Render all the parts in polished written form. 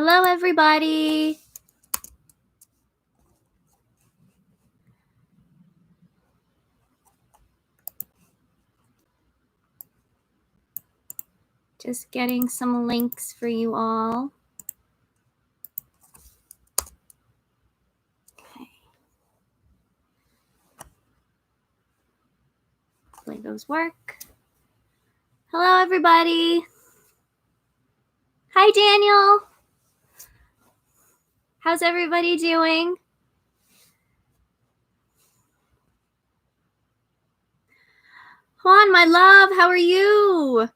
Hello, everybody. Just getting some links for you all. Okay. Hopefully those work. Hello, everybody. Hi, Daniel. How's everybody doing? Juan, my love, how are you?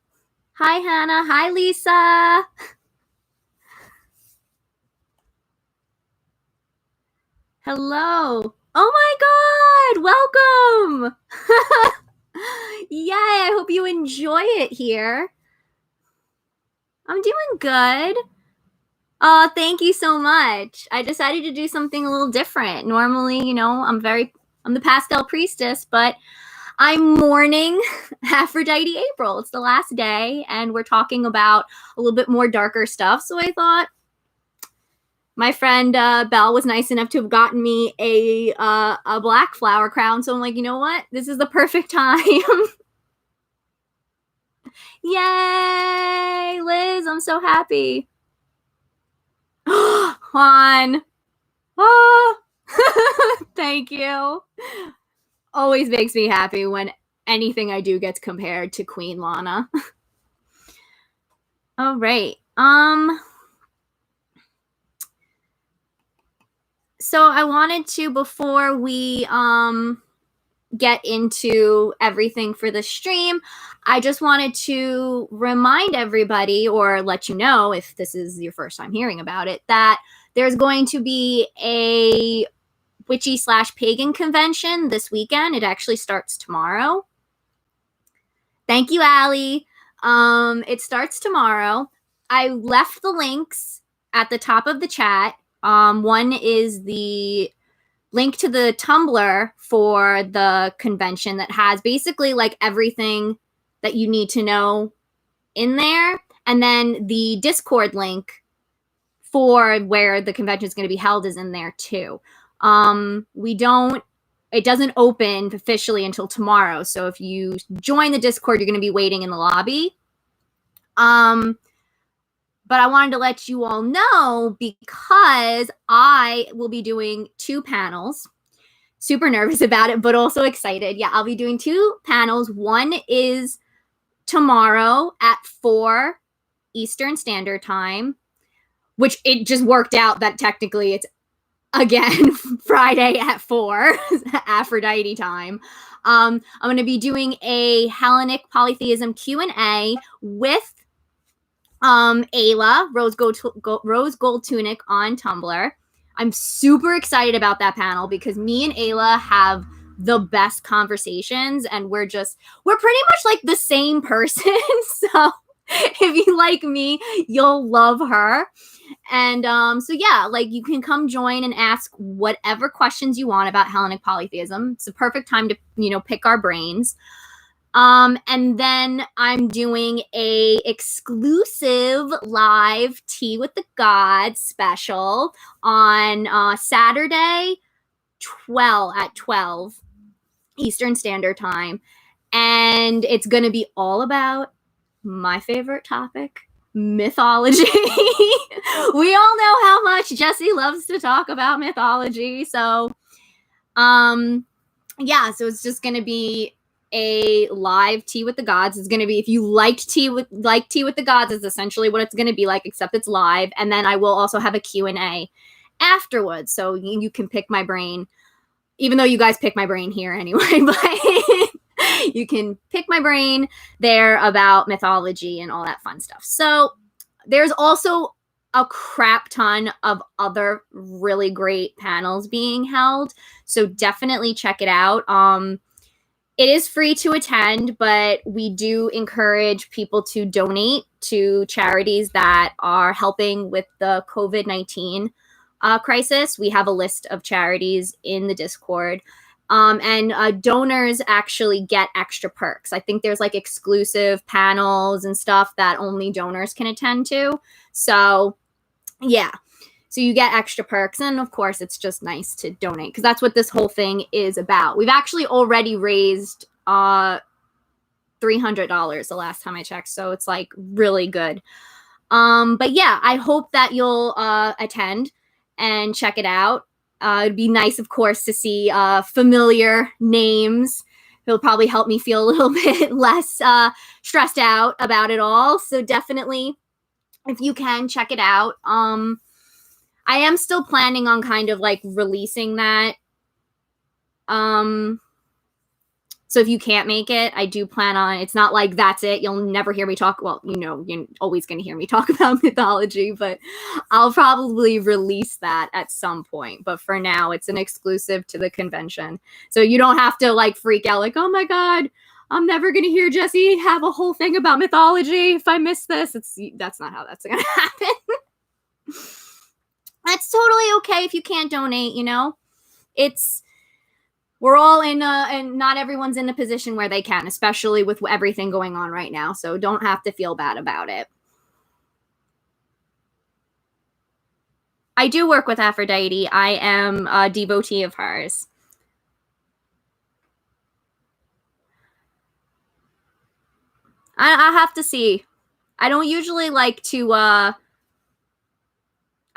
Hi, Hannah. Hi, Lisa. Hello. Oh my God, welcome. Yay, I hope you enjoy it here. I'm doing good. Oh, thank you so much. I decided to do something a little different. Normally, I'm the pastel priestess, but I'm mourning Aphrodite April. It's the last day, and we're talking about a little bit more darker stuff. So I thought my friend Belle was nice enough to have gotten me a black flower crown. So I'm like, you know what? This is the perfect time. Yay, Liz! I'm so happy. Juan. Oh, thank you. Always makes me happy when anything I do gets compared to Queen Lana. All right. So I wanted to, before we get into everything for the stream, I just wanted to remind everybody, or let you know if this is your first time hearing about it, that there's going to be a witchy/pagan convention this weekend. It actually starts tomorrow. Thank you, Allie. It starts tomorrow. I left the links at the top of the chat. One is the link to the Tumblr for the convention that has basically like everything that you need to know in there. And then the Discord link for where the convention is going to be held is in there too. It doesn't open officially until tomorrow. So if you join the Discord, you're going to be waiting in the lobby. But I wanted to let you all know because I will be doing 2 panels. Super nervous about it, but also excited. Yeah, I'll be doing 2 panels. One is tomorrow at 4 Eastern Standard Time, which it just worked out that technically it's, again, Friday at 4 Aphrodite time. I'm going to be doing a Hellenic polytheism Q&A with Ayla, Rose Gold Tunic on Tumblr. I'm super excited about that panel because me and Ayla have the best conversations, and we're pretty much like the same person. So if you like me, you'll love her. And so yeah, like you can come join and ask whatever questions you want about Hellenic polytheism. It's the perfect time to, pick our brains. And then I'm doing a exclusive live Tea with the Gods special on Saturday at 12 Eastern Standard Time. And it's going to be all about my favorite topic, mythology. We all know how much Jessie loves to talk about mythology. So, yeah, so it's just going to be a live Tea with the Gods. Is going to be, if you liked Tea with the Gods, is essentially what it's going to be like, except it's live. And then I will also have a Q&A afterwards, so you can pick my brain, even though you guys pick my brain here anyway. But you can pick my brain there about mythology and all that fun stuff. So there's also a crap ton of other really great panels being held, so definitely check it out. It is free to attend, but we do encourage people to donate to charities that are helping with the COVID-19 crisis. We have a list of charities in the Discord. And donors actually get extra perks. I think there's like exclusive panels and stuff that only donors can attend to. So Yeah. So you get extra perks. And of course, it's just nice to donate because that's what this whole thing is about. We've actually already raised $300 the last time I checked. So it's like really good. But yeah, I hope that you'll attend and check it out. It'd be nice, of course, to see familiar names. It'll probably help me feel a little bit less stressed out about it all. So definitely, if you can, check it out. I am still planning on kind of like releasing that. So if you can't make it, I do plan on, it's not like that's it. You'll never hear me talk. Well, you're always going to hear me talk about mythology, but I'll probably release that at some point. But for now, it's an exclusive to the convention. So you don't have to like freak out like, oh my God, I'm never going to hear Jesse have a whole thing about mythology if I miss this. That's not how that's going to happen. That's totally okay if you can't donate, we're all and not everyone's in a position where they can, especially with everything going on right now. So don't have to feel bad about it. I do work with Aphrodite. I am a devotee of hers. I have to see. I don't usually like to, I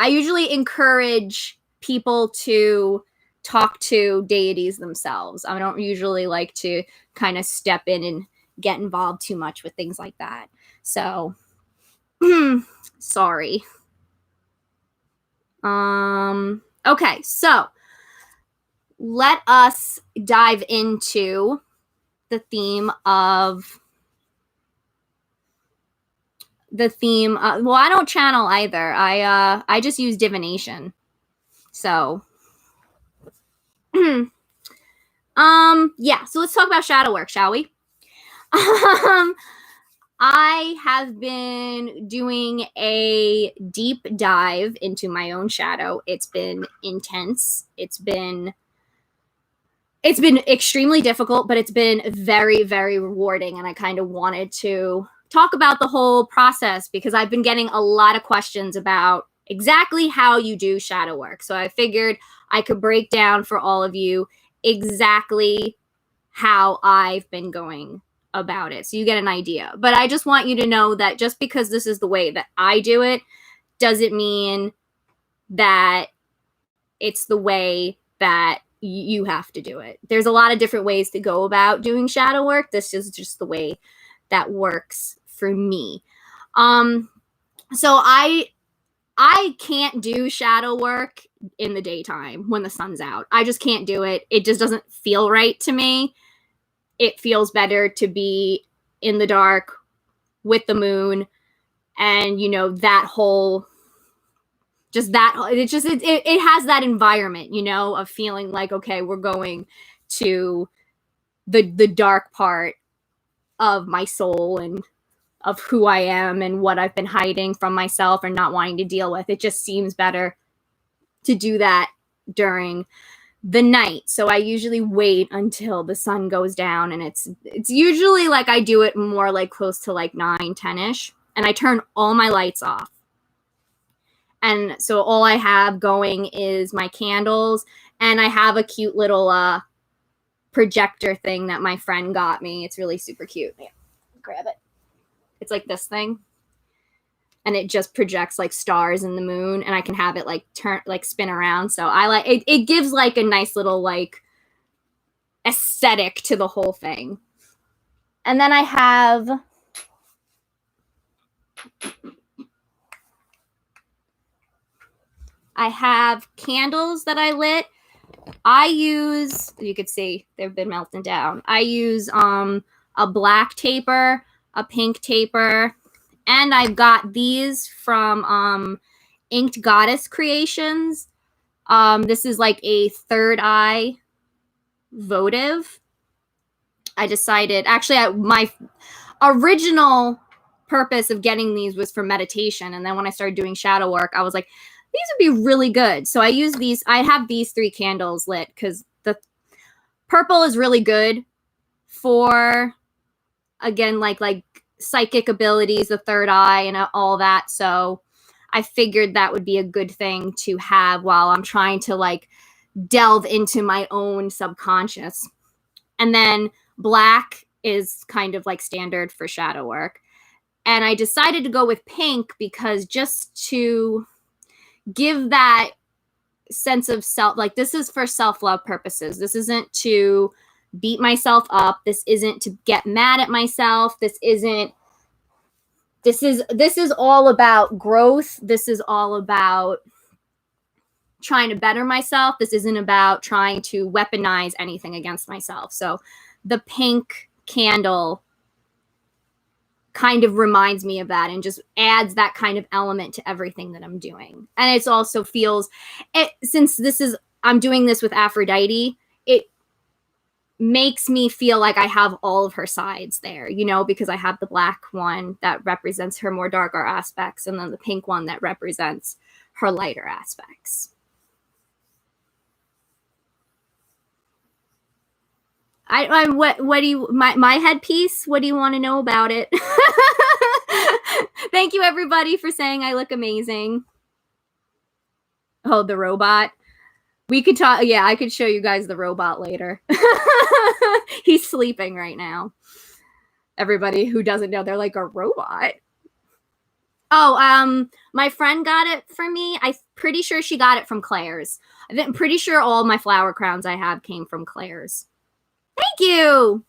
usually encourage people to talk to deities themselves. I don't usually like to kind of step in and get involved too much with things like that. So, sorry. Okay, so let us dive into the theme of well, I don't channel either. I just use divination. So yeah, so let's talk about shadow work, shall we? I have been doing a deep dive into my own shadow. It's been intense. It's been extremely difficult, but it's been very, very rewarding. And I kind of wanted to talk about the whole process because I've been getting a lot of questions about exactly how you do shadow work. So I figured I could break down for all of you exactly how I've been going about it, so you get an idea. But I just want you to know that just because this is the way that I do it doesn't mean that it's the way that you have to do it. There's a lot of different ways to go about doing shadow work. This is just the way that works for me. So I can't do shadow work in the daytime when the sun's out. I just can't do it. It just doesn't feel right to me. It feels better to be in the dark with the moon and, that whole, just that, it has that environment, of feeling like, okay, we're going to the dark part of my soul and of who I am and what I've been hiding from myself and not wanting to deal with. It just seems better to do that during the night. So I usually wait until the sun goes down, and it's usually like I do it more like close to like 9-10ish, and I turn all my lights off. And so all I have going is my candles, and I have a cute little projector thing that my friend got me. It's really super cute. Yeah, grab it. It's like this thing. And it just projects like stars and the moon, and I can have it like spin around. So I like it. It gives like a nice little like aesthetic to the whole thing. And then I have candles that I lit. I use, you could see they've been melting down. I use a black taper, a pink taper, and I've got these from Inked Goddess Creations. This is like a third eye votive. I decided, actually, my original purpose of getting these was for meditation. And then when I started doing shadow work, I was like, these would be really good. So I use these. I have these 3 candles lit because the purple is really good for, again, like psychic abilities, the third eye, and all that. So I figured that would be a good thing to have while I'm trying to like delve into my own subconscious. And then black is kind of like standard for shadow work. And I decided to go with pink because just to give that sense of self, like this is for self-love purposes. This isn't to beat myself up. This isn't to get mad at myself. This is all about growth. This is all about trying to better myself. This isn't about trying to weaponize anything against myself. So the pink candle kind of reminds me of that and just adds that kind of element to everything that I'm doing. And it also feels, since I'm doing this with Aphrodite, it makes me feel like I have all of her sides there, you know, because I have the black one that represents her more darker aspects and then the pink one that represents her lighter aspects. What do you, my headpiece, what do you want to know about it? Thank you everybody for saying I look amazing. Oh, the robot. We could talk. Yeah, I could show you guys the robot later. He's sleeping right now. Everybody who doesn't know, they're like, a robot? Oh, my friend got it for me. I'm pretty sure she got it from Claire's. I'm pretty sure all my flower crowns I have came from Claire's. Thank you.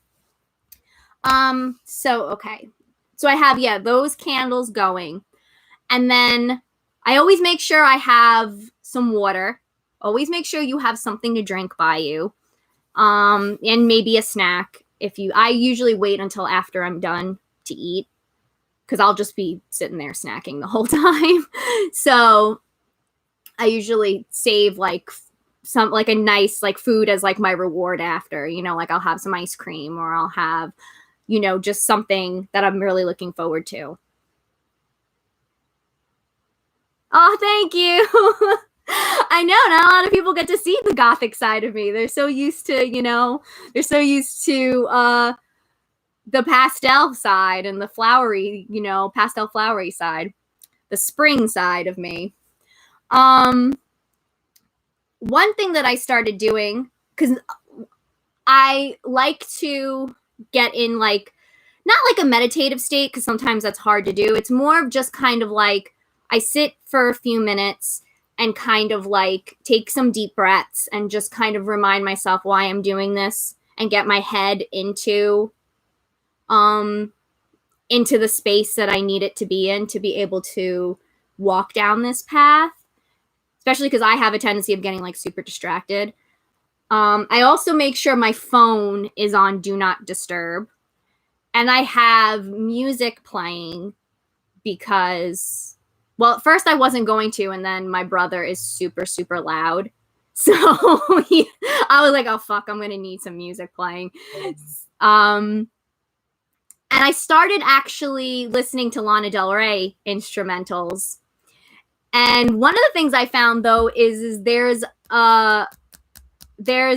Okay. So I have, yeah, those candles going. And then I always make sure I have some water. Always make sure you have something to drink by you. And maybe a snack. I usually wait until after I'm done to eat because I'll just be sitting there snacking the whole time. So I usually save like a nice like food as like my reward after, you know, like I'll have some ice cream or I'll have, you know, just something that I'm really looking forward to. Oh, thank you. I know not a lot of people get to see the gothic side of me. They're so used to, you know, the pastel side and the flowery, you know, pastel flowery side, the spring side of me. One thing that I started doing, because I like to get in like, not like a meditative state, because sometimes that's hard to do. It's more of just kind of like, I sit for a few minutes and kind of like take some deep breaths and just kind of remind myself why I'm doing this and get my head into the space that I need it to be in to be able to walk down this path, especially because I have a tendency of getting like super distracted. I also make sure my phone is on do not disturb and I have music playing because, well, at first I wasn't going to, and then my brother is super, super loud. So I was like, oh, fuck, I'm going to need some music playing. And I started actually listening to Lana Del Rey instrumentals. And one of the things I found, though, is there's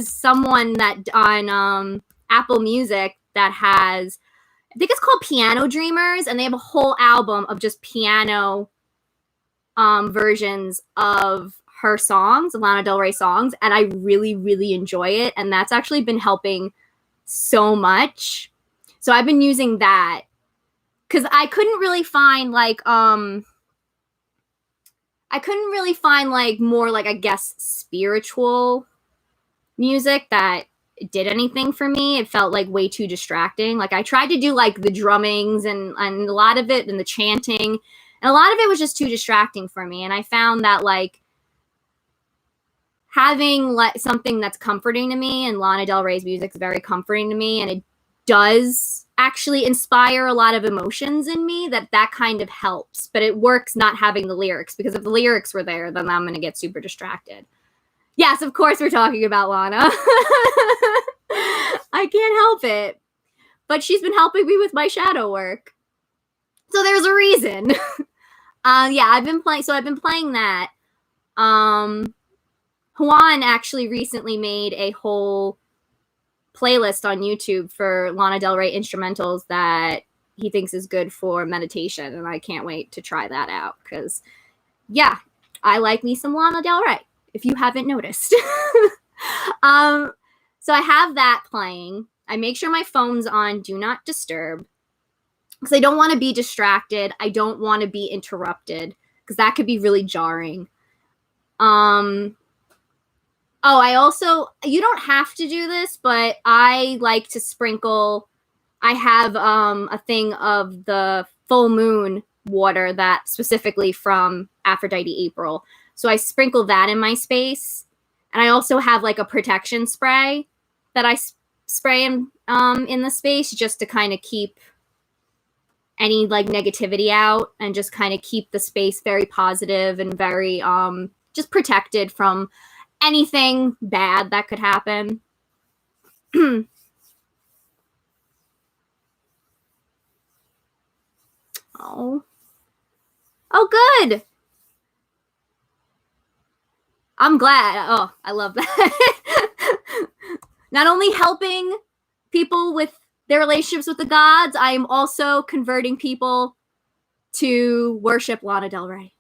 someone that on Apple Music that has, I think it's called Piano Dreamers, and they have a whole album of just piano versions of her songs, Lana Del Rey songs, and I really, really enjoy it. And that's actually been helping so much. So I've been using that because I couldn't really find more like, I guess, spiritual music that did anything for me. It felt like way too distracting. Like I tried to do like the drummings and a lot of it and the chanting, and a lot of it was just too distracting for me. And I found that like having like something that's comforting to me, and Lana Del Rey's music is very comforting to me, and it does actually inspire a lot of emotions in me, that kind of helps. But it works not having the lyrics, because if the lyrics were there, then I'm going to get super distracted. Yes, of course we're talking about Lana. I can't help it. But she's been helping me with my shadow work. So there's a reason. Yeah, I've been playing that. Juan actually recently made a whole playlist on YouTube for Lana Del Rey instrumentals that he thinks is good for meditation, and I can't wait to try that out because yeah, I like me some Lana Del Rey, if you haven't noticed. So I have that playing. I make sure my phone's on Do Not Disturb because I don't want to be distracted. I don't want to be interrupted because that could be really jarring. Oh, I also, you don't have to do this, but I like to sprinkle. I have a thing of the full moon water that specifically from Aphrodite April. So I sprinkle that in my space. And I also have like a protection spray that I spray in the space just to kind of keep any like negativity out and just kind of keep the space very positive and very just protected from anything bad that could happen. Oh. Oh, good. I'm glad. Oh, I love that. Not only helping people with their relationships with the gods, I am also converting people to worship Lana Del Rey.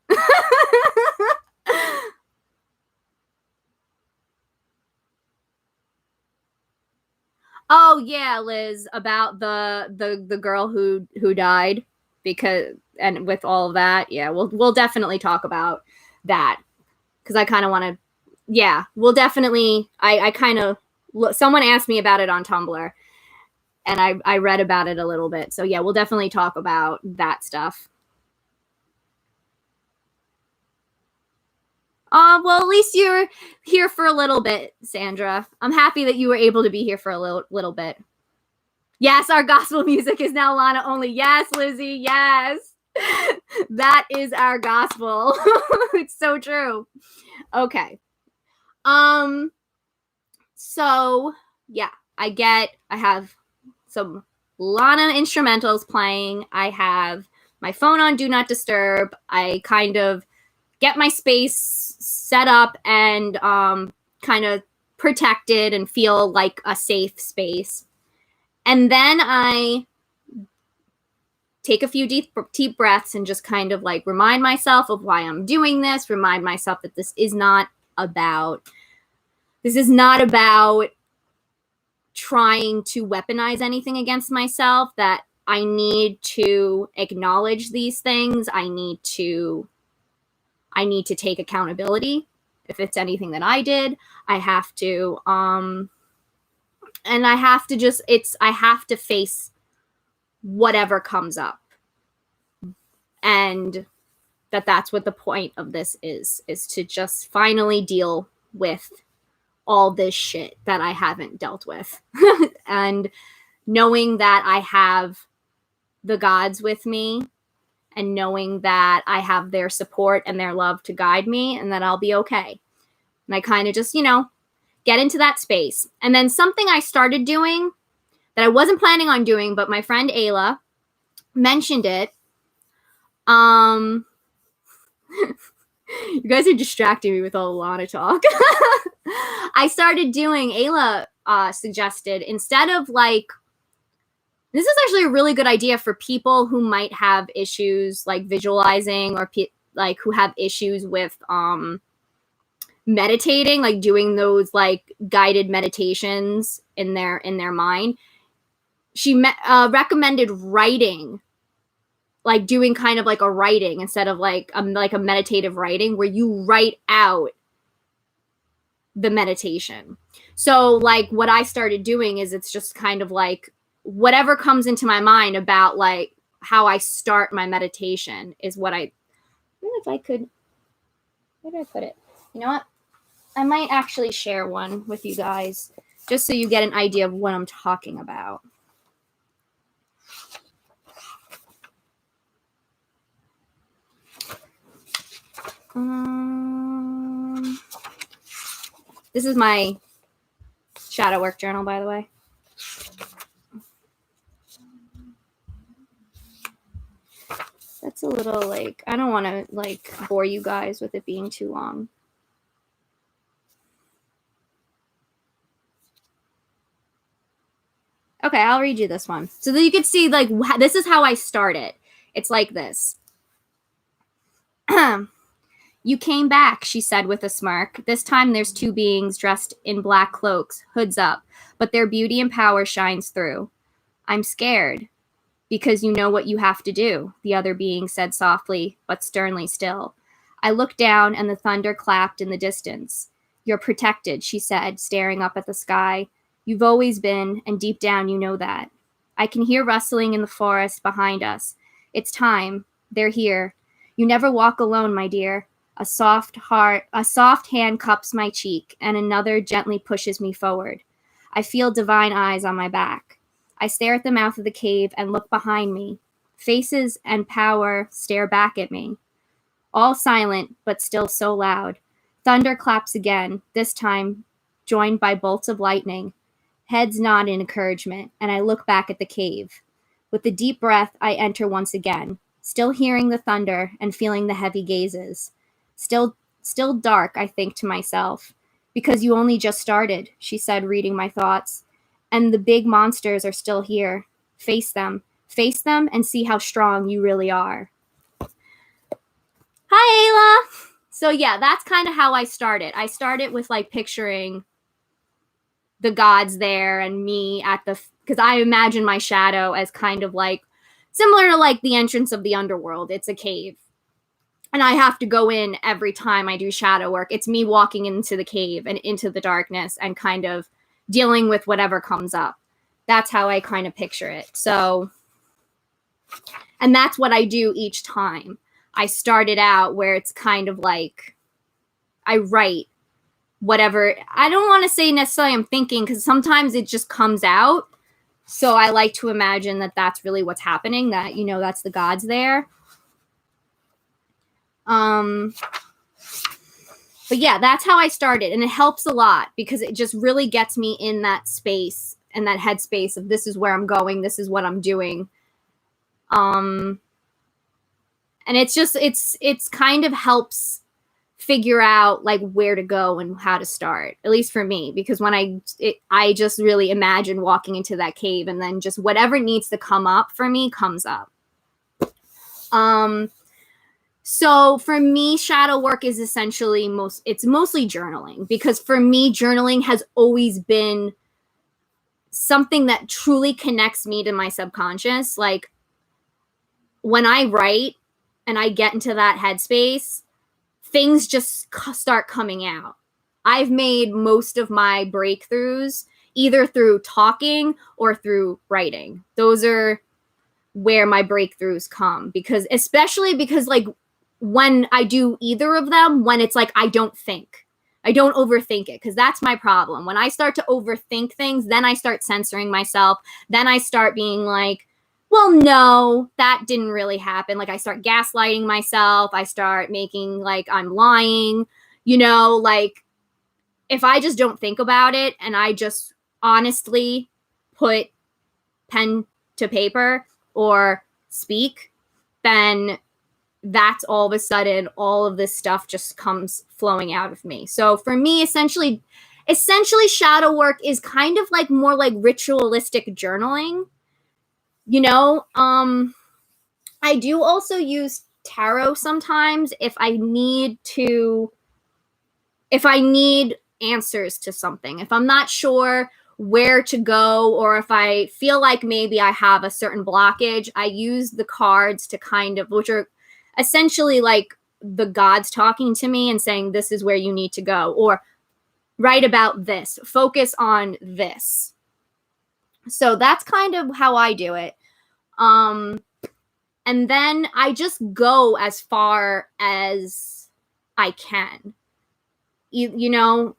Oh yeah, Liz, about the girl who died because and with all of that, yeah, we'll definitely talk about that because I kind of want to. Yeah, we'll definitely. I kind of someone asked me about it on Tumblr, and I read about it a little bit. So yeah, we'll definitely talk about that stuff. Well, at least you're here for a little bit, Sandra. I'm happy that you were able to be here for a little bit. Yes, our gospel music is now Lana only. Yes, Lizzie. Yes. That is our gospel. It's so true. Okay. So yeah, I have some Lana instrumentals playing. I have my phone on Do Not Disturb. I kind of get my space set up and kind of protected and feel like a safe space. And then I take a few deep breaths and just kind of like remind myself of why I'm doing this, remind myself that this is not about trying to weaponize anything against myself, that I need to acknowledge these things. I need to take accountability. If it's anything that I did, I have to and I have to face whatever comes up. And that's what the point of this is to just finally deal with all this shit that I haven't dealt with. And knowing that I have the gods with me and knowing that I have their support and their love to guide me and that I'll be okay. And I kind of just, get into that space. And then something I started doing that I wasn't planning on doing, but my friend Ayla mentioned it. You guys are distracting me with all the Lana talk. I started doing, Ayla suggested, instead of like, this is actually a really good idea for people who might have issues like visualizing or like who have issues with meditating, like doing those like guided meditations in their mind. She recommended writing, like doing kind of like a writing instead of like a meditative writing where you write out the meditation. So like what I started doing is it's just kind of like whatever comes into my mind about like how I start my meditation is what I wonder if I could, where did I put it? You know what? I might actually share one with you guys just so you get an idea of what I'm talking about. This is my shadow work journal, by the way. That's a little like, I don't want to like bore you guys with it being too long. Okay, I'll read you this one so that you can see like this is how I start it. It's like this. You came back, she said with a smirk. This time there's two beings dressed in black cloaks, hoods up, but their beauty and power shines through. I'm scared. Because you know what you have to do, the other being said softly, but sternly still. I looked down and the thunder clapped in the distance. You're protected, she said, staring up at the sky. You've always been, and deep down you know that. I can hear rustling in the forest behind us. It's time. They're here. You never walk alone, my dear. A soft hand cups my cheek, and another gently pushes me forward. I feel divine eyes on my back. I stare at the mouth of the cave and look behind me. Faces and power stare back at me. All silent, but still so loud. Thunder claps again, this time joined by bolts of lightning. Heads nod in encouragement, and I look back at the cave. With a deep breath, I enter once again, still hearing the thunder and feeling the heavy gazes. Still dark, I think to myself. Because you only just started, she said, reading my thoughts. And the big monsters are still here. Face them and see how strong you really are. Hi, Ayla. So yeah, that's kind of how I started. I started with like picturing the gods there and me at the, because I imagine my shadow as kind of like similar to like the entrance of the underworld. It's a cave. And I have to go in every time I do shadow work. It's me walking into the cave and into the darkness and kind of dealing with whatever comes up. That's how I kind of picture it. So, and that's what I do each time. I started out where it's kind of like I write whatever. I don't want to say necessarily I'm thinking because sometimes it just comes out. So I like to imagine that that's really what's happening, that, you know, that's the gods there. But yeah, that's how I started. And it helps a lot because it just really gets me in that space and that headspace of this is where I'm going. This is what I'm doing. And it's just, it's kind of helps figure out like where to go and how to start, at least for me, because when I just really imagine walking into that cave and then just whatever needs to come up for me comes up. So for me, shadow work is essentially it's mostly journaling, because for me, journaling has always been something that truly connects me to my subconscious. Like when I write and I get into that headspace, things just start coming out. I've made most of my breakthroughs either through talking or through writing. Those are where my breakthroughs come, especially because like when I do either of them, when it's like I don't overthink it, because that's my problem. When I start to overthink things, then I start censoring myself. Then I start being like, well, no, that didn't really happen. Like I start gaslighting myself. I start making like I'm lying, you know, like if I just don't think about it and I just honestly put pen to paper or speak, then that's all of a sudden all of this stuff just comes flowing out of me. So for me, essentially shadow work is kind of like more like ritualistic journaling, you know. I do also use tarot sometimes if I need answers to something. If I'm not sure where to go, or if I feel like maybe I have a certain blockage, I use the cards to kind of, which are essentially like the gods talking to me and saying, this is where you need to go, or write about this, focus on this. So that's kind of how I do it. And then I just go as far as I can. You know,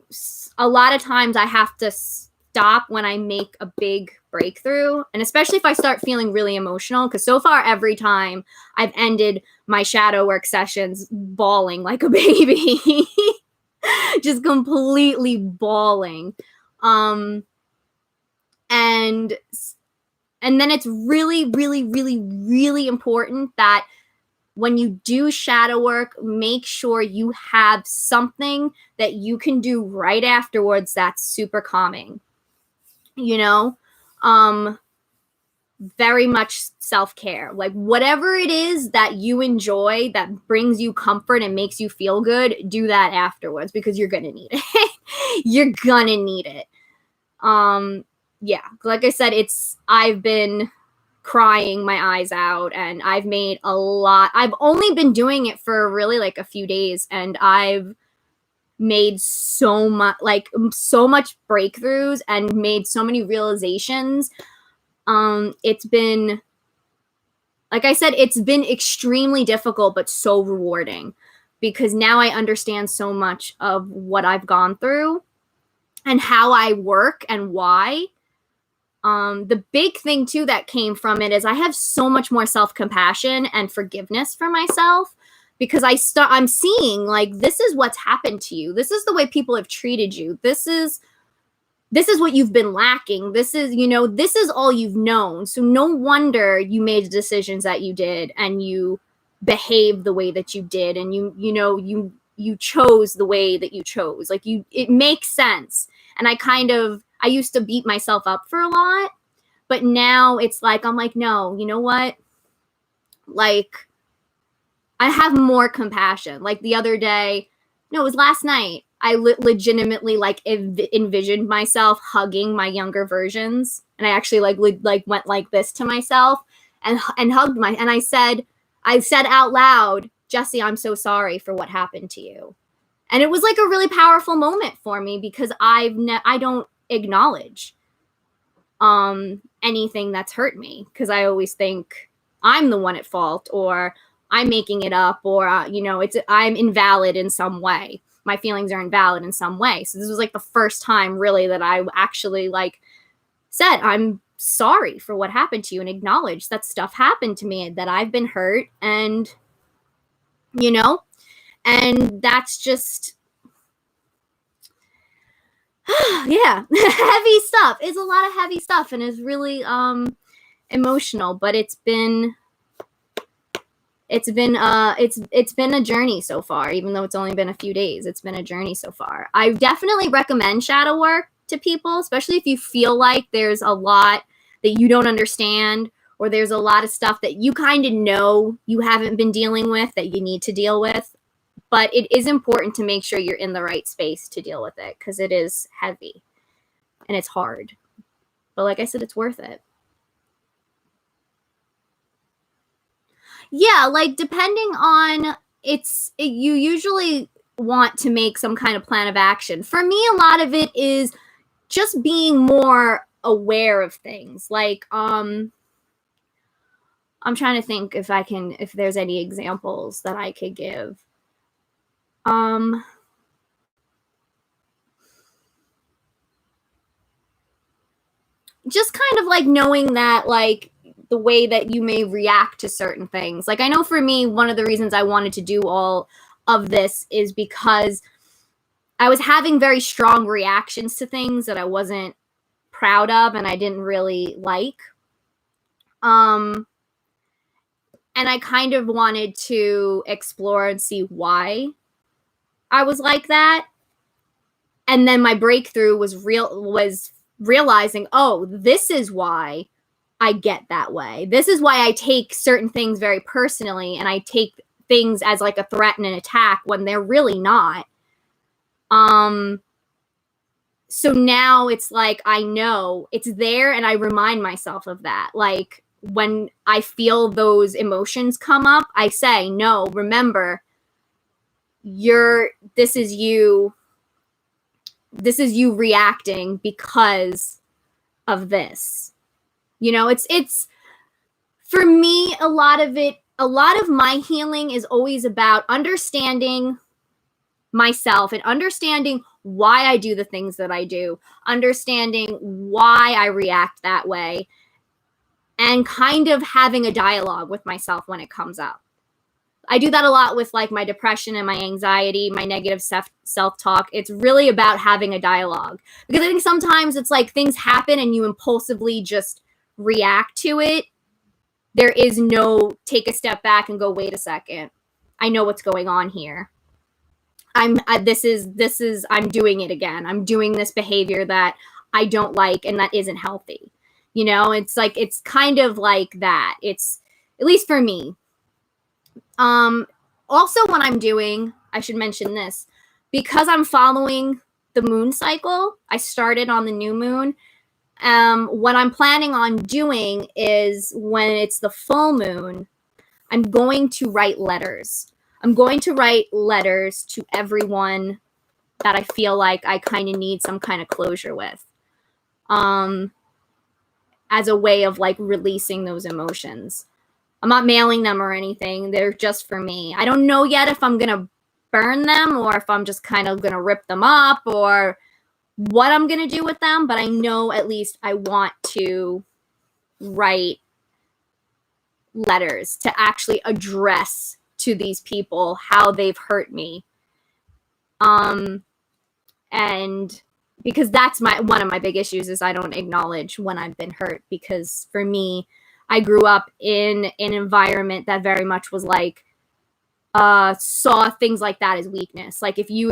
a lot of times I have to stop when I make a big breakthrough, and especially if I start feeling really emotional, because so far every time I've ended my shadow work sessions bawling like a baby. Just completely bawling. And then it's really, really, really, really important that when you do shadow work, make sure you have something that you can do right afterwards that's super calming. You know, very much self-care. Like whatever it is that you enjoy that brings you comfort and makes you feel good, do that afterwards because you're gonna need it. You're gonna need it. Yeah, like I said, I've been crying my eyes out, and I've made a lot. I've only been doing it for really like a few days, and I've made so much breakthroughs and made so many realizations. It's been, like I said, it's been extremely difficult, but so rewarding because now I understand so much of what I've gone through and how I work and why. The big thing too that came from it is I have so much more self-compassion and forgiveness for myself because I'm seeing like, this is what's happened to you. This is the way people have treated you. This is what you've been lacking. This is all you've known. So no wonder you made the decisions that you did and you behaved the way that you did. And you chose the way that you chose. Like it makes sense. And I used to beat myself up for a lot, but now it's like, I'm like, no, you know what? Like I have more compassion. Like the other day, no, it was last night. I legitimately like envisioned myself hugging my younger versions. And I actually went like this to myself and hugged and I said out loud, Jesse, I'm so sorry for what happened to you. And it was like a really powerful moment for me because I don't acknowledge anything that's hurt me because I always think I'm the one at fault or I'm making it up or I'm invalid in some way. My feelings are invalid in some way. So this was like the first time really that I actually like said I'm sorry for what happened to you and acknowledged that stuff happened to me, that I've been hurt, and and that's just yeah, heavy stuff. It's a lot of heavy stuff and it's really emotional, but it's been a journey so far, even though it's only been a few days. It's been a journey so far. I definitely recommend shadow work to people, especially if you feel like there's a lot that you don't understand or there's a lot of stuff that you kind of know you haven't been dealing with that you need to deal with. But it is important to make sure you're in the right space to deal with it because it is heavy and it's hard. But like I said, it's worth it. Yeah, like depending on you usually want to make some kind of plan of action. For me, a lot of it is just being more aware of things. Like I'm trying to think if there's any examples that I could give. Just kind of like knowing that like the way that you may react to certain things. Like I know for me, one of the reasons I wanted to do all of this is because I was having very strong reactions to things that I wasn't proud of and I didn't really like. And I kind of wanted to explore and see why I was like that. And then my breakthrough was realizing, oh, this is why I get that way. This is why I take certain things very personally and I take things as like a threat and an attack when they're really not. So now it's like I know it's there and I remind myself of that. Like when I feel those emotions come up, I say, no, remember, this is you reacting because of this. It's for me, a lot of my healing is always about understanding myself and understanding why I do the things that I do, understanding why I react that way, and kind of having a dialogue with myself when it comes up. I do that a lot with like my depression and my anxiety, my negative self-talk. It's really about having a dialogue because I think sometimes it's like things happen and you impulsively just react to it. There is no take a step back and go, wait a second. I know what's going on here. I'm doing it again. I'm doing this behavior that I don't like and that isn't healthy. You know, it's like, it's kind of like that. It's, at least for me. Also, what I'm doing, I should mention this, because I'm following the moon cycle. I started on the new moon. What I'm planning on doing is, when it's the full moon, I'm going to write letters. I'm going to write letters to everyone that I feel like I kind of need some kind of closure with. As a way of like releasing those emotions. I'm not mailing them or anything. They're just for me. I don't know yet if I'm going to burn them or if I'm just kind of going to rip them up or what I'm going to do with them. But I know at least I want to write letters to actually address to these people how they've hurt me. And because that's one of my big issues is I don't acknowledge when I've been hurt, because for me, I grew up in an environment that very much was like, saw things like that as weakness. Like if you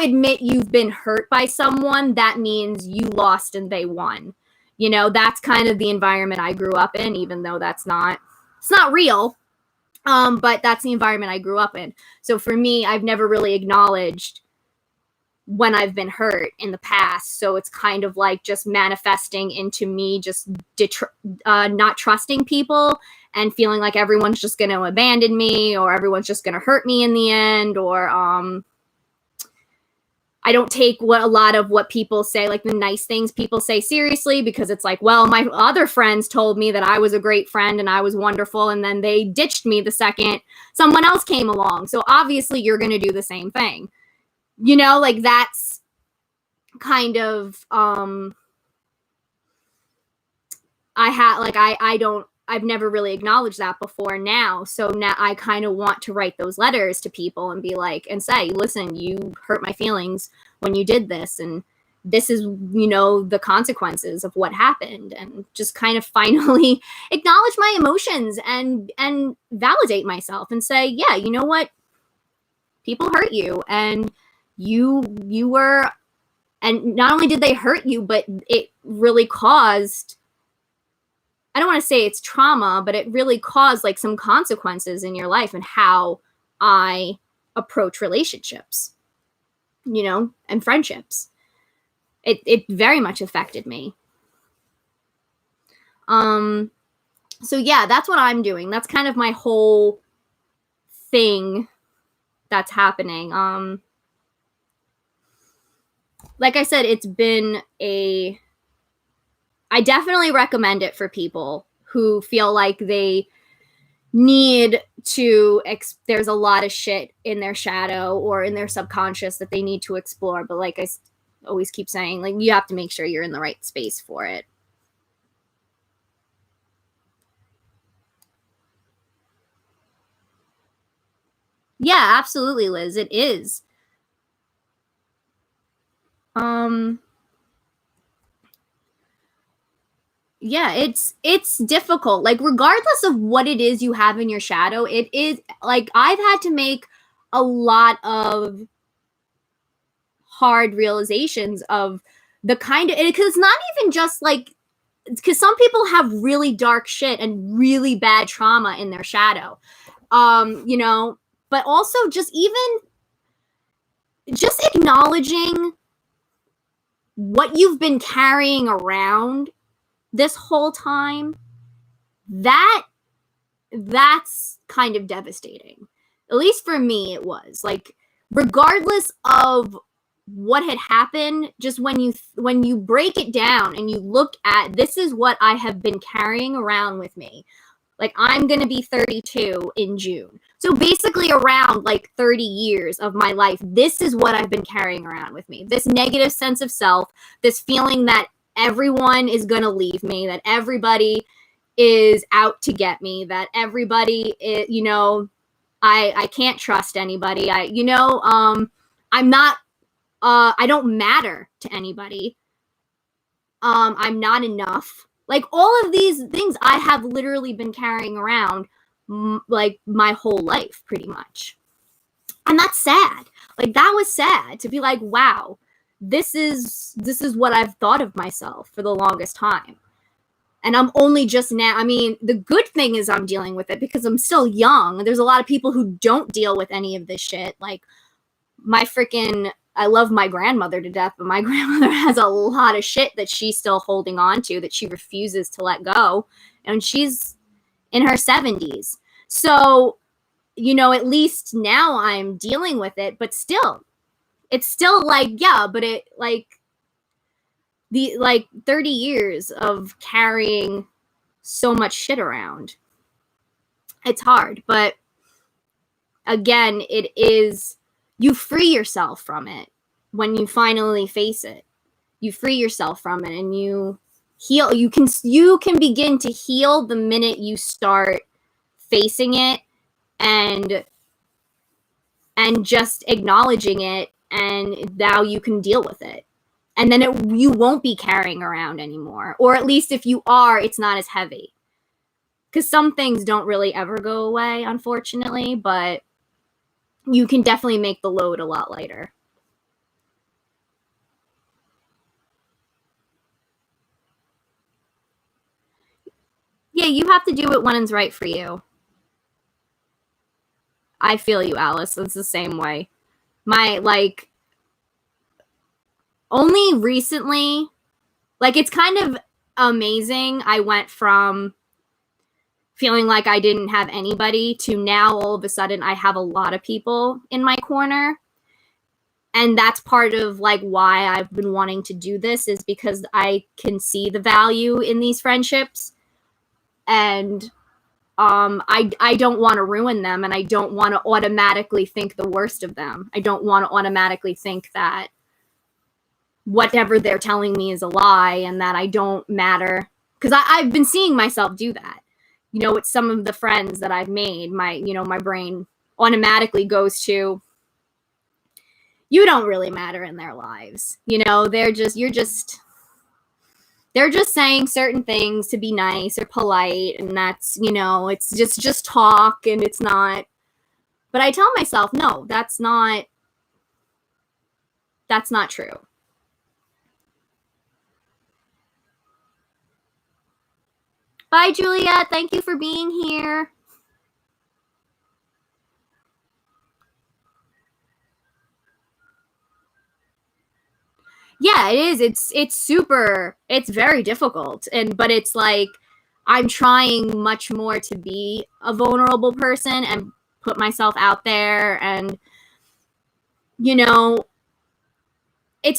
admit you've been hurt by someone, that means you lost and they won. You know, that's kind of the environment I grew up in, even though it's not real. But that's the environment I grew up in. So for me, I've never really acknowledged when I've been hurt in the past. So it's kind of like just manifesting into me just not trusting people and feeling like everyone's just going to abandon me or everyone's just going to hurt me in the end. Or I don't take a lot of what people say, like the nice things people say, seriously, because it's like, well, my other friends told me that I was a great friend and I was wonderful, and then they ditched me the second someone else came along. So obviously you're going to do the same thing. You know, like that's kind of, I've never really acknowledged that before now. So now I kind of want to write those letters to people and be like, and say, listen, you hurt my feelings when you did this. And this is, you know, the consequences of what happened, and just kind of finally acknowledge my emotions and validate myself and say, yeah, you know what? People hurt you, and you were, and not only did they hurt you, but it really caused, I don't want to say it's trauma, but it really caused like some consequences in your life and how I approach relationships, you know, and friendships. It very much affected me. So yeah, that's what I'm doing. That's kind of my whole thing that's happening. Like I said, it's been I definitely recommend it for people who feel like they need to, there's a lot of shit in their shadow or in their subconscious that they need to explore. But like I always keep saying, like, you have to make sure you're in the right space for it. Yeah, absolutely, Liz. It is. Yeah, it's difficult. Like regardless of what it is you have in your shadow, it is like I've had to make a lot of hard realizations of the kind of, because it's not even just like, because some people have really dark shit and really bad trauma in their shadow. You know, but also just acknowledging what you've been carrying around this whole time, that's kind of devastating. At least for me, it was. Like, regardless of what had happened, just when you break it down and you look at, this is what I have been carrying around with me. Like, I'm going to be 32 in June. So basically around like 30 years of my life, this is what I've been carrying around with me. This negative sense of self, this feeling that everyone is going to leave me, that everybody is out to get me, that everybody is, you know, I can't trust anybody. I'm not, I don't matter to anybody. I'm not enough. Like all of these things I have literally been carrying around like my whole life pretty much. And that's sad. Like that was sad to be like, wow, this is what I've thought of myself for the longest time. And I'm only just now, I mean, the good thing is I'm dealing with it because I'm still young. There's a lot of people who don't deal with any of this shit. Like, I love my grandmother to death, but my grandmother has a lot of shit that she's still holding on to that she refuses to let go. And she's in her 70s. So, at least now I'm dealing with it, but still, it's still like, yeah, but it like 30 years of carrying so much shit around. It's hard, but again, it is, you free yourself from it when you finally face it. You free yourself from it and you heal. You can begin to heal the minute you start facing it and just acknowledging it, and now you can deal with it. And then you won't be carrying around anymore. Or at least if you are, it's not as heavy. Because some things don't really ever go away, unfortunately, but you can definitely make the load a lot lighter. Yeah, you have to do it when it's right for you. I feel you, Alice. It's the same way. Only recently, it's kind of amazing. I went from feeling like I didn't have anybody to now all of a sudden I have a lot of people in my corner. And that's part of why I've been wanting to do this, is because I can see the value in these friendships. And I don't want to ruin them, and I don't want to automatically think the worst of them. I don't want to automatically think that whatever they're telling me is a lie and that I don't matter. Because I've been seeing myself do that. With some of the friends that I've made, my brain automatically goes to, you don't really matter in their lives. They're just saying certain things to be nice or polite, and that's, it's just talk, and it's not. But I tell myself, no, that's not true. Bye, Juliet. Thank you for being here. Yeah, it is. It's very difficult. But it's I'm trying much more to be a vulnerable person and put myself out there, and it's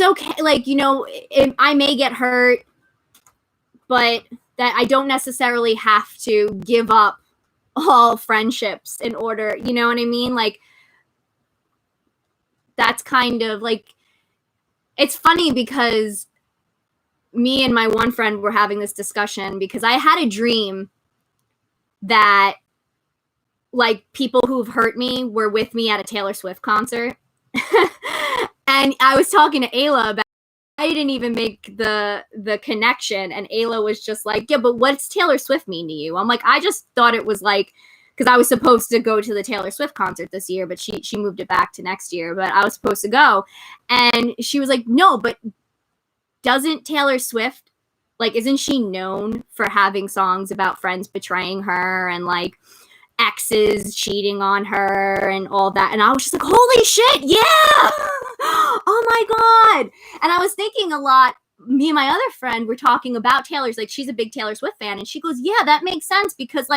okay. I may get hurt, but that I don't necessarily have to give up all friendships in order, you know what I mean? That's kind of it's funny because me and my one friend were having this discussion because I had a dream that people who've hurt me were with me at a Taylor Swift concert. And I was talking to Ayla about, I didn't even make the connection, and Ayla was just like, yeah, but what's Taylor Swift mean to you? I'm like, I just thought it was because I was supposed to go to the Taylor Swift concert this year, but she moved it back to next year, but I was supposed to go. And she was like, no, but doesn't Taylor Swift, isn't she known for having songs about friends betraying her and exes cheating on her and all that? And I was just like, holy shit, yeah! Oh my God. And I was thinking a lot, me and my other friend were talking about Taylor's, she's a big Taylor Swift fan, and she goes, yeah, that makes sense, because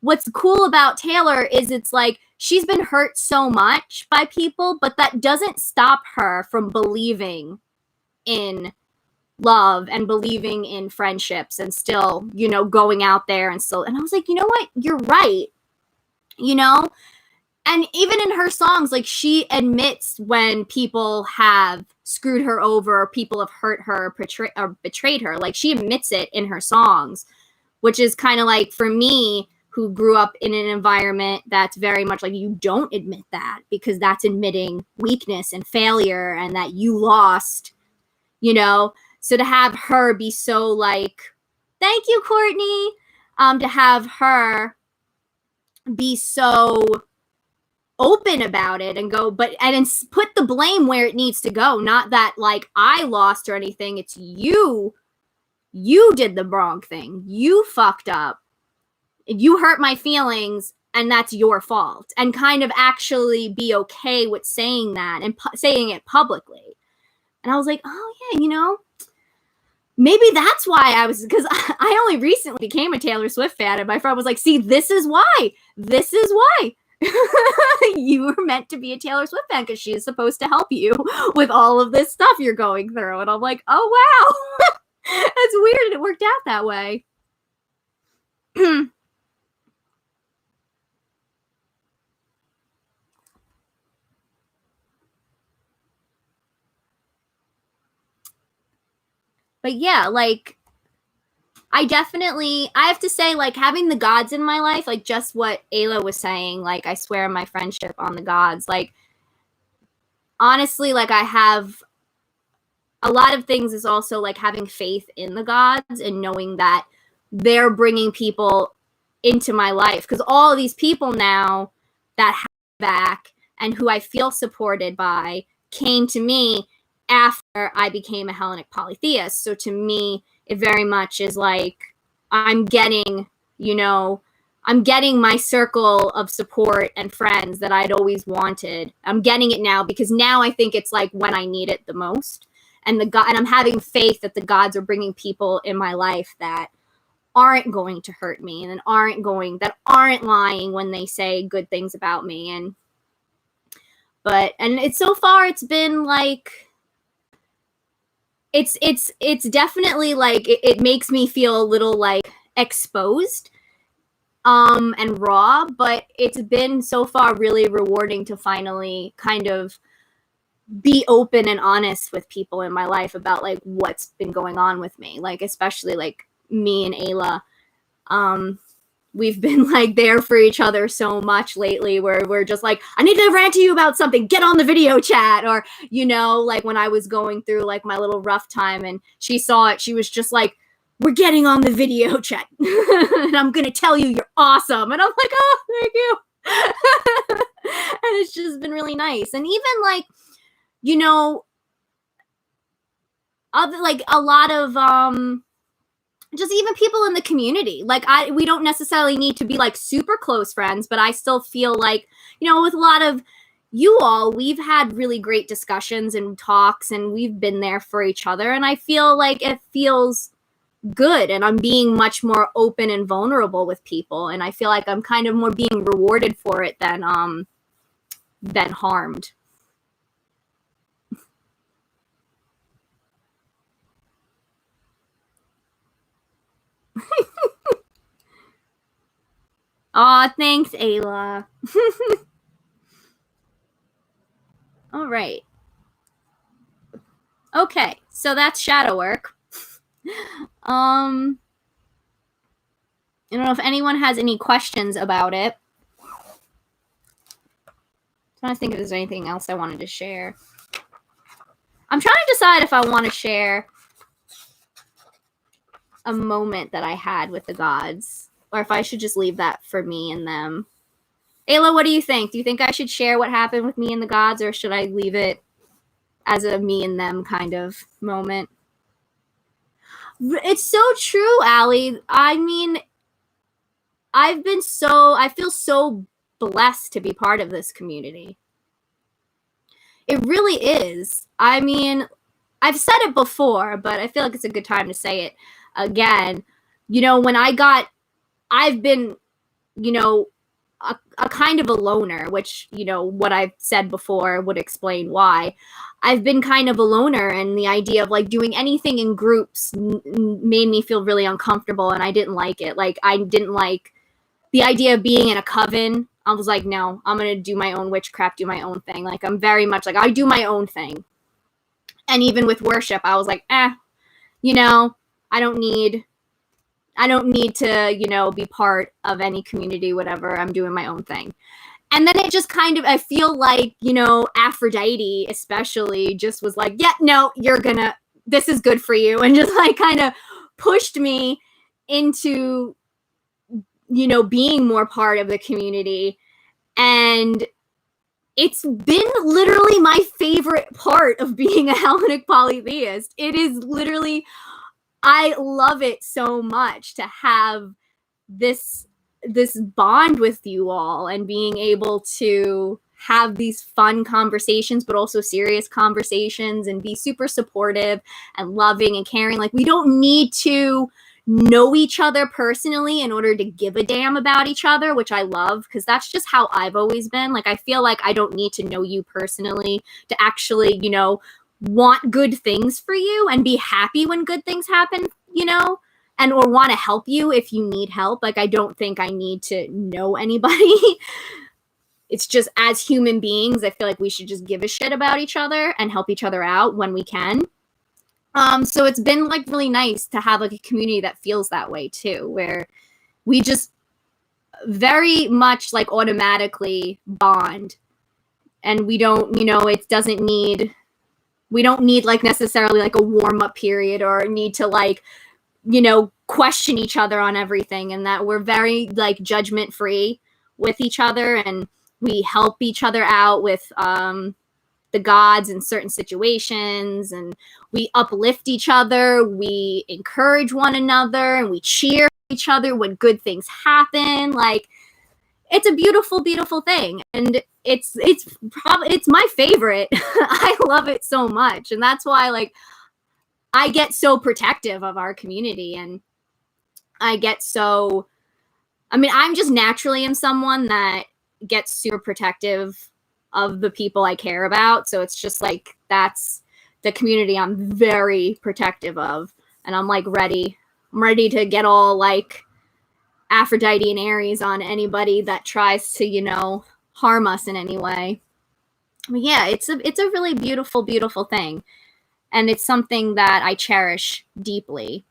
what's cool about Taylor is it's she's been hurt so much by people, but that doesn't stop her from believing in love and believing in friendships and still, going out there and still. And I was like, you know what? You're right. And even in her songs, she admits when people have screwed her over, or people have hurt her or betrayed her. She admits it in her songs, which is kind of for me, who grew up in an environment that's very much you don't admit that, because that's admitting weakness and failure and that you lost, So to have her be so thank you, Courtney, to have her be so open about it and go, and put the blame where it needs to go. Not that I lost or anything. It's you you did the wrong thing. You fucked up. You hurt my feelings, and that's your fault. And kind of actually be okay with saying that and saying it publicly. And I was like, oh yeah, you know, maybe that's why I was, because I only recently became a Taylor Swift fan, and my friend was like, see, this is why. This is why. You were meant to be a Taylor Swift fan, because she's supposed to help you with all of this stuff you're going through. And I'm like, oh wow. That's weird. It worked out that way. But yeah, like, I have to say, like, having the gods in my life, like, just what Ayla was saying, like, I swear my friendship on the gods, like, honestly, like, I have a lot of things is also, like, having faith in the gods and knowing that they're bringing people into my life. Because all of these people now that have back and who I feel supported by came to me after I became a Hellenic polytheist. So to me, it very much is like I'm getting, you know, I'm getting my circle of support and friends that I'd always wanted. I'm getting it now, because now I think it's like when I need it the most. And and I'm having faith that the gods are bringing people in my life that aren't going to hurt me and aren't lying when they say good things about me. And it's so far it's been like, it's definitely like it makes me feel a little like exposed and raw, but it's been so far really rewarding to finally kind of be open and honest with people in my life about like what's been going on with me, like especially like me and Ayla. We've been like there for each other so much lately, where we're just like, I need to rant to you about something, get on the video chat. Or, you know, like when I was going through like my little rough time and she saw it, she was just like, we're getting on the video chat and I'm gonna tell you you're awesome. And I'm like, oh, thank you. And it's just been really nice. And even like, you know, other, like a lot of just even people in the community, like we don't necessarily need to be like super close friends, but I still feel like, you know, with a lot of you all, we've had really great discussions and talks, and we've been there for each other, and I feel like it feels good, and I'm being much more open and vulnerable with people, and I feel like I'm kind of more being rewarded for it than harmed. Aw, thanks, Ayla. All right. Okay, so that's shadow work. I don't know if anyone has any questions about it. I'm trying to think if there's anything else I wanted to share. I'm trying to decide if I want to share a moment that I had with the gods, or if I should just leave that for me and them. Ayla, what do you think? Do you think I should share what happened with me and the gods, or should I leave it as a me and them kind of moment? It's so true, Allie. I mean, I feel so blessed to be part of this community. It really is. I mean, I've said it before, but I feel like it's a good time to say it again. You know, when I've been, you know, a kind of a loner, which, you know, what I've said before would explain why. I've been kind of a loner, and the idea of like doing anything in groups made me feel really uncomfortable, and I didn't like it. Like, I didn't like the idea of being in a coven. I was like, no, I'm going to do my own witchcraft, do my own thing. Like, I'm very much like, I do my own thing. And even with worship, I was like, you know, I don't need to, you know, be part of any community, whatever. I'm doing my own thing. And then it just kind of, I feel like, you know, Aphrodite especially just was like, yeah, no, this is good for you. And just like kind of pushed me into, you know, being more part of the community. And it's been literally my favorite part of being a Hellenic polytheist. It is literally I love it so much to have this bond with you all and being able to have these fun conversations but also serious conversations and be super supportive and loving and caring. Like, we don't need to know each other personally in order to give a damn about each other, which I love, because that's just how I've always been. Like, I feel like I don't need to know you personally to actually, want good things for you and be happy when good things happen, and or want to help you if you need help. Like, I don't think I need to know anybody. It's just, as human beings, I feel like we should just give a shit about each other and help each other out when we can. So it's been like really nice to have like a community that feels that way too, where we just very much like automatically bond, and we don't, we don't need like necessarily like a warm up period or need to like, question each other on everything, and that we're very like judgment free with each other, and we help each other out with the gods in certain situations, and we uplift each other, we encourage one another, and we cheer each other when good things happen. Like, it's a beautiful, beautiful thing, and it's my favorite. I love it so much, and that's why like I get so protective of our community, and I'm just naturally am someone that gets super protective of the people I care about. So it's just like, that's the community I'm very protective of, and I'm like I'm ready to get all like Aphrodite and Aries on anybody that tries to, harm us in any way. But yeah, it's a really beautiful, beautiful thing. And it's something that I cherish deeply.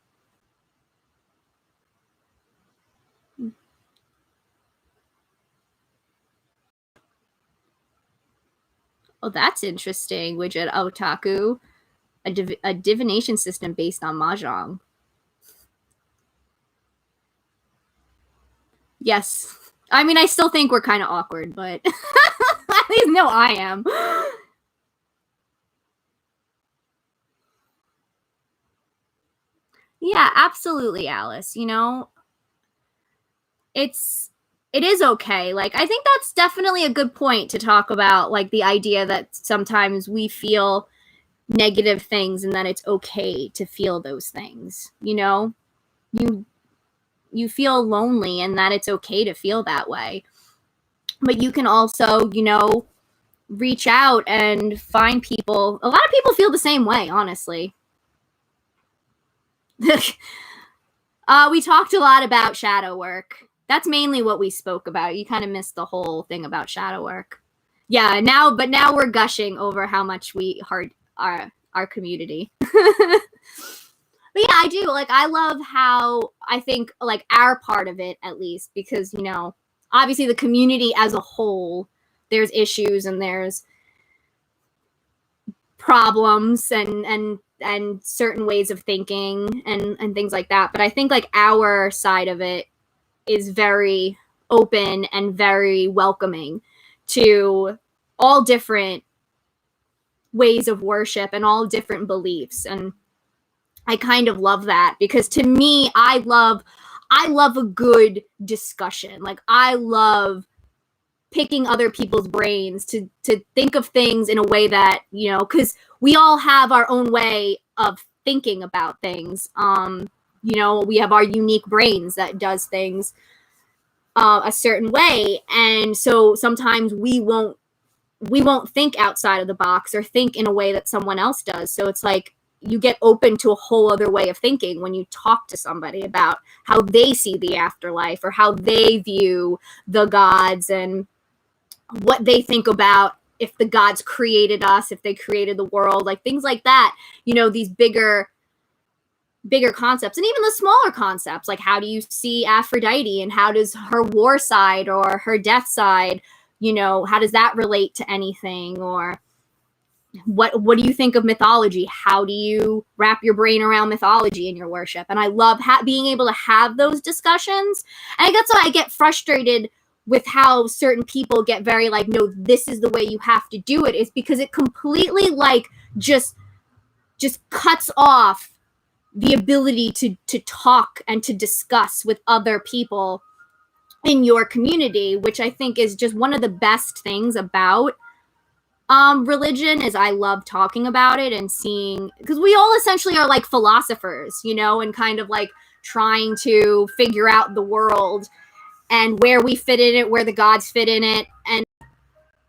Oh, that's interesting. Widget Otaku, a divination system based on Mahjong. Yes. I mean, I still think we're kind of awkward, but at least no, I am. Yeah, absolutely, Alice. It is okay. Like, I think that's definitely a good point to talk about, like the idea that sometimes we feel negative things and that it's okay to feel those things. You feel lonely and that it's okay to feel that way. But you can also, reach out and find people. A lot of people feel the same way, honestly. We talked a lot about shadow work. That's mainly what we spoke about. You kind of missed the whole thing about shadow work. Yeah, now we're gushing over how much we heart our community. But yeah, I do. Like, I love how, I think, like, our part of it, at least, because, obviously the community as a whole, there's issues and there's problems and certain ways of thinking and things like that. But I think, like, our side of it is very open and very welcoming to all different ways of worship and all different beliefs. And I kind of love that, because to me, I love a good discussion. Like, I love picking other people's brains to think of things in a way that, because we all have our own way of thinking about things. We have our unique brains that does things a certain way. And so sometimes we won't think outside of the box or think in a way that someone else does. So it's like, you get open to a whole other way of thinking when you talk to somebody about how they see the afterlife or how they view the gods and what they think about if the gods created us, if they created the world, like things like that, these bigger concepts, and even the smaller concepts, like how do you see Aphrodite and how does her war side or her death side, how does that relate to anything? Or what do you think of mythology? How do you wrap your brain around mythology in your worship? And I love being able to have those discussions. And that's why I get frustrated with how certain people get very like, no, this is the way you have to do it, is because it completely like just cuts off the ability to talk and to discuss with other people in your community, which I think is just one of the best things about religion. Is I love talking about it and seeing, because we all essentially are like philosophers, you know, and kind of like trying to figure out the world and where we fit in it, where the gods fit in it,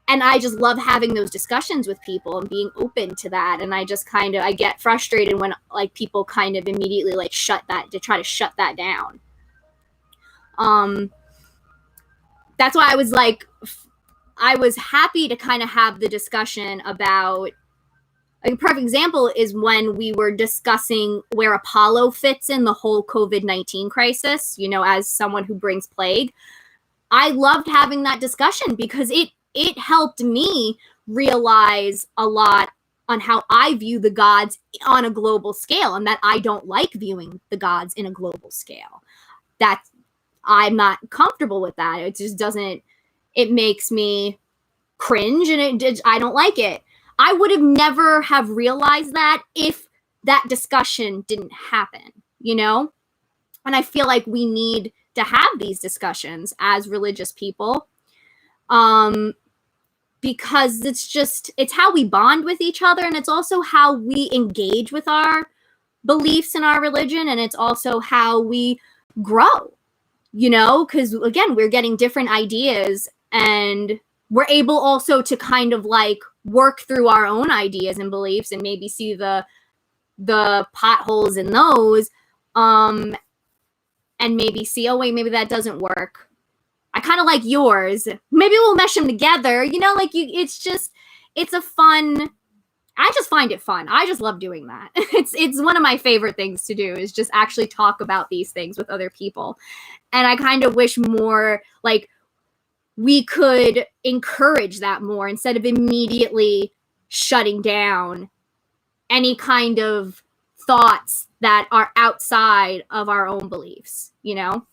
and I just love having those discussions with people and being open to that. And I just kind of, I get frustrated when like people kind of immediately like shut that, to try to shut that down. That's why I was like, I was happy to kind of have the discussion about, like, a perfect example is when we were discussing where Apollo fits in the whole COVID-19 crisis, you know, as someone who brings plague. I loved having that discussion because it helped me realize a lot on how I view the gods on a global scale, and that I don't like viewing the gods in a global scale. That's, I'm not comfortable with that. It just doesn't, it makes me cringe, and I don't like it. I would have never have realized that if that discussion didn't happen, you know? And I feel like we need to have these discussions as religious people. Because it's just, it's how we bond with each other, and it's also how we engage with our beliefs in our religion, and it's also how we grow, you know, because again, we're getting different ideas, and we're able also to kind of like work through our own ideas and beliefs and maybe see the potholes in those, and maybe see, oh wait, maybe that doesn't work. I kind of like yours. Maybe we'll mesh them together. You know, like, you, it's just, it's a fun, I just find it fun. I just love doing that. It's one of my favorite things to do, is just actually talk about these things with other people. And I kind of wish more, like, we could encourage that more instead of immediately shutting down any kind of thoughts that are outside of our own beliefs, you know?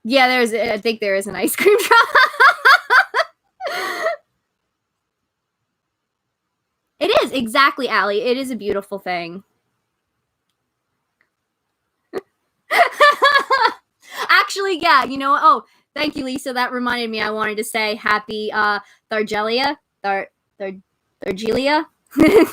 Yeah, I think there is an ice cream truck. It is, exactly, Allie. It is a beautiful thing. Actually, yeah, you know, oh, thank you, Lisa. That reminded me, I wanted to say happy Thargelia, Thargelia to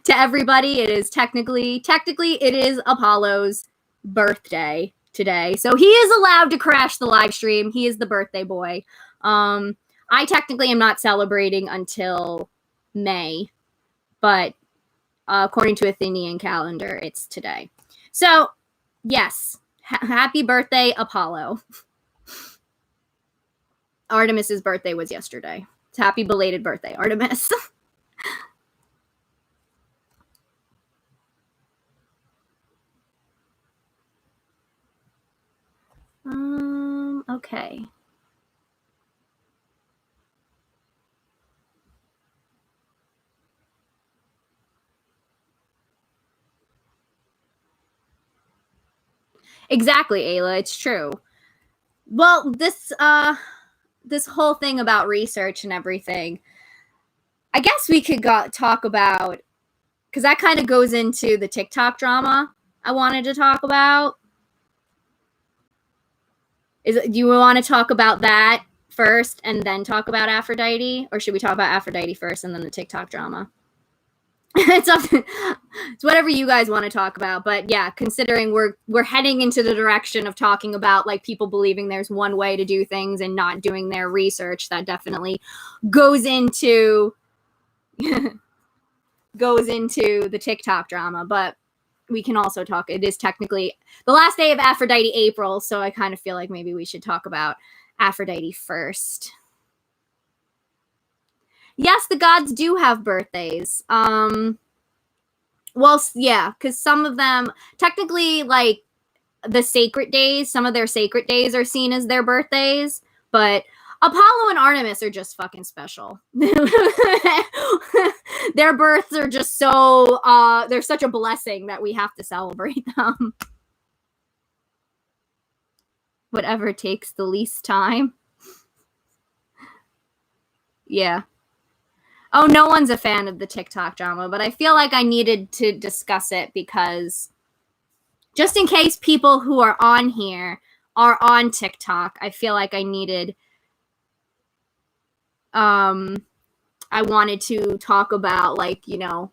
everybody. It is technically it is Apollo's birthday today. So he is allowed to crash the live stream. He is the birthday boy. I technically am not celebrating until May, but according to Athenian calendar, it's today. So, yes, happy birthday, Apollo. Artemis's birthday was yesterday. So happy belated birthday, Artemis. Okay. Exactly, Ayla. It's true. Well, this whole thing about research and everything, I guess we could talk about, because that kind of goes into the TikTok drama I wanted to talk about. Do you want to talk about that first and then talk about Aphrodite, or should we talk about Aphrodite first and then the TikTok drama? It's whatever you guys want to talk about, but yeah, considering we're heading into the direction of talking about like people believing there's one way to do things and not doing their research, that definitely goes into the TikTok drama. But we can also talk, it is technically the last day of Aphrodite, April, so I kind of feel like maybe we should talk about Aphrodite first. Yes, the gods do have birthdays. Well, yeah, because some of them, technically, like, the sacred days, some of their sacred days are seen as their birthdays, but Apollo and Artemis are just fucking special. Their births are just so, they're such a blessing that we have to celebrate them. Whatever takes the least time. Yeah. Oh, no one's a fan of the TikTok drama, but I feel like I needed to discuss it because just in case people who are on here are on TikTok, I feel like I needed I wanted to talk about, like, you know,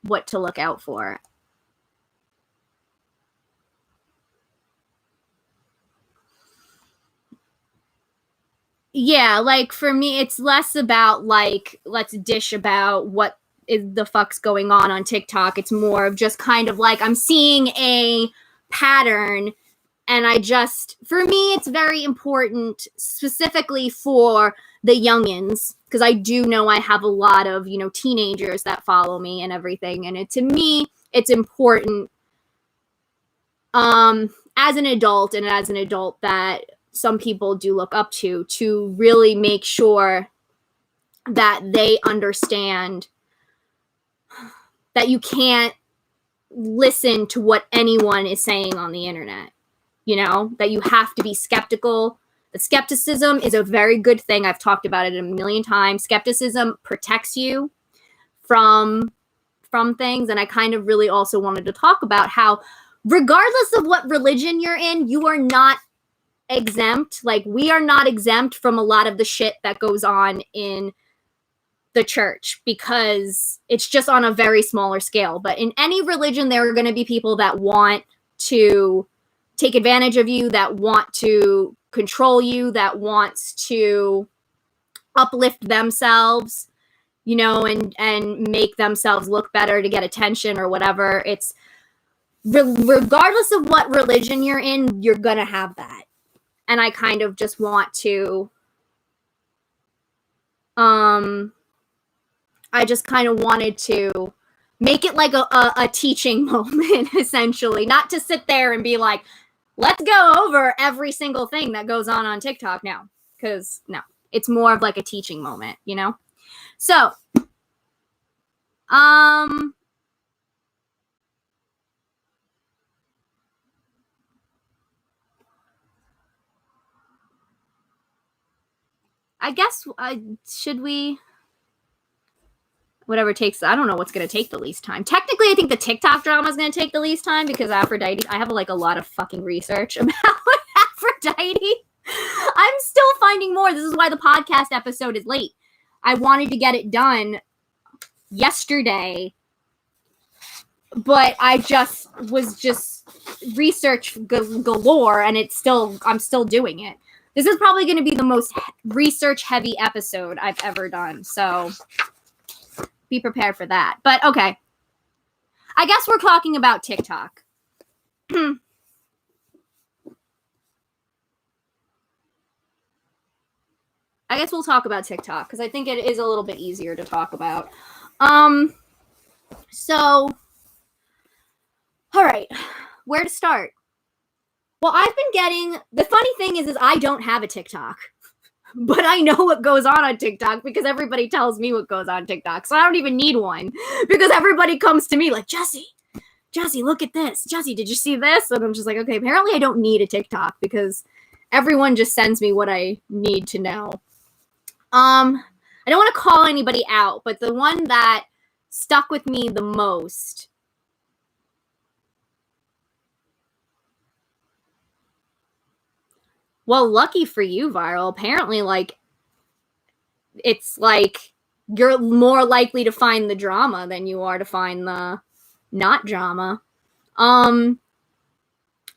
what to look out for. Yeah, like for me, it's less about like, let's dish about what is the fuck's going on TikTok. It's more of just kind of like I'm seeing a pattern, and for me, it's very important specifically for the youngins, because I do know I have a lot of, you know, teenagers that follow me and everything. And to me, it's important as an adult that some people do look up to really make sure that they understand that you can't listen to what anyone is saying on the internet. You know, that you have to be skeptical. The skepticism is a very good thing. I've talked about it a million times. Skepticism protects you from things. And I kind of really also wanted to talk about how, regardless of what religion you're in, you are not exempt. Like, we are not exempt from a lot of the shit that goes on in the church, because it's just on a very smaller scale. But in any religion, there are going to be people that want to take advantage of you, that want to control you, that wants to uplift themselves, you know, and make themselves look better to get attention or whatever. It's regardless of what religion you're in, you're gonna have that. And I kind of just want to I just kind of wanted to make it like a teaching moment, essentially. Not to sit there and be like, let's go over every single thing that goes on TikTok now. Because, no. It's more of like a teaching moment, you know? So, I guess, should we... Whatever takes, I don't know what's going to take the least time. Technically, I think the TikTok drama is going to take the least time, because Aphrodite, I have like a lot of fucking research about Aphrodite. I'm still finding more. This is why the podcast episode is late. I wanted to get it done yesterday, but I was research galore, and I'm still doing it. This is probably going to be the most research heavy episode I've ever done. So be prepared for that. But okay. I guess we're talking about TikTok. I guess we'll talk about TikTok, because I think it is a little bit easier to talk about. So, all right, where to start? Well, I've been getting, the funny thing is I don't have a TikTok, but I know what goes on TikTok because everybody tells me what goes on TikTok. So I don't even need one, because everybody comes to me like, Jesse, look at this. Jesse, did you see this? And I'm just like, okay, apparently I don't need a TikTok, because everyone just sends me what I need to know. I don't want to call anybody out, but the one that stuck with me the most well, lucky for you, Viral. Apparently, like, it's like you're more likely to find the drama than you are to find the not drama.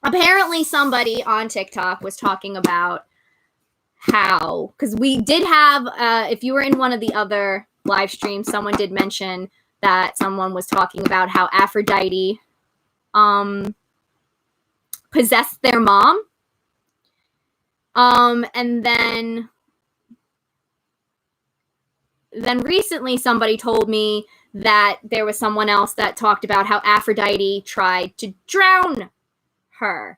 Apparently somebody on TikTok was talking about how, because we did have, if you were in one of the other live streams, someone did mention that someone was talking about how Aphrodite possessed their mom. And then recently somebody told me that there was someone else that talked about how Aphrodite tried to drown her.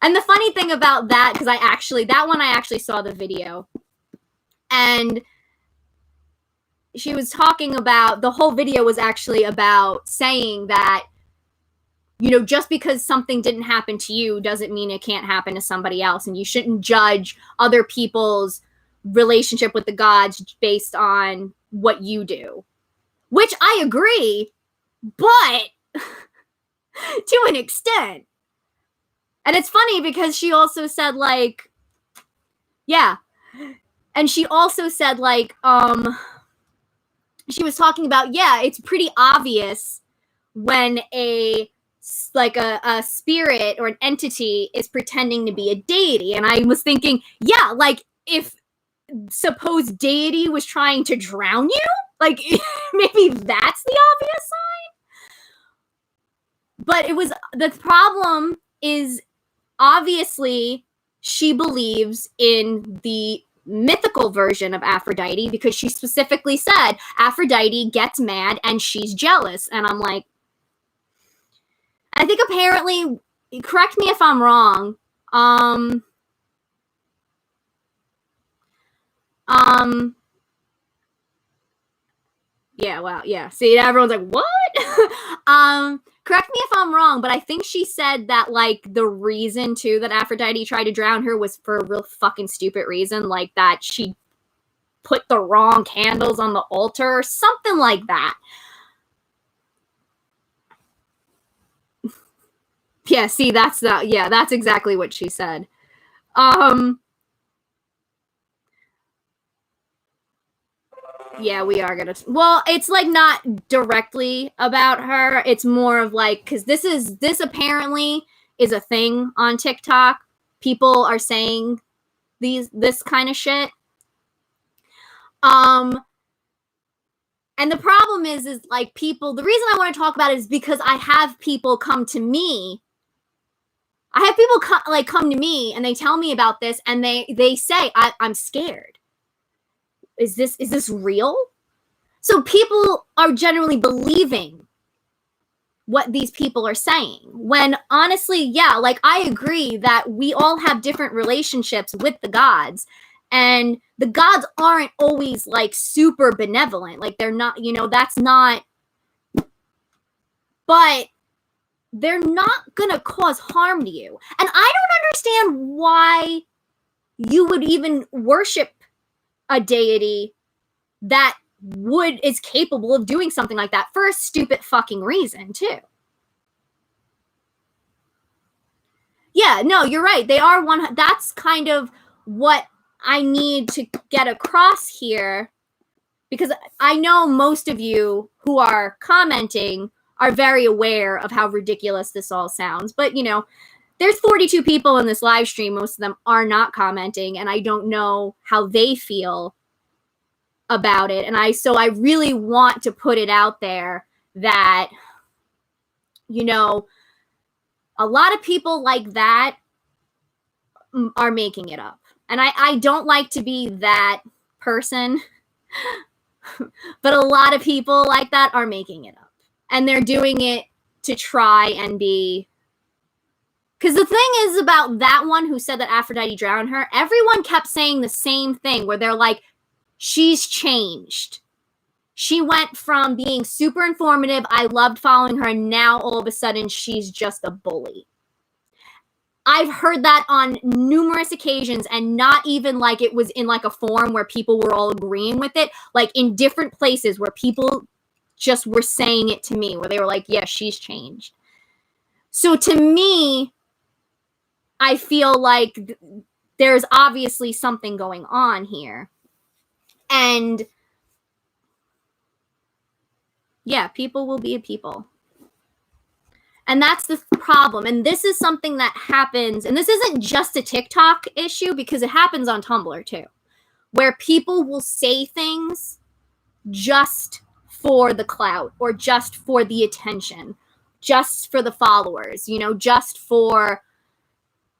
And the funny thing about that, because I actually saw the video, and she was talking about, the whole video was actually about saying that just because something didn't happen to you doesn't mean it can't happen to somebody else. And you shouldn't judge other people's relationship with the gods based on what you do. Which I agree, but to an extent. And it's funny because she also said, like, yeah. And she also said, like, she was talking about, yeah, it's pretty obvious when a spirit or an entity is pretending to be a deity. And I was thinking, yeah, like, if supposed deity was trying to drown you, like, maybe that's the obvious sign. But the problem is, obviously, she believes in the mythical version of Aphrodite because she specifically said Aphrodite gets mad and she's jealous. And I'm like, I think apparently, correct me if I'm wrong, yeah, wow, yeah. See, everyone's like, what? Correct me if I'm wrong, but I think she said that, like, the reason, too, that Aphrodite tried to drown her was for a real fucking stupid reason, like that she put the wrong candles on the altar or something like that. Yeah, see, that's exactly what she said. Yeah, we are gonna. Well, it's like not directly about her. It's more of like, because this apparently is a thing on TikTok. People are saying this kind of shit. And the problem is like people. The reason I want to talk about it is because I have people come to me. I have people come to me and they tell me about this and they say I'm scared. Is this real? So people are generally believing what these people are saying. When honestly, yeah, like I agree that we all have different relationships with the gods. And the gods aren't always like super benevolent. Like they're not, that's not. But they're not going to cause harm to you. And I don't understand why you would even worship a deity that is capable of doing something like that for a stupid fucking reason, too. Yeah, no, you're right. They are one. That's kind of what I need to get across here, because I know most of you who are commenting are very aware of how ridiculous this all sounds. But, there's 42 people in this live stream. Most of them are not commenting, and I don't know how they feel about it. And I really want to put it out there that, a lot of people like that are making it up. And I don't like to be that person, but a lot of people like that are making it up. And they're doing it to try and be... Because the thing is about that one who said that Aphrodite drowned her, everyone kept saying the same thing where they're like, she's changed. She went from being super informative, I loved following her, and now all of a sudden she's just a bully. I've heard that on numerous occasions, and not even like it was in like a forum where people were all agreeing with it, like in different places where people just were saying it to me, where they were like, yeah, she's changed. So to me, I feel like there's obviously something going on here. And yeah, people will be people. And that's the problem. And this is something that happens, and this isn't just a TikTok issue, because it happens on Tumblr too, where people will say things just for the clout, or just for the attention, just for the followers,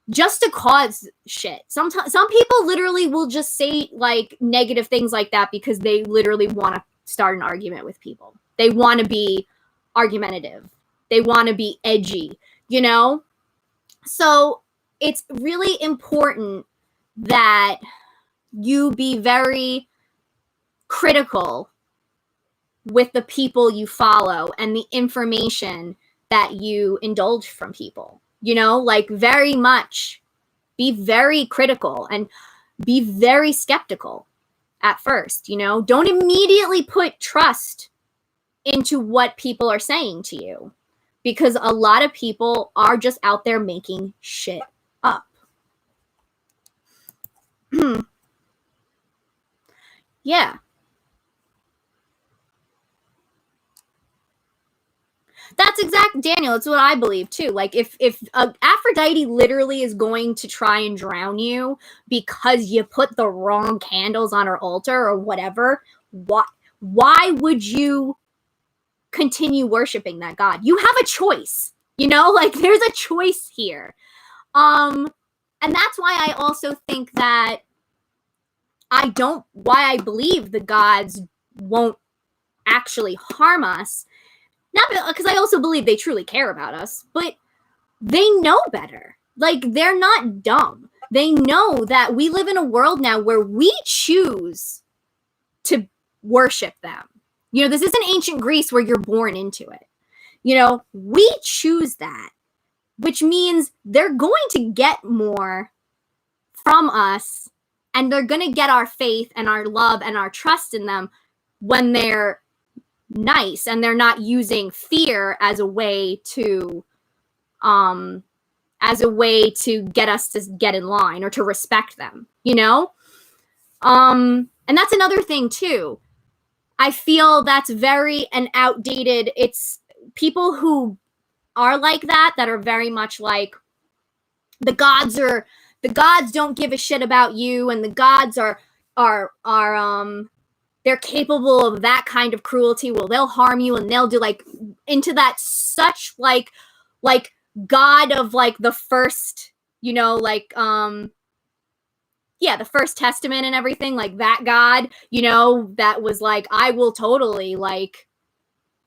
just to cause shit. Some people literally will just say like negative things like that because they literally want to start an argument with people. They want to be argumentative. They want to be edgy, So it's really important that you be very critical with the people you follow and the information that you indulge from people. You know, like very much be very critical and be very skeptical at first. You know, don't immediately put trust into what people are saying to you, because a lot of people are just out there making shit up. Yeah. That's exact, Daniel. It's what I believe too. Like if Aphrodite literally is going to try and drown you because you put the wrong candles on her altar or whatever, why would you continue worshiping that god? You have a choice. You know, like there's a choice here. And that's why I also think that why I believe the gods won't actually harm us. Not because I also believe they truly care about us, but they know better. Like, they're not dumb. They know that we live in a world now where we choose to worship them. You know, this isn't ancient Greece where you're born into it. You know, we choose that, which means they're going to get more from us, and they're going to get our faith and our love and our trust in them when they're nice and they're not using fear as a way to get us to get in line or to respect them, you know? And that's another thing too. I feel that's very an outdated, it's people who are like that are very much like the gods don't give a shit about you, and the gods are they're capable of that kind of cruelty. Well, they'll harm you and they'll do like into that such like God of like the first, you know, like the first testament and everything, like that God, you know, that was like, I will totally like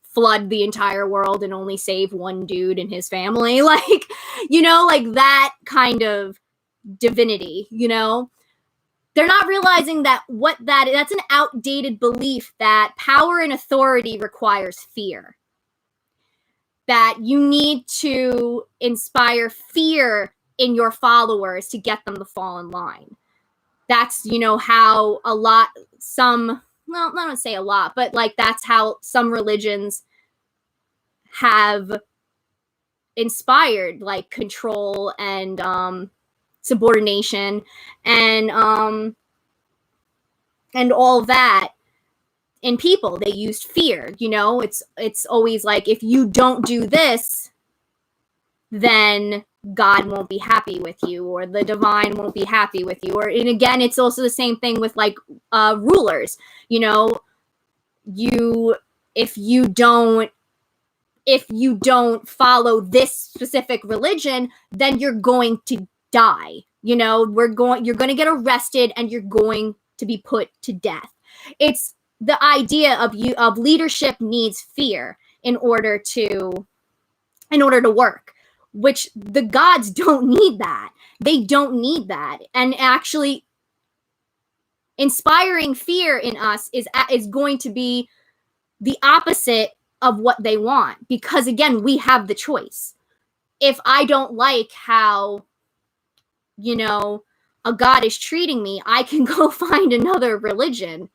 flood the entire world and only save one dude and his family. Like, you know, like that kind of divinity, you know? They're not realizing that that's an outdated belief that power and authority requires fear. That you need to inspire fear in your followers to get them to fall in line. That's, you know, how I don't say a lot, but like that's how some religions have inspired like control and subordination and all that in people. They used fear, you know. It's always like, if you don't do this, then God won't be happy with you, or the divine won't be happy with you. Or, and again, it's also the same thing with like rulers, you know. If you don't follow this specific religion, then you're going to die. You know, you're going to get arrested and you're going to be put to death. It's the idea of leadership needs fear in order to work, which the gods don't need that. They don't need that. And actually inspiring fear in us is going to be the opposite of what they want, because again, we have the choice. If I don't like how, you know, a god is treating me, I can go find another religion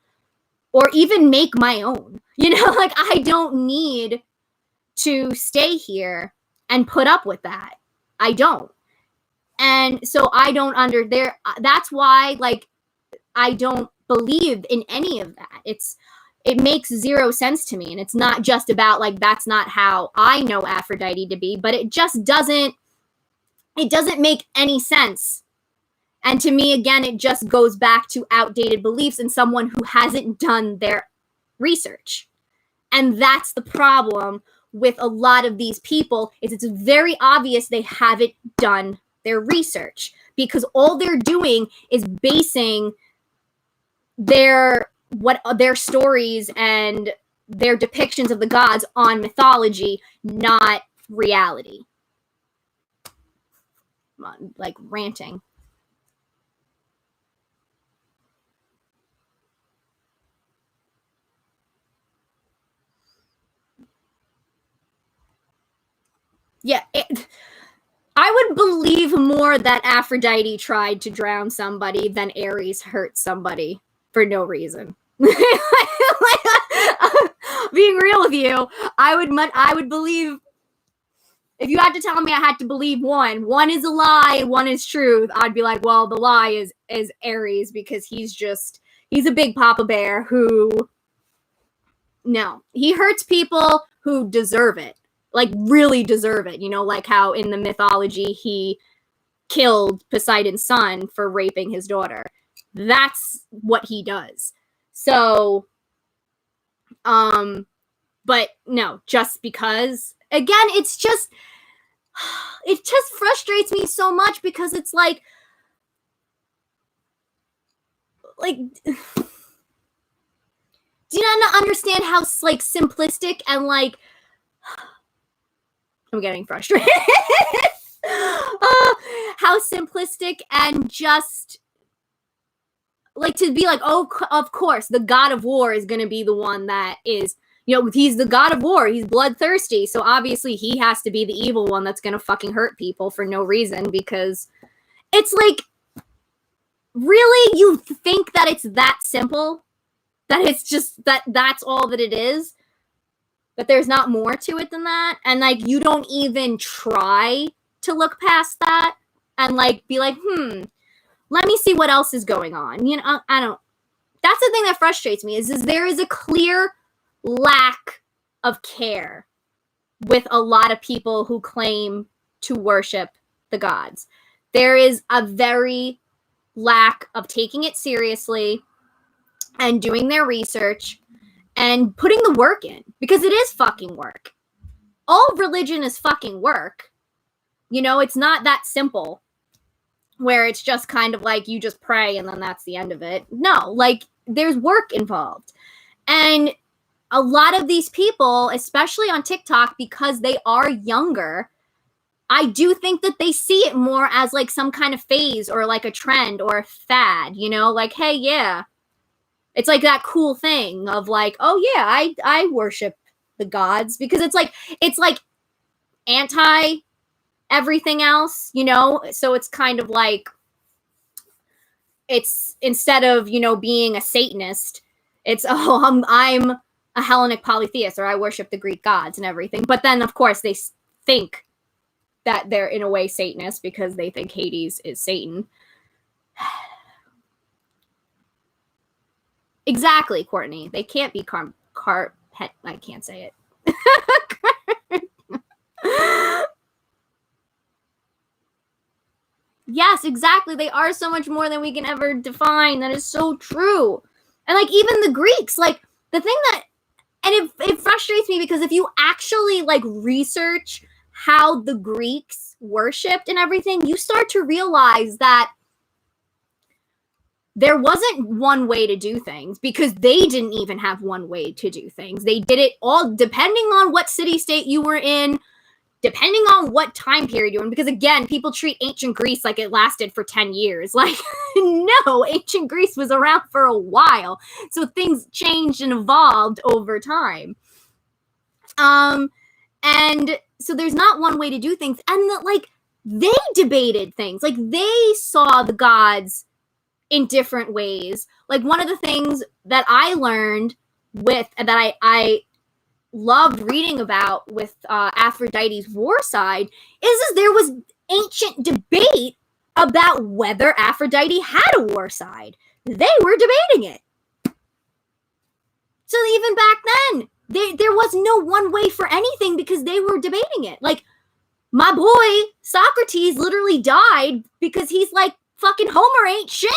or even make my own. You know, like I don't need to stay here and put up with that. I don't. And so I don't that's why like I don't believe in any of that. It makes zero sense to me. And it's not just about like, that's not how I know Aphrodite to be, but it just doesn't make any sense. And to me, again, it just goes back to outdated beliefs and someone who hasn't done their research. And that's the problem with a lot of these people, is it's very obvious they haven't done their research, because all they're doing is basing their stories and their depictions of the gods on mythology, not reality. Like ranting. Yeah, I would believe more that Aphrodite tried to drown somebody than Ares hurt somebody for no reason. Being real with you, I would believe, if you had to tell me I had to believe one is a lie, one is truth, I'd be like, well, the lie is Ares, because he's a big papa bear who, no, he hurts people who deserve it, like really deserve it. You know, like how in the mythology he killed Poseidon's son for raping his daughter. That's what he does. So, but no, just because, again, it just frustrates me so much, because it's like do you not understand how like simplistic and like I'm getting frustrated. How simplistic and just like to be like, oh, of course, the god of war is going to be the one that is, you know, he's the god of war. He's bloodthirsty. So obviously he has to be the evil one that's going to fucking hurt people for no reason, because it's like, really? You think that it's that simple? That it's just that's all that it is? That there's not more to it than that? And like, you don't even try to look past that and like be like, let me see what else is going on. You know, I don't. That's the thing that frustrates me is there is a clear lack of care with a lot of people who claim to worship the gods. There is a very lack of taking it seriously and doing their research and putting the work in, because it is fucking work. All religion is fucking work. You know, it's not that simple where it's just kind of like you just pray and then that's the end of it. No, like there's work involved. And a lot of these people, especially on TikTok, because they are younger, I do think that they see it more as like some kind of phase or like a trend or a fad, you know, like, hey, yeah. It's like that cool thing of like, oh yeah, I worship the gods, because it's like anti everything else, you know? So it's kind of like, it's instead of, you know, being a Satanist, it's, oh, I'm a Hellenic polytheist, or I worship the Greek gods and everything. But then of course they think that they're in a way Satanists because they think Hades is Satan. Exactly, Courtney. They can't be I can't say it. Yes, exactly. They are so much more than we can ever define. That is so true. And like even the Greeks, like the thing that, and it frustrates me, because if you actually like research how the Greeks worshipped and everything, you start to realize that there wasn't one way to do things, because they didn't even have one way to do things. They did it all depending on what city-state you were in, depending on what time period you're in. Because again, people treat ancient Greece like it lasted for 10 years. Like, no, ancient Greece was around for a while. So things changed and evolved over time. And so there's not one way to do things. And like, they debated things. Like, they saw the gods in different ways. Like one of the things that I learned with, that I loved reading about with Aphrodite's war side is there was ancient debate about whether Aphrodite had a war side. They were debating it. So even back then, there was no one way for anything, because they were debating it. Like my boy Socrates literally died because he's like, fucking Homer ain't shit.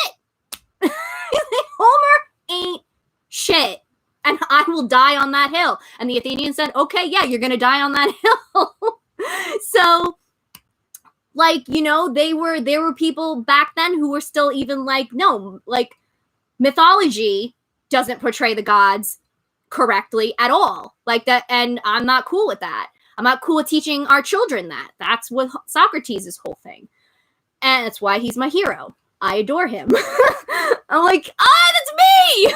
Homer ain't shit, and I will die on that hill. And the Athenians said, okay, yeah, you're gonna die on that hill. So like, you know, there were people back then who were still even like, no, like mythology doesn't portray the gods correctly at all, like that. And I'm not cool with that. I'm not cool with teaching our children that. That's what Socrates' whole thing, and that's why he's my hero. I adore him. I'm like, that's me.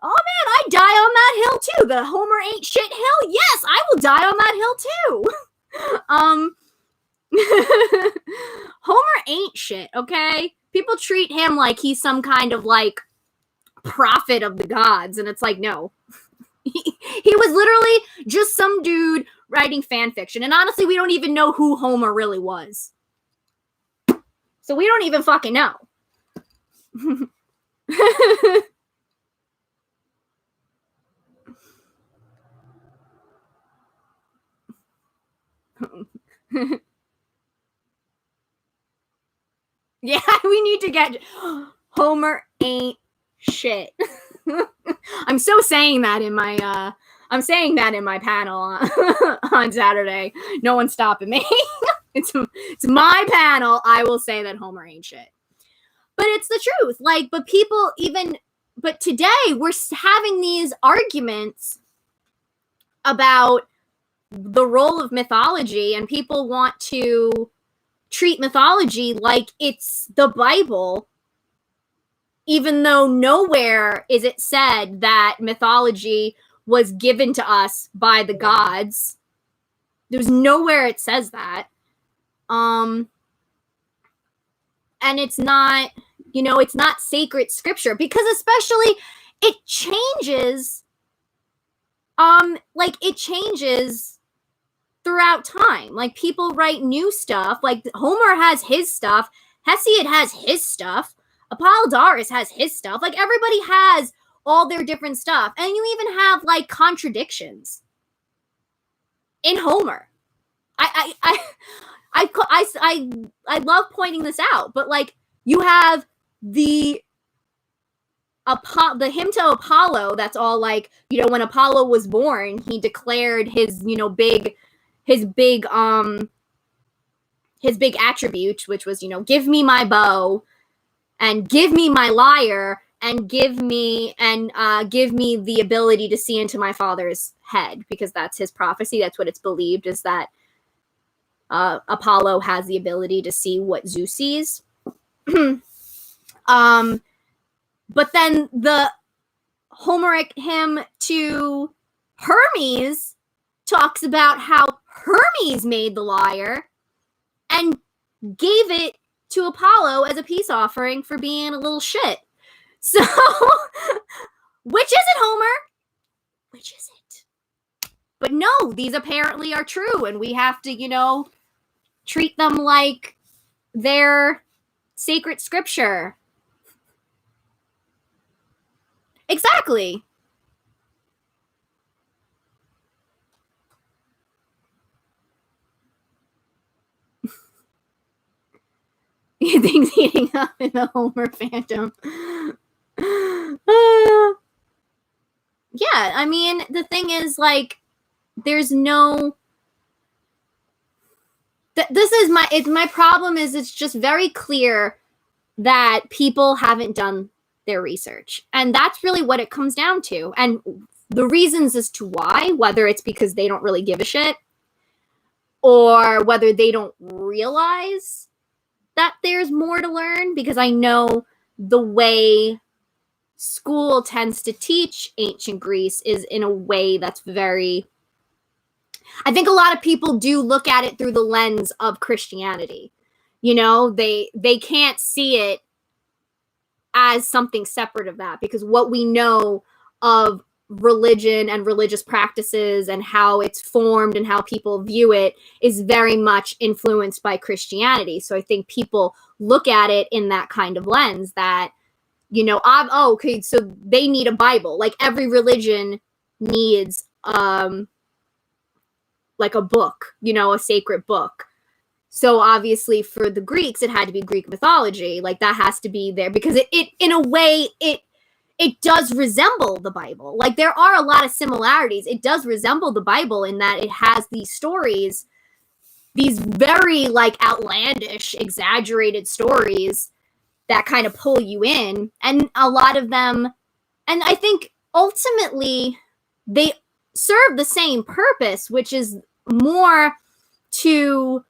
Oh man, I die on that hill too. The Homer ain't shit hill. Yes, I will die on that hill too. Homer ain't shit, okay? People treat him like he's some kind of like prophet of the gods, and it's like, no. He was literally just some dude writing fan fiction. And honestly, we don't even know who Homer really was. So we don't even fucking know. Yeah, we need to get Homer ain't shit. I'm so saying that in my I'm saying that in my panel on Saturday. No one's stopping me. It's my panel. I will say that Homer ain't shit. But it's the truth. Like, but people even, but today we're having these arguments about the role of mythology, and people want to treat mythology like it's the Bible, even though nowhere is it said that mythology was given to us by the gods. There's nowhere it says that. And it's not, you know, it's not sacred scripture, because especially it changes, like it changes throughout time. Like people write new stuff. Like Homer has his stuff. Hesiod has his stuff. Apollodorus has his stuff. Like everybody has all their different stuff. And you even have like contradictions in Homer. I love pointing this out, but like you have the hymn to Apollo. That's all like, you know, when Apollo was born, he declared his, you know, his big attribute, which was, you know, give me my bow and give me my lyre and give me the ability to see into my father's head, because that's his prophecy. That's what it's believed, is that Apollo has the ability to see what Zeus sees. But then the Homeric hymn to Hermes talks about how Hermes made the lyre and gave it to Apollo as a peace offering for being a little shit. So, which is it, Homer? Which is it? But no, these apparently are true, and we have to, you know, treat them like they're sacred scripture. Exactly. Things heating up in the Homer fandom. Yeah, I mean, the thing is, like, there's no... This is my problem is it's just very clear that people haven't done their research. And that's really what it comes down to. And the reasons as to why, whether it's because they don't really give a shit or whether they don't realize that there's more to learn, because I know the way school tends to teach ancient Greece is in a way that's very... I think a lot of people do look at it through the lens of Christianity. You know, they can't see it as something separate of that, because what we know of religion and religious practices and how it's formed and how people view it is very much influenced by Christianity. So I think people look at it in that kind of lens that, you know, okay, so they need a Bible. Like every religion needs like a book, you know, a sacred book. So obviously for the Greeks, it had to be Greek mythology. Like that has to be there because it in a way, it does resemble the Bible. Like there are a lot of similarities. It does resemble the Bible in that it has these stories, these very like outlandish, exaggerated stories that kind of pull you in. And a lot of them, and I think ultimately they serve the same purpose, which is more to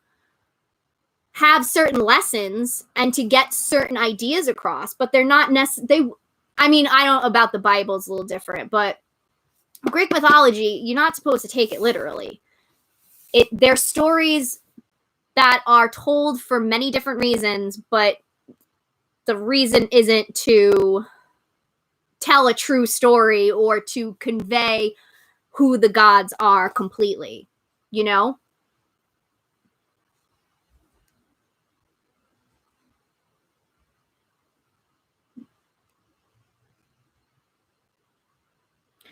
have certain lessons and to get certain ideas across, but they're not necessarily, I mean, I don't about the Bible, it's a little different, but Greek mythology, you're not supposed to take it literally. They're stories that are told for many different reasons, but the reason isn't to tell a true story or to convey who the gods are completely, you know?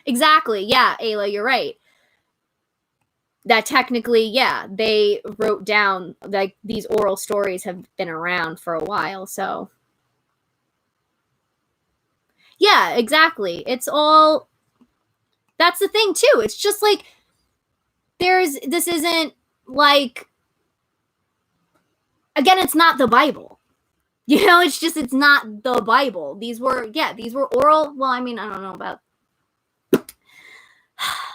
Exactly. Yeah, Ayla, you're right. That technically, yeah, they wrote down, like, these oral stories have been around for a while, so. Yeah, exactly. It's all, that's the thing, too. It's just like, this isn't like, again, it's not the Bible. You know, it's just, it's not the Bible. These were oral. Well, I mean, I don't know about.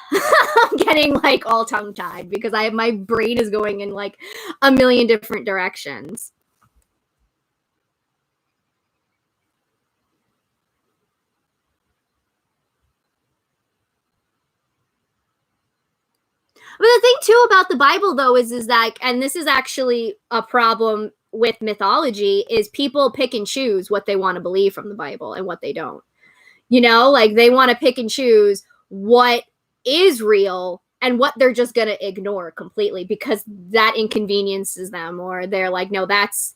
I'm getting like all tongue tied because my brain is going in like a million different directions. But the thing too about the Bible though is that, and this is actually a problem with mythology, is people pick and choose what they want to believe from the Bible and what they don't. You know, like they want to pick and choose what is real and what they're just going to ignore completely because that inconveniences them, or they're like, no, that's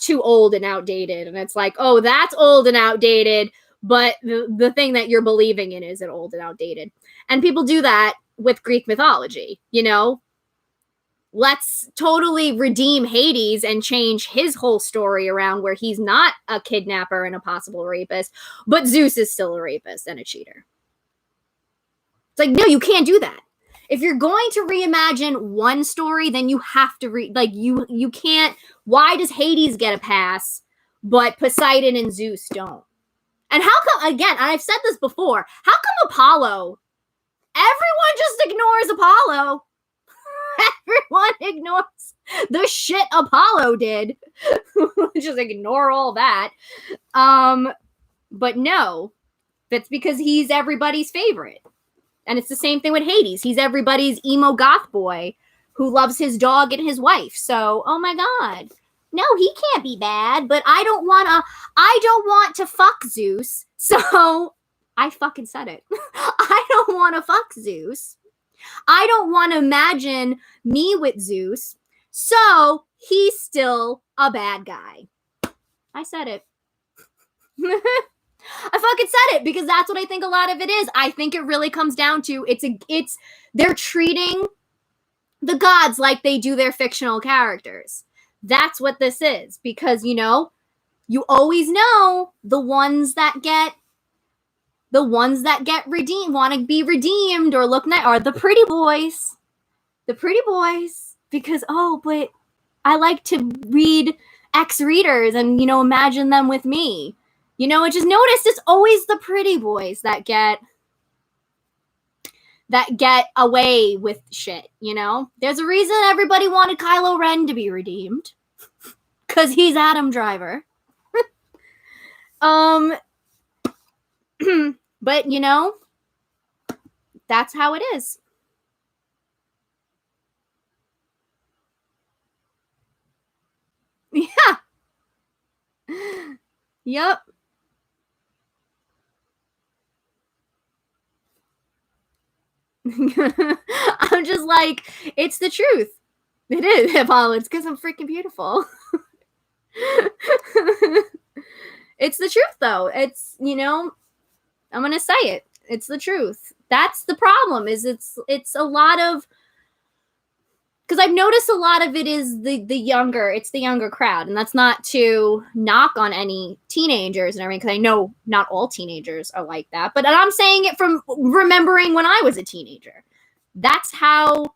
too old and outdated. And it's like, oh, that's old and outdated, but the thing that you're believing in isn't old and outdated. And people do that with Greek mythology, you know? Let's totally redeem Hades and change his whole story around where he's not a kidnapper and a possible rapist, but Zeus is still a rapist and a cheater. It's like, no, you can't do that. If you're going to reimagine one story, then you have to you can't. Why does Hades get a pass, but Poseidon and Zeus don't? And how come, again, I've said this before, how come Apollo, everyone just ignores Apollo? Everyone ignores the shit Apollo did. Just ignore all that. But no, that's because he's everybody's favorite. And it's the same thing with Hades. He's everybody's emo goth boy who loves his dog and his wife. So, oh my God. No, he can't be bad, but I don't want to fuck Zeus. So I fucking said it. I don't want to fuck Zeus. I don't want to imagine me with Zeus. So he's still a bad guy. I said it. I fucking said it because that's what I think a lot of it is. I think it really comes down to they're treating the gods like they do their fictional characters. That's what this is, because you always know the ones that get redeemed, want to be redeemed or look nice, are the pretty boys. The pretty boys, because but I like to read X readers and imagine them with me. I just noticed it's always the pretty boys that get away with shit, There's a reason everybody wanted Kylo Ren to be redeemed. Because he's Adam Driver. But, that's how it is. Yeah. Yep. I'm just like, it's the truth. It is, Apollo. It's because I'm freaking beautiful. It's the truth, though. It's, I'm going to say it. It's the truth. That's the problem, is it's a lot of, because I've noticed a lot of it is the younger crowd. And that's not to knock on any teenagers and everything, because I know not all teenagers are like that. But I'm saying it from remembering when I was a teenager. That's how,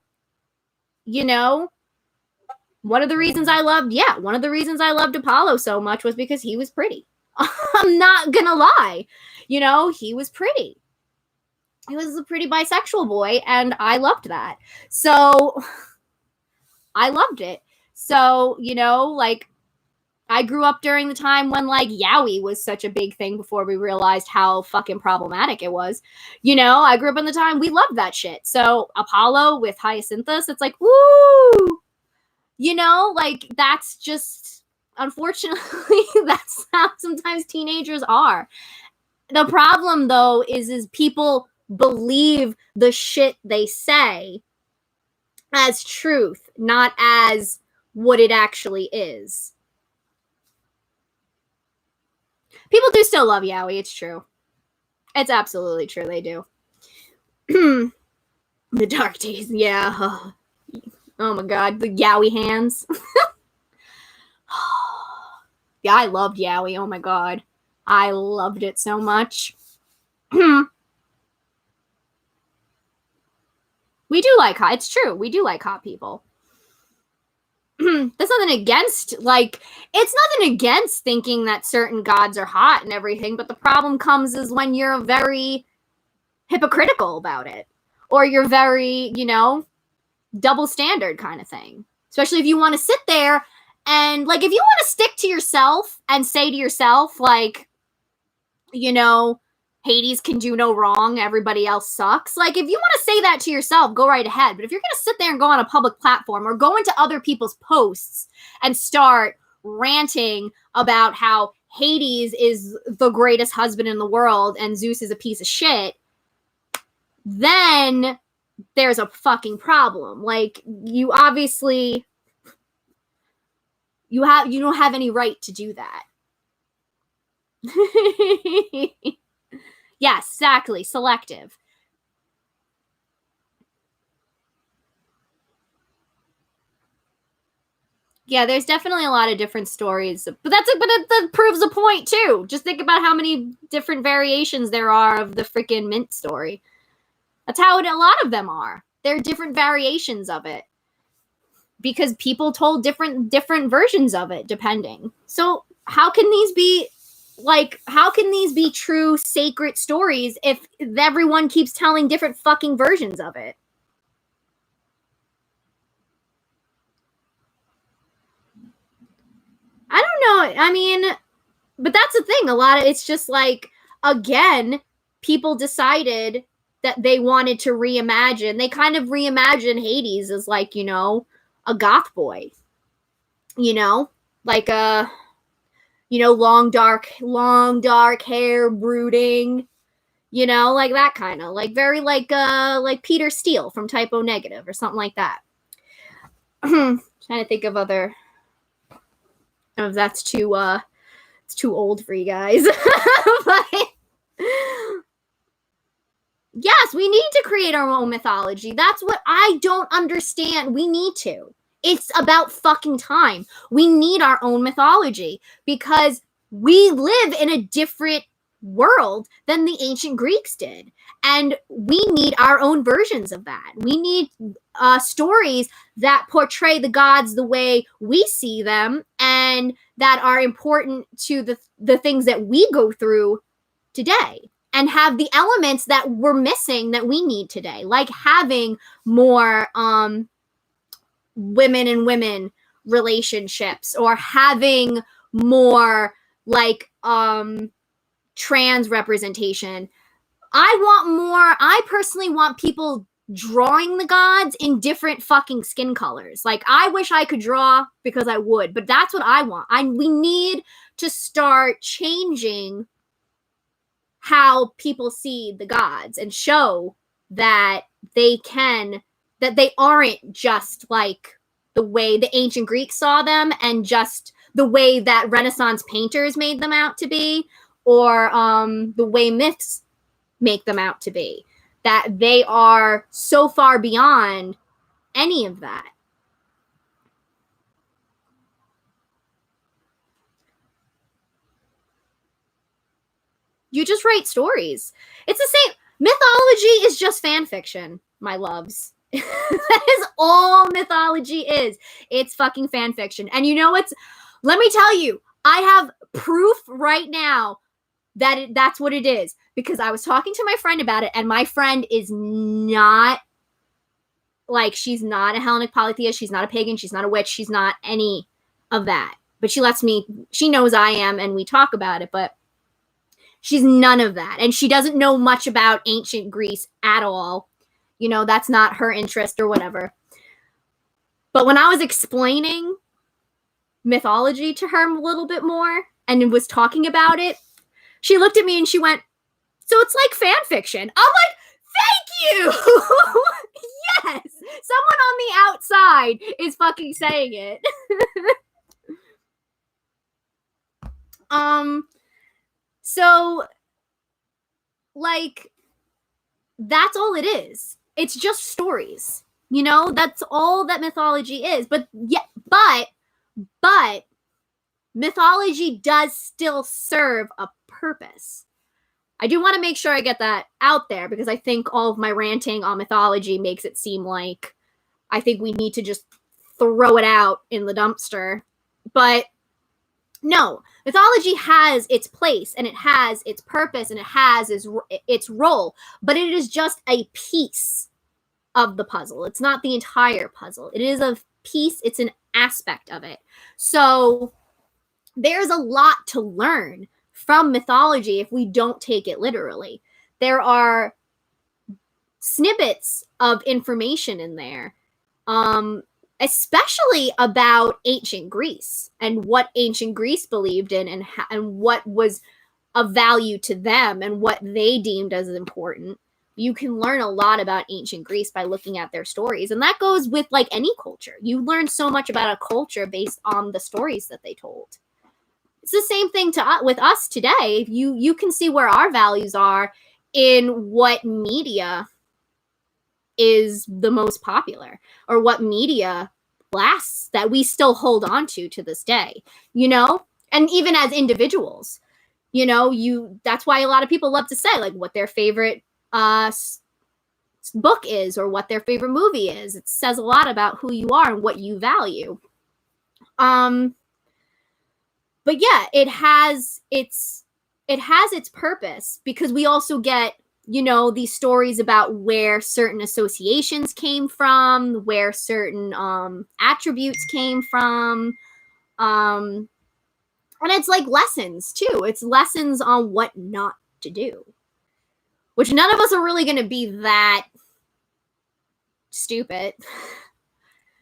one of the reasons I loved Apollo so much was because he was pretty. I'm not going to lie. He was pretty. He was a pretty bisexual boy, and I loved that. So I loved it. So, I grew up during the time when like yaoi was such a big thing before we realized how fucking problematic it was. You know, I grew up in the time we loved that shit. So Apollo with Hyacinthus, it's like, woo! You know, like that's just, unfortunately, that's how sometimes teenagers are. The problem though is people believe the shit they say as truth, not as what it actually is. People do still love yaoi, it's true. It's absolutely true, they do. The dark days, yeah. Oh my god, the yaoi hands. Yeah, I loved yaoi, oh my god. I loved it so much. We do like hot, it's true, we do like hot people. That's nothing against, like, it's nothing against thinking that certain gods are hot and everything, but the problem comes is when you're very hypocritical about it, or you're very, you know, double standard kind of thing. Especially if you want to sit there and, like, if you want to stick to yourself and say to yourself, like, you know, Hades can do no wrong, everybody else sucks. Like, if you want to say that to yourself, go right ahead. But if you're going to sit there and go on a public platform or go into other people's posts and start ranting about how Hades is the greatest husband in the world and Zeus is a piece of shit, then there's a fucking problem. Like, you obviously, you don't have any right to do that. Yes, exactly. Selective. Yeah, there's definitely a lot of different stories, but that proves a point too. Just think about how many different variations there are of the freaking mint story. That's how a lot of them are. There are different variations of it because people told different versions of it depending. So how can these be true sacred stories if everyone keeps telling different fucking versions of it? I don't know. I mean, but that's the thing. A lot of it's just like, again, people decided that they wanted to reimagine. They kind of reimagine Hades as like, you know, a goth boy. You know, like a, you know, long dark hair, brooding, you know, like that kind of, like very like Peter Steele from Typo Negative or something like that. Trying to think of other. Oh, that's too it's too old for you guys. But yes, we need to create our own mythology. That's what I don't understand. We need to. It's about fucking time. We need our own mythology because we live in a different world than the ancient Greeks did. And we need our own versions of that. We need stories that portray the gods the way we see them and that are important to the things that we go through today and have the elements that we're missing that we need today, like having more women and women relationships or having more like trans representation. I personally want people drawing the gods in different fucking skin colors. Like, I wish I could draw because I would, but that's what I want. We need to start changing how people see the gods and show that they aren't just like the way the ancient Greeks saw them and just the way that Renaissance painters made them out to be, or the way myths make them out to be. That they are so far beyond any of that. You just write stories. It's the same. Mythology is just fan fiction, my loves. That is all mythology is. It's fucking fan fiction. And you know what's, let me tell you, I have proof right now that that's what it is, because I was talking to my friend about it, and my friend is not, like, she's not a Hellenic polytheist, she's not a pagan, she's not a witch, she's not any of that. but she knows I am, and we talk about it, but she's none of that. And she doesn't know much about ancient Greece at all. You know, that's not her interest or whatever. But when I was explaining mythology to her a little bit more and was talking about it, she looked at me and she went, so it's like fan fiction. I'm like, thank you. Yes. Someone on the outside is fucking saying it. So, like, that's all it is. It's just stories. You know, that's all that mythology is. But mythology does still serve a purpose. I do want to make sure I get that out there, because I think all of my ranting on mythology makes it seem like I think we need to just throw it out in the dumpster. But no, mythology has its place, and it has its purpose, and it has its role, but it is just a piece of the puzzle. It's not the entire puzzle. It is a piece. It's an aspect of it. So there's a lot to learn from mythology if we don't take it literally. There are snippets of information in there, especially about ancient Greece and what ancient Greece believed in, and what was of value to them and what they deemed as important. You can learn a lot about ancient Greece by looking at their stories. And that goes with like any culture. You learn so much about a culture based on the stories that they told. It's the same thing with us today. You can see where our values are in what media is the most popular, or what media lasts, that we still hold on to this day, you know? And even as individuals, you know, that's why a lot of people love to say like what their favorite book is, or what their favorite movie is. It says a lot about who you are and what you value. But yeah, it has its purpose, because we also get, you know, these stories about where certain associations came from, where certain attributes came from. And it's like lessons too. It's lessons on what not to do, which none of us are really going to be that stupid.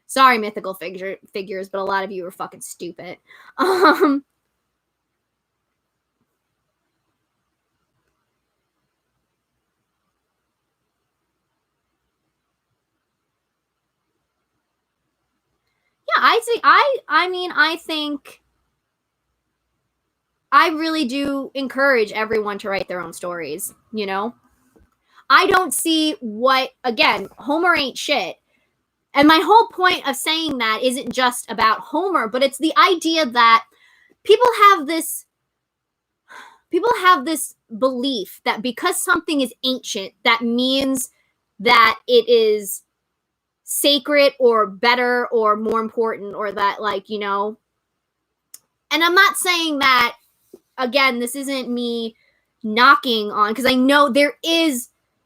Sorry, mythical figures, but a lot of you are fucking stupid. Yeah, I think I really do encourage everyone to write their own stories, you know? I don't see again, Homer ain't shit. And my whole point of saying that isn't just about Homer, but it's the idea that people have this belief that because something is ancient, that means that it is sacred or better or more important, or that, like, you know. And I'm not saying that, again, this isn't me knocking on, because I know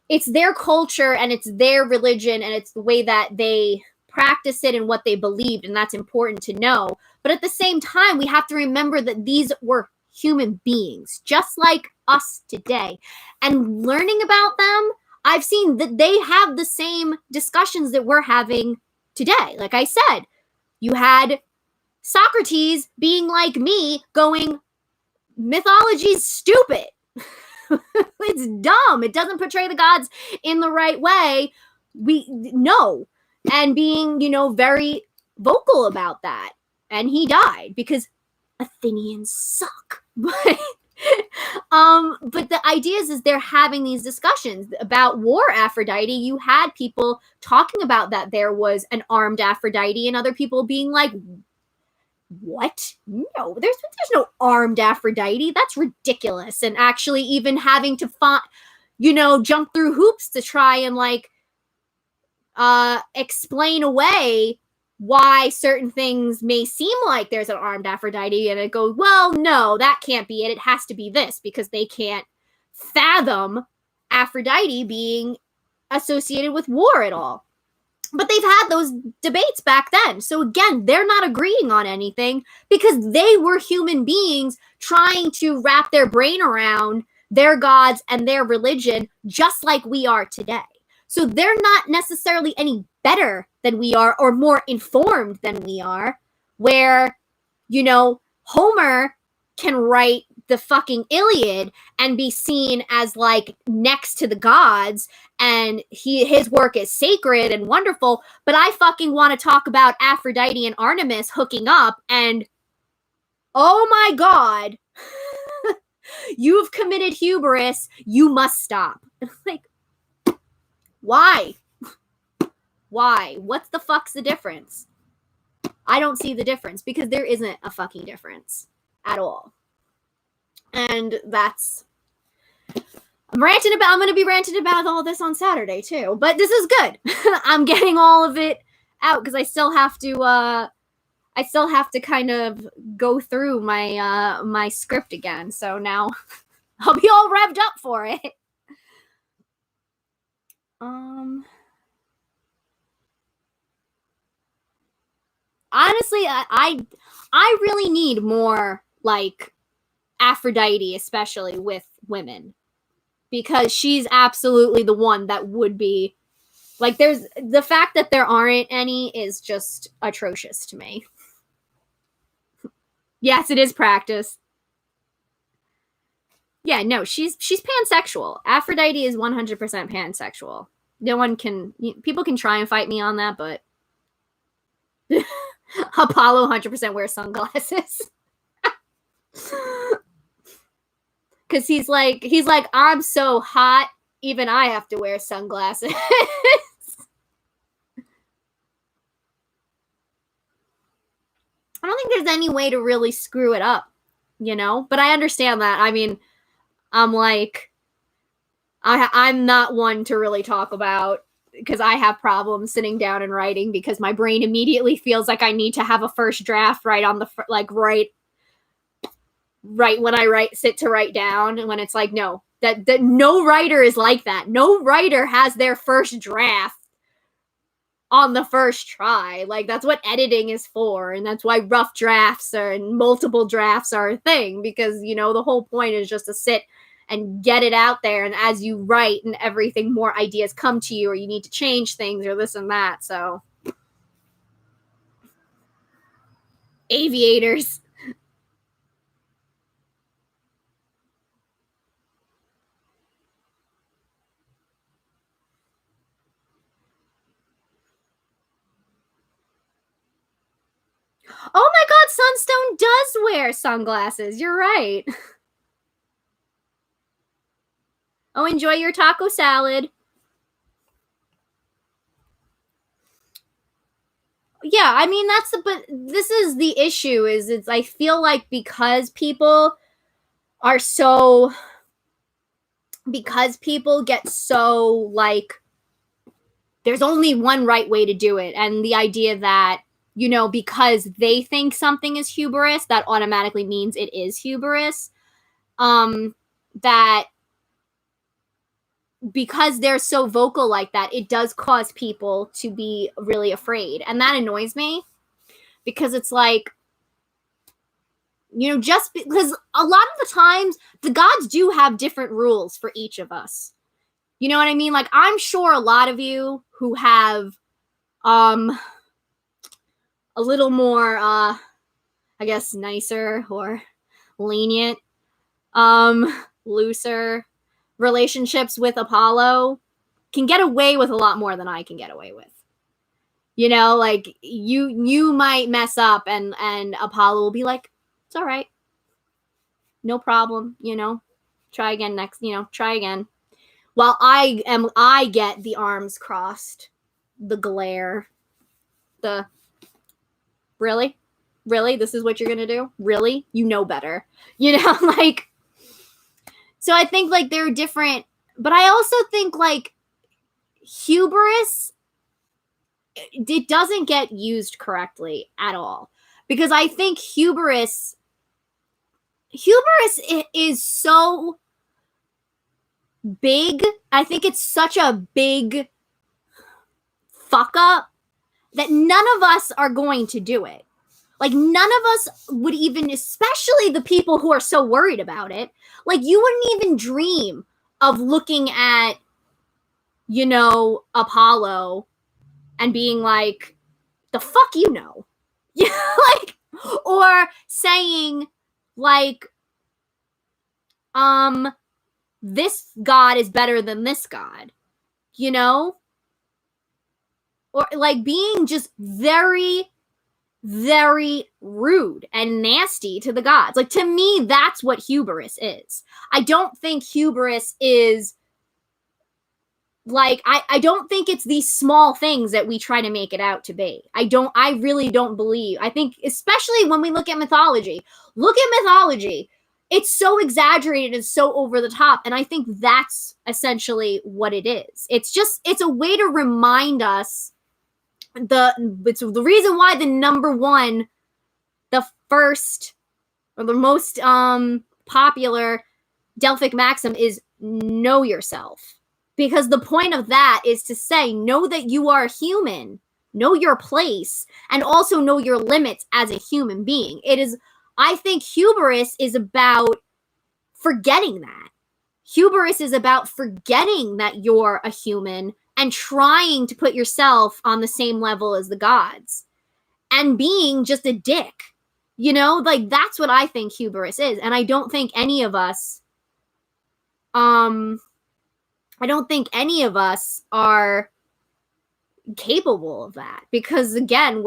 it's their culture and it's their religion and it's the way that they practice it and what they believed, and that's important to know. But at the same time, we have to remember that these were human beings just like us today, and learning about them, I've seen that they have the same discussions that we're having today. Like I said, you had Socrates being like me, going, mythology's stupid. It's dumb. It doesn't portray the gods in the right way. And being, you know, very vocal about that. And he died because Athenians suck. But the idea is they're having these discussions about war Aphrodite. You had people talking about that there was an armed Aphrodite, and other people being like, what? No, there's no armed Aphrodite. That's ridiculous. And actually even having to jump through hoops to try and like explain away why certain things may seem like there's an armed Aphrodite, and it goes, well, no, that can't be it. It has to be this, because they can't fathom Aphrodite being associated with war at all. But they've had those debates back then. So again, they're not agreeing on anything because they were human beings trying to wrap their brain around their gods and their religion just like we are today. So they're not necessarily any better than we are or more informed than we are, where, you know, Homer can write the fucking Iliad and be seen as like next to the gods, and his work is sacred and wonderful, but I fucking want to talk about Aphrodite and Artemis hooking up, and oh my god, you've committed hubris, you must stop. Like, why? What's the fuck's the difference? I don't see the difference, because there isn't a fucking difference at all. And that's, I'm going to be ranting about all this on Saturday too, but this is good. I'm getting all of it out because I still have to kind of go through my my script again. So now I'll be all revved up for it. Honestly, I really need more like Aphrodite, especially with women, because she's absolutely the one that would be like, there's the fact that there aren't any is just atrocious to me. Yes, it is practice. Yeah, no, she's pansexual. Aphrodite is 100% pansexual. No one can, people can try and fight me on that, but Apollo 100% wears sunglasses. Because he's like, I'm so hot, even I have to wear sunglasses. I don't think there's any way to really screw it up, you know? But I understand that. I mean, I'm like, I'm not one to really talk about, because I have problems sitting down and writing, because my brain immediately feels like I need to have a first draft right on the, like, right when I sit to write down, and when it's like, no, that no writer is like that. No writer has their first draft on the first try. Like, that's what editing is for, and that's why rough drafts and multiple drafts are a thing, because, you know, the whole point is just to sit and get it out there, and as you write and everything, more ideas come to you, or you need to change things or this and that. So aviators. Oh my god, Sunstone does wear sunglasses. You're right. Oh, enjoy your taco salad. Yeah, I mean, but this is the issue, is it's, I feel like because people get so, like, there's only one right way to do it, and the idea that, you know, because they think something is hubris, that automatically means it is hubris. That because they're so vocal like that, it does cause people to be really afraid. And that annoys me, because it's like, you know, just because a lot of the times the gods do have different rules for each of us. You know what I mean? Like, I'm sure a lot of you who have a little more I guess nicer or lenient, looser relationships with Apollo can get away with a lot more than I can get away with. You know, like, you might mess up, and Apollo will be like, it's all right, no problem, you know, try again next, you know, try again. While I get the arms crossed, the glare, the really, this is what you're gonna do? Really? You know better, you know? Like, so I think, like, they're different, but I also think, like, hubris, it doesn't get used correctly at all, because I think hubris is so big. I think it's such a big fuck up that none of us are going to do it. Like, none of us would even, especially the people who are so worried about it, like, you wouldn't even dream of looking at, you know, Apollo and being like, the fuck you know? Yeah, like, or saying, like, this God is better than this God, you know? Or, like, being just very, very rude and nasty to the gods. Like, to me, that's what hubris is. I don't think hubris is, like, I don't think it's these small things that we try to make it out to be. I really don't believe. I think, especially when we look at mythology, it's so exaggerated and so over the top. And I think that's essentially what it is. It's a way to remind us it's the reason why the number one, the first, or the most popular Delphic maxim is know yourself. Because the point of that is to say, know that you are human, know your place, and also know your limits as a human being. I think hubris is about forgetting that. Hubris is about forgetting that you're a human and trying to put yourself on the same level as the gods and being just a dick. You know, like, that's what I think hubris is. And I don't think any of us, are capable of that, because again,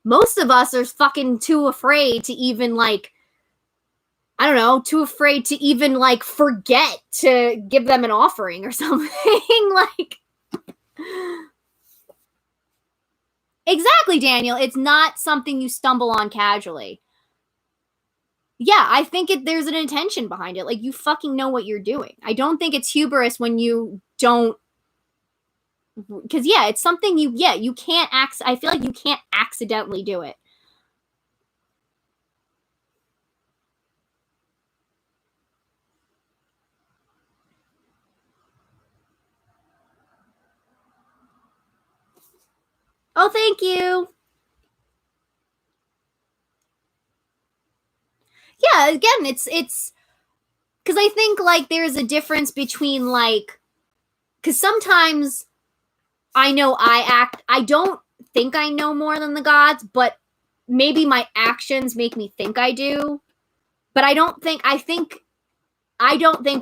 most of us are fucking too afraid to even, like, I don't know, too afraid to even, like, forget to give them an offering or something. Like, exactly, Daniel. It's not something you stumble on casually. Yeah, I think there's an intention behind it. Like, you fucking know what you're doing. I don't think it's hubris when you don't, because, yeah, it's something you can't I feel like you can't accidentally do it. Oh, thank you. Yeah, again, it's because I think, like, there's a difference between, like, because sometimes I know I don't think I know more than the gods, but maybe my actions make me think I do. But I don't think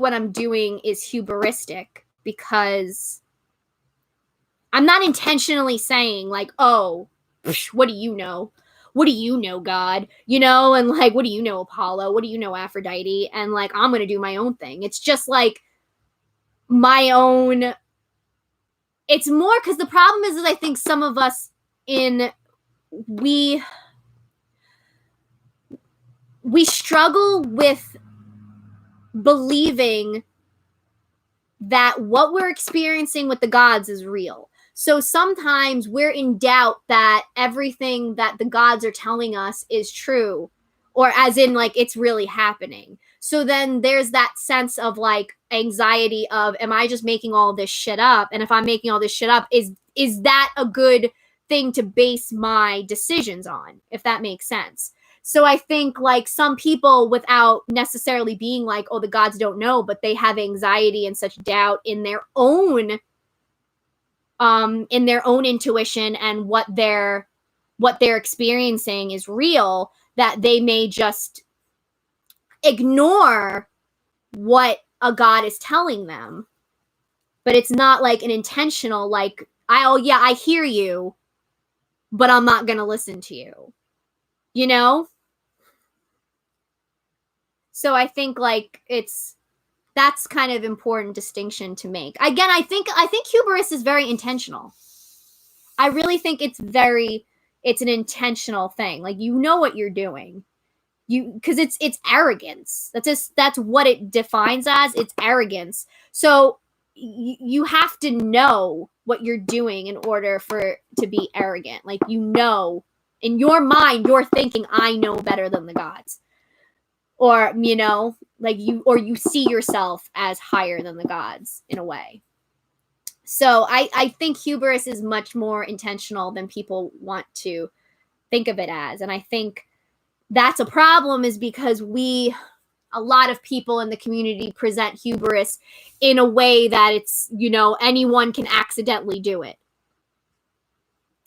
what I'm doing is hubristic, because I'm not intentionally saying, like, oh, what do you know? What do you know, God? You know, and, like, what do you know, Apollo? What do you know, Aphrodite? And, like, I'm going to do my own thing. It's just, like, my own. It's more because the problem is I think some of us we struggle with believing that what we're experiencing with the gods is real. So sometimes we're in doubt that everything that the gods are telling us is true, or as in, like, it's really happening. So then there's that sense of, like, anxiety of, am I just making all this shit up? And if I'm making all this shit up, is that a good thing to base my decisions on, if that makes sense? So I think, like, some people, without necessarily being like, oh, the gods don't know, but they have anxiety and such doubt in their own intuition and what they're experiencing is real, that they may just ignore what a god is telling them. But it's not like an intentional, like, I hear you, but I'm not going to listen to you. You know? So I think, like, that's kind of important distinction to make. Again, I think hubris is very intentional. I really think it's an intentional thing. Like, you know what you're doing. Because it's arrogance. That's what it defines as. It's arrogance. So you have to know what you're doing in order to be arrogant. Like, you know, in your mind, you're thinking, I know better than the gods. Or, you know, like, you see yourself as higher than the gods in a way. So I think hubris is much more intentional than people want to think of it as. And I think that's a problem, is because a lot of people in the community present hubris in a way that it's, anyone can accidentally do it.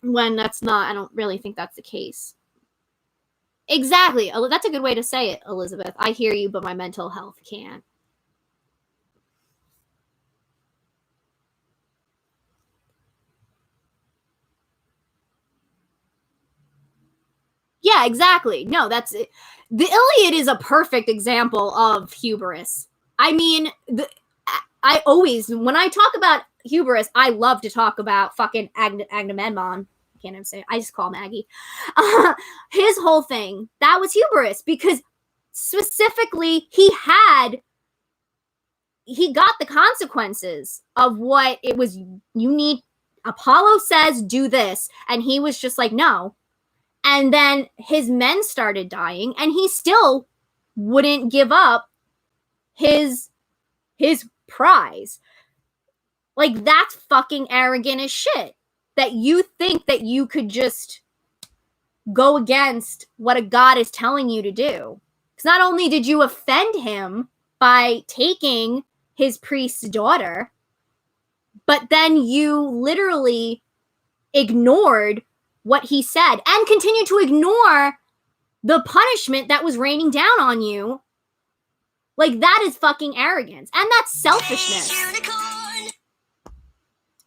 When that's not, I don't really think that's the case. Exactly. That's a good way to say it, Elizabeth. I hear you, but my mental health can't. Yeah, exactly. No, that's it. The Iliad is a perfect example of hubris. I mean, I always, when I talk about hubris, I love to talk about fucking Agamemnon. I can't even say it. I just call him Aggie. His whole thing, that was hubris, because specifically he got the consequences of what it was. Apollo says do this, and he was just like, no. And then his men started dying, and he still wouldn't give up his prize. Like, that's fucking arrogant as shit, that you think that you could just go against what a god is telling you to do. Because not only did you offend him by taking his priest's daughter, but then you literally ignored what he said and continued to ignore the punishment that was raining down on you. Like, that is fucking arrogance. And that's selfishness.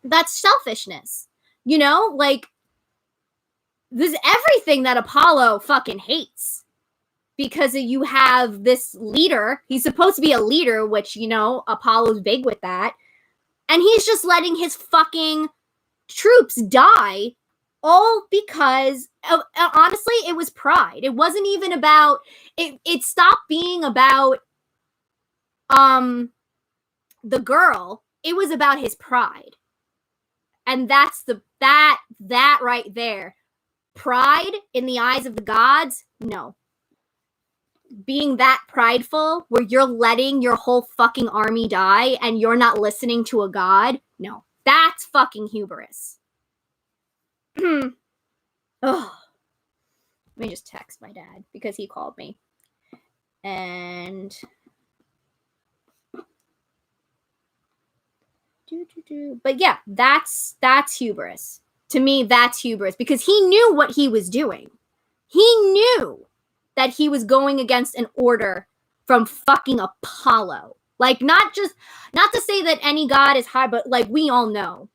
That's selfishness. Like, this is everything that Apollo fucking hates. Because you have this leader. He's supposed to be a leader, which, Apollo's big with that. And he's just letting his fucking troops die, all because honestly, it was pride. It wasn't even about it stopped being about the girl. It was about his pride. And that's that right there. Pride in the eyes of the gods? No. Being that prideful where you're letting your whole fucking army die and you're not listening to a god? No. That's fucking hubris. Oh. Let me just text my dad because he called me. And but yeah, that's hubris. To me, that's hubris, because he knew what he was doing. He knew that he was going against an order from fucking Apollo. Like, not to say that any god is high, but like, we all know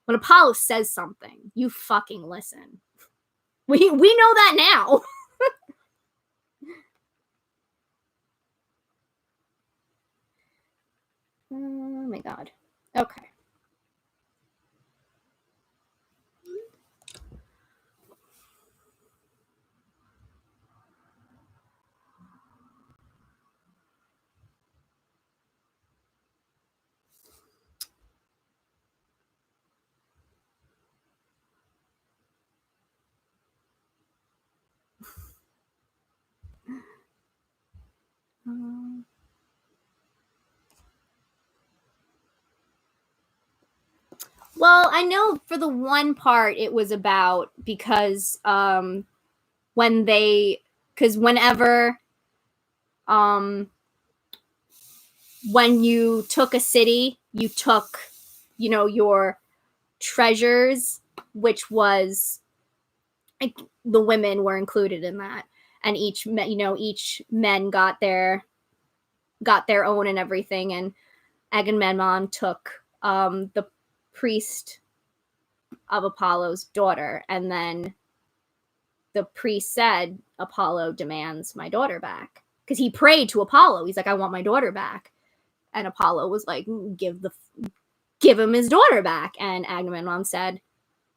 when Apollo says something, you fucking listen. We know that now. Oh my god. Okay. Well, I know for the one part it was about because whenever when you took a city, you took, your treasures, which was, like, the women were included in that, and each men got their own and everything, and Agamemnon took the priest of Apollo's daughter, and then the priest said, Apollo demands my daughter back, because he prayed to Apollo. He's like, I want my daughter back. And Apollo was like, give him his daughter back. And Agamemnon said,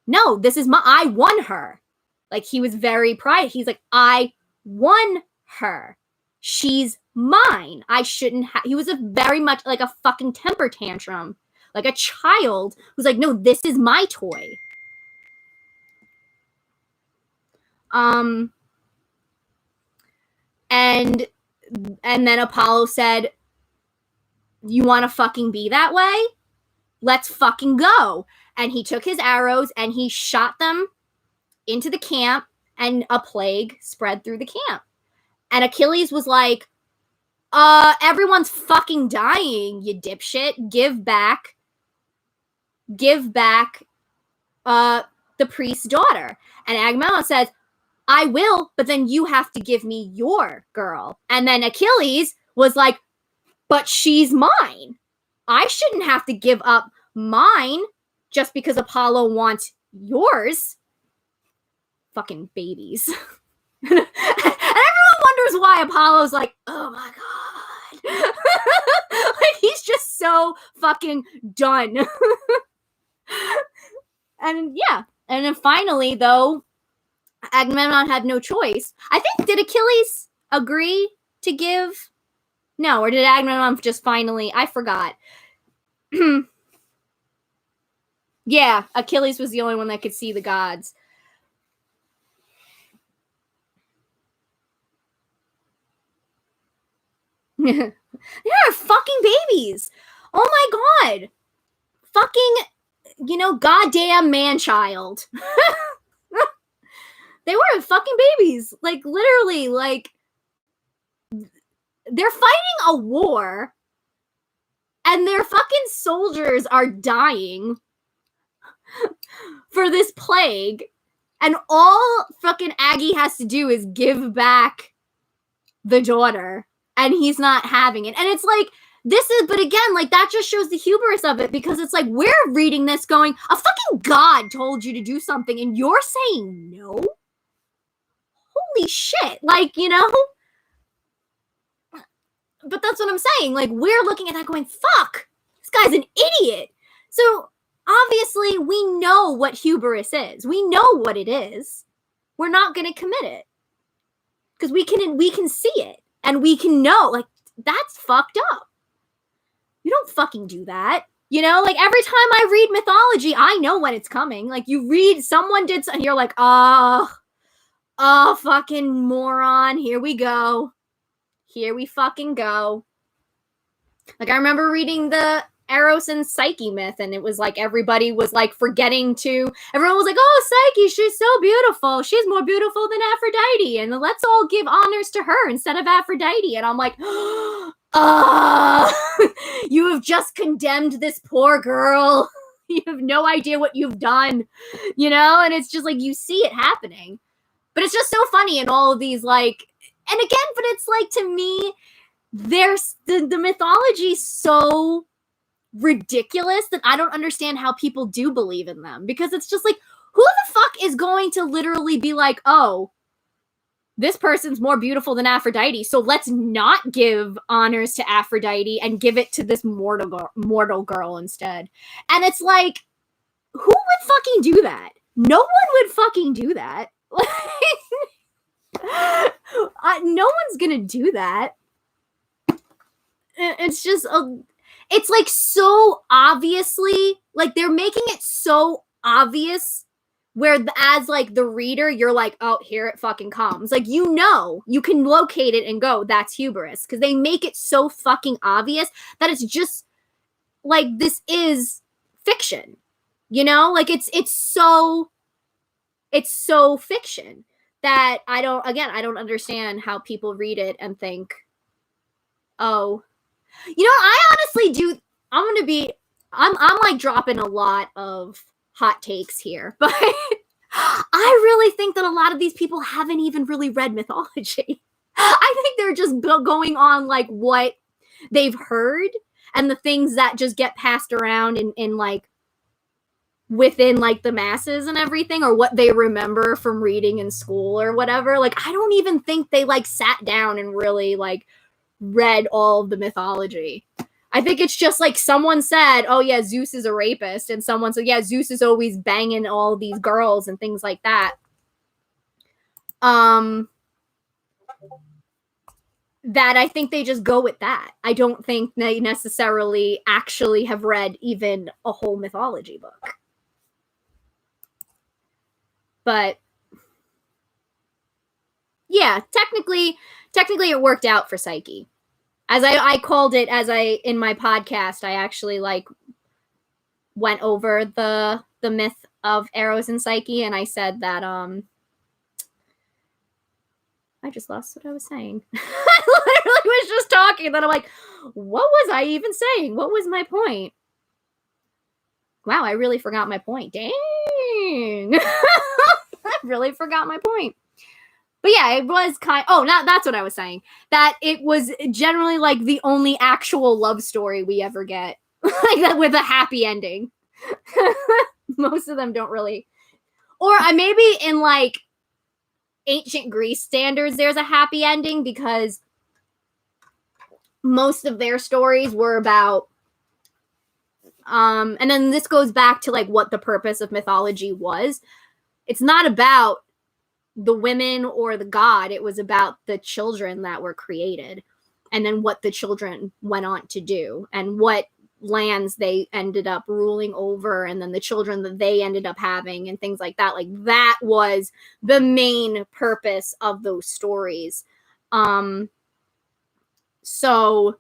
no, I won her. Like, he was very pride. He's like, I won her. She's mine. I shouldn't have. He was very much like a fucking temper tantrum. Like a child who's like, no, this is my toy. And then Apollo said, you want to fucking be that way? let's fucking go. And he took his arrows and he shot them into the camp, and a plague spread through the camp. And Achilles was like, everyone's fucking dying, you dipshit. Give back the priest's daughter. And Agamemnon says, I will, but then you have to give me your girl. And then Achilles was like, but she's mine. I shouldn't have to give up mine just because Apollo wants yours. Fucking babies. And everyone wonders why Apollo's like, oh my God. Like, he's just so fucking done. And yeah. And then finally, though, Agamemnon had no choice. I think, did Achilles agree to give? No, or did Agamemnon just finally? I forgot. Yeah, Achilles was the only one that could see the gods. They are fucking babies. Oh my God. Fucking, goddamn man-child. They were fucking babies. Like, literally, like, they're fighting a war, and their fucking soldiers are dying for this plague, and all fucking Aggie has to do is give back the daughter, and he's not having it. And it's like, but again, like, that just shows the hubris of it, because it's like, we're reading this going, a fucking god told you to do something, and you're saying no? Holy shit. Like, but that's what I'm saying. Like, we're looking at that going, fuck, this guy's an idiot. So obviously we know what hubris is. We know what it is. We're not going to commit it because we can see it, and we can know, like, that's fucked up. You don't fucking do that. Like, every time I read mythology, I know when it's coming. Like, you read, someone did something, you're like, oh, fucking moron. Here we go. Here we fucking go. Like, I remember reading the Eros and Psyche myth, and it was like everybody was like everyone was like, oh, Psyche, she's so beautiful. She's more beautiful than Aphrodite, and let's all give honors to her instead of Aphrodite. And I'm like, you have just condemned this poor girl. You have no idea what you've done, and it's just like, you see it happening. But it's just so funny in all of these, like, and again, but it's like, to me, there's the mythology so ridiculous that I don't understand how people do believe in them, because it's just like, who the fuck is going to literally be like, oh, this person's more beautiful than Aphrodite, so let's not give honors to Aphrodite and give it to this mortal girl instead. And it's like, who would fucking do that? No one would fucking do that. No one's gonna do that. It's just it's like, so obviously, like, they're making it so obvious, where as like the reader, you're like, oh, here it fucking comes. Like, you can locate it and go, that's hubris, because they make it so fucking obvious that it's just like, this is fiction, like, it's so fiction that I don't understand how people read it and think, oh, I honestly do. I'm like dropping a lot of hot takes here, but I really think that a lot of these people haven't even really read mythology. I think they're just going on like what they've heard and the things that just get passed around in like within like the masses and everything, or what they remember from reading in school or whatever. Like, I don't even think they like sat down and really like read all of the mythology. I think it's just like, someone said, oh yeah, Zeus is a rapist, and someone said, yeah, Zeus is always banging all these girls and things like that. That I think they just go with that. I don't think they necessarily actually have read even a whole mythology book. But yeah, technically it worked out for Psyche. As I called it, in my podcast, I actually like went over the myth of Eros and Psyche, and I said that I just lost what I was saying. I literally was just talking, and then I'm like, what was I even saying? What was my point? Wow, I really forgot my point. Dang. I really forgot my point. But yeah, it was that's what I was saying. That it was generally like the only actual love story we ever get. Like that with a happy ending. Most of them don't really. Or maybe in like ancient Greece standards, there's a happy ending because most of their stories were about and then this goes back to like what the purpose of mythology was. It's not about the women or the god, it was about the children that were created and then what the children went on to do and what lands they ended up ruling over and then the children that they ended up having and things like that. Like that was the main purpose of those stories. So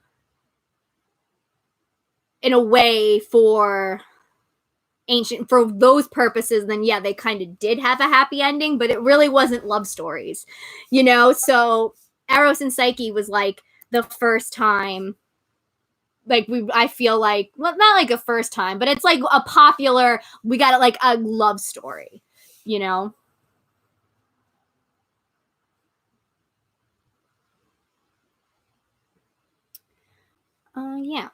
in a way for those purposes, then yeah, they kind of did have a happy ending, but it really wasn't love stories, you know? So Eros and Psyche was like the first time, like I feel like, well, not like a first time, but it's like a popular, we got it like a love story, you know? Yeah.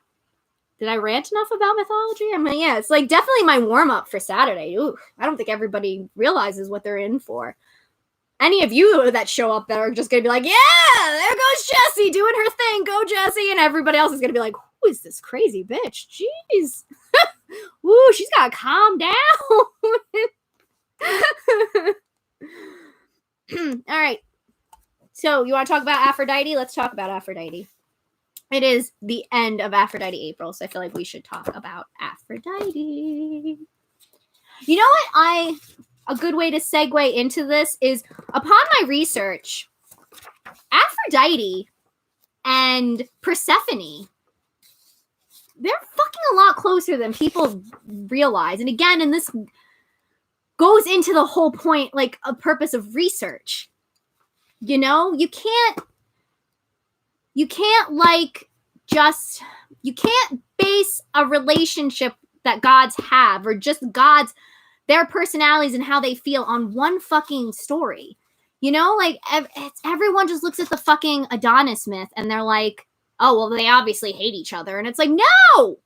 Did I rant enough about mythology? I mean, yeah, it's like definitely my warm up for Saturday. Ooh, I don't think everybody realizes what they're in for. Any of you that show up that are just gonna be like, yeah, there goes Jessie doing her thing. Go, Jessie. And everybody else is gonna be like, who is this crazy bitch? Jeez. Ooh, she's gotta calm down. All right. So you want to talk about Aphrodite? Let's talk about Aphrodite. It is the end of Aphrodite April, so I feel like we should talk about Aphrodite. You know what? A good way to segue into this is upon my research, Aphrodite and Persephone, they're fucking a lot closer than people realize. And again, and this goes into the whole point, like a purpose of research. You know, you can't like just, you can't base a relationship that gods have or just gods, their personalities and how they feel on one fucking story. You know, like everyone just looks at the fucking Adonis myth and they're like, oh, well, they obviously hate each other. And it's like, no,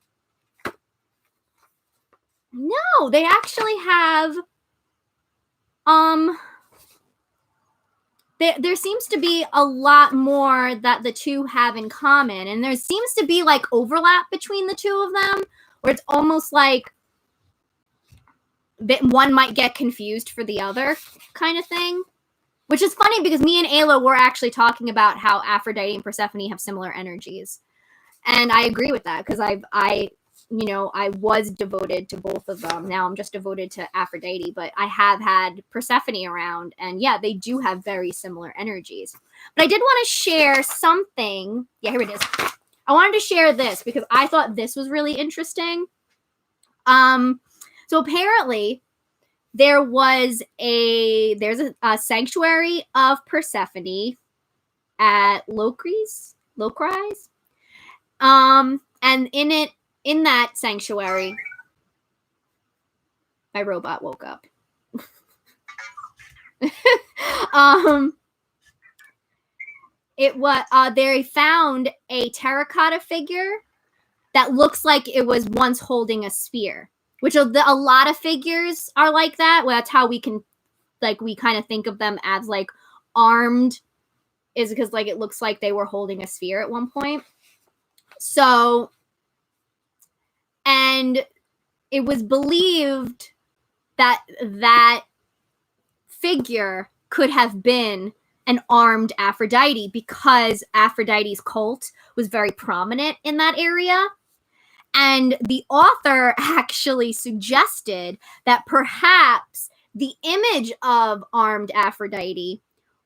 they actually have, there seems to be a lot more that the two have in common. And there seems to be like overlap between the two of them, where it's almost like that one might get confused for the other kind of thing. Which is funny because me and Ayla were actually talking about how Aphrodite and Persephone have similar energies. And I agree with that because I was devoted to both of them. Now I'm just devoted to Aphrodite, but I have had Persephone around, and yeah, they do have very similar energies. But I did want to share something. Yeah, here it is. I wanted to share this because I thought this was really interesting. So apparently there's a sanctuary of Persephone at Locris. And in that sanctuary, my robot woke up. They found a terracotta figure that looks like it was once holding a spear, which a lot of figures are like that. Well, that's how we can, like, we kind of think of them as like armed, is because like it looks like they were holding a spear at one point. So, and it was believed that that figure could have been an armed Aphrodite because Aphrodite's cult was very prominent in that area. And the author actually suggested that perhaps the image of armed Aphrodite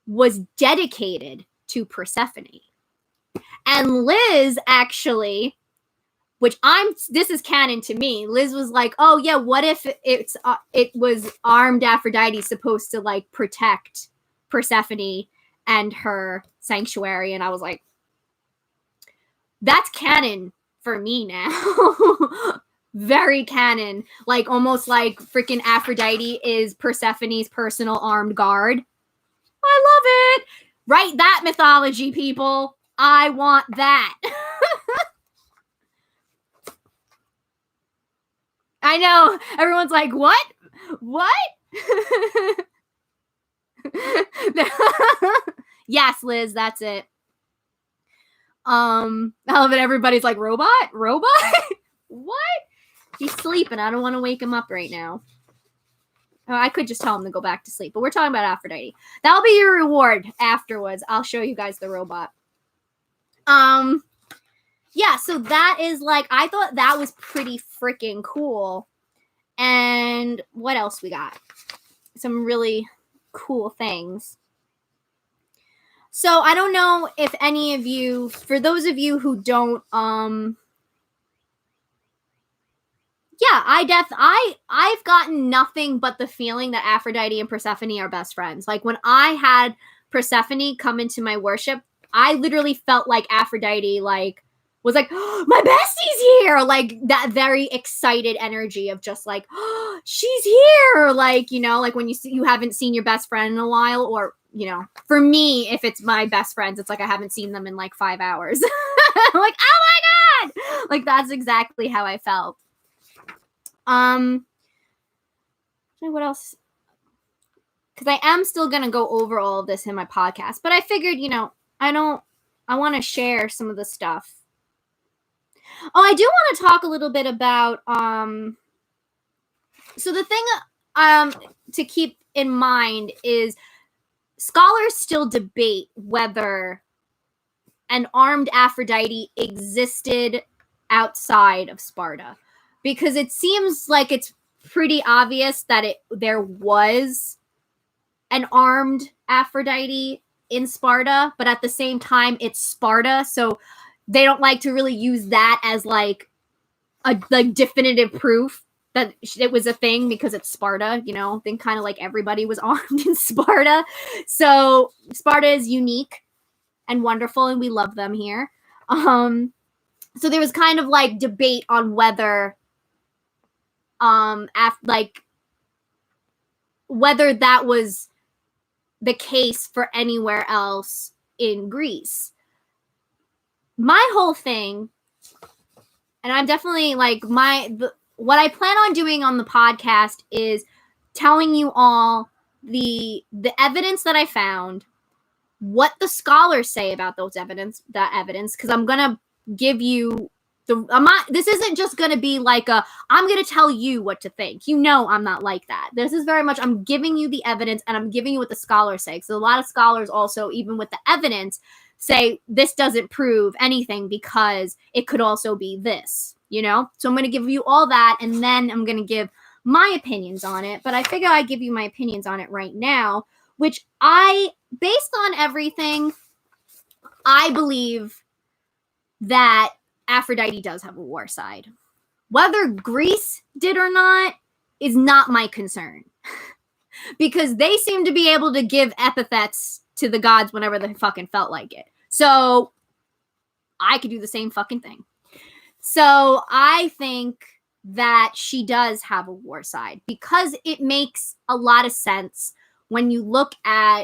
was dedicated to Persephone. And Liz actually this is canon to me. Liz was like, oh yeah, what if it was armed Aphrodite supposed to like protect Persephone and her sanctuary? And I was like, that's canon for me now. Very canon. Like almost like freaking Aphrodite is Persephone's personal armed guard. I love it. Write that mythology, people. I want that. I know. Everyone's like, what? What? Yes, Liz, that's it. I love it. Everybody's like, robot? What? He's sleeping. I don't want to wake him up right now. Oh, I could just tell him to go back to sleep, but we're talking about Aphrodite. That'll be your reward afterwards. I'll show you guys the robot. Yeah, so that is like, I thought that was pretty freaking cool. And what else we got? Some really cool things. So I don't know if any of you, for those of you who don't, yeah, I've gotten nothing but the feeling that Aphrodite and Persephone are best friends. Like when I had Persephone come into my worship, I literally felt like Aphrodite like was like, oh, my bestie's here, like that very excited energy of just like, oh, she's here, like, you know, like when you haven't seen your best friend in a while, or you know, for me, if it's my best friends, it's like I haven't seen them in like 5 hours. I'm like, oh my god, like that's exactly how I felt. What else? Because I am still gonna go over all of this in my podcast, but I figured, you know, I want to share some of the stuff. Oh, I do want to talk a little bit about so the thing to keep in mind is scholars still debate whether an armed Aphrodite existed outside of Sparta, because it seems like it's pretty obvious that there was an armed Aphrodite in Sparta, but at the same time it's Sparta, so they don't like to really use that as like a definitive proof that it was a thing, because it's Sparta, you know. Then kind of like everybody was armed in Sparta, so Sparta is unique and wonderful, and we love them here. So there was kind of like debate on whether whether that was the case for anywhere else in Greece. My whole thing, and I'm definitely like what I plan on doing on the podcast is telling you all the evidence that I found, what the scholars say about that evidence, because I'm gonna give you this isn't just gonna be like I'm gonna tell you what to think. You know, I'm not like that. This is very much I'm giving you the evidence, and I'm giving you what the scholars say. So a lot of scholars also, even with the evidence, say this doesn't prove anything because it could also be this, you know? So I'm going to give you all that, and then I'm going to give my opinions on it. But I figure I give you my opinions on it right now, which based on everything, I believe that Aphrodite does have a war side. Whether Greece did or not is not my concern, because they seem to be able to give epithets to the gods whenever they fucking felt like it. So I could do the same fucking thing. So I think that she does have a war side, because it makes a lot of sense when you look at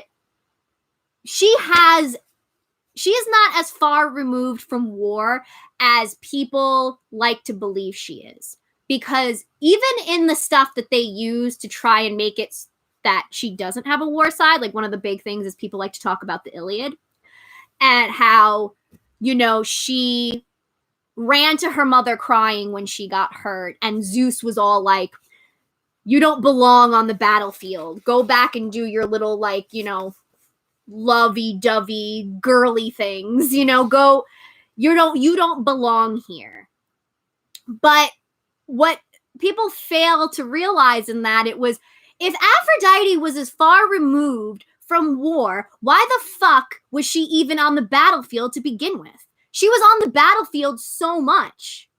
she is not as far removed from war as people like to believe she is, because even in the stuff that they use to try and make it that she doesn't have a war side, like one of the big things is people like to talk about the Iliad and how, you know, she ran to her mother crying when she got hurt, and Zeus was all like, you don't belong on the battlefield, go back and do your little, like, you know, lovey-dovey girly things, you know, go, you don't belong here. But what people fail to realize in that it was, if Aphrodite was as far removed from war, why the fuck was she even on the battlefield to begin with? She was on the battlefield so much.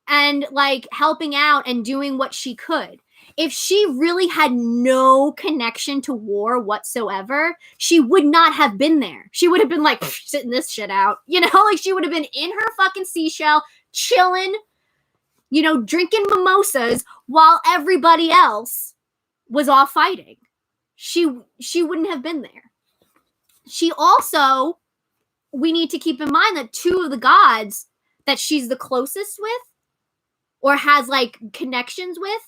and like helping out and doing what she could. If she really had no connection to war whatsoever, she would not have been there. She would have been like sitting this shit out, you know, like she would have been in her fucking seashell, chilling, you know, drinking mimosas while everybody else was all fighting. She wouldn't have been there. She also, we need to keep in mind that two of the gods that she's the closest with or has like connections with,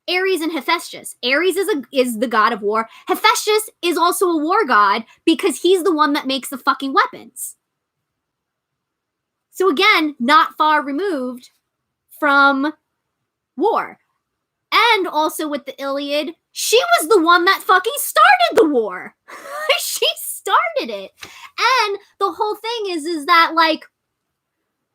Ares and Hephaestus. Ares is the god of war. Hephaestus is also a war god because he's the one that makes the fucking weapons. So again, not far removed from war. And also with the Iliad, she was the one that fucking started the war. She started it. And the whole thing is that like,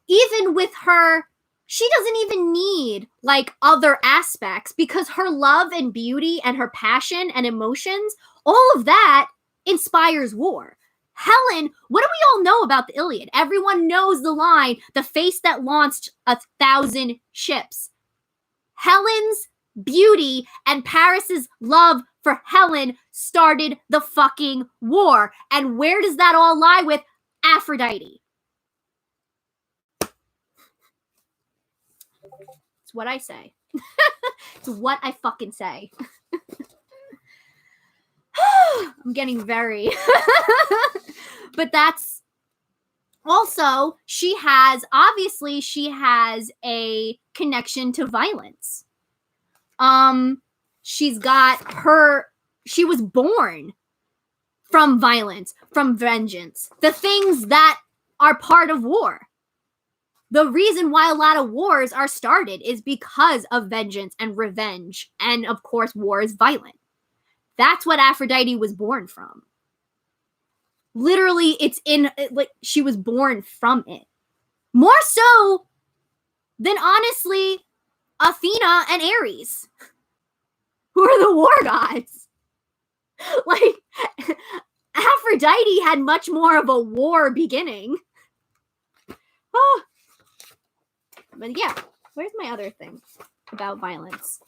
even with her, she doesn't even need like other aspects because her love and beauty and her passion and emotions, all of that inspires war. Helen, what do we all know about the Iliad? Everyone knows the line, the face that launched 1,000 ships. Helen's beauty and Paris's love for Helen started the fucking war. And where does that all lie with Aphrodite? It's what I say. It's what I fucking say. I'm getting very... But that's... Also, she has a connection to violence. She's got her... She was born from violence, from vengeance. The things that are part of war. The reason why a lot of wars are started is because of vengeance and revenge. And of course, war is violent. That's what Aphrodite was born from. Literally, it's in, like, she was born from it. More so than, honestly, Athena and Ares, who are the war gods. Like, Aphrodite had much more of a war beginning. Oh. But yeah, where's my other thing about violence?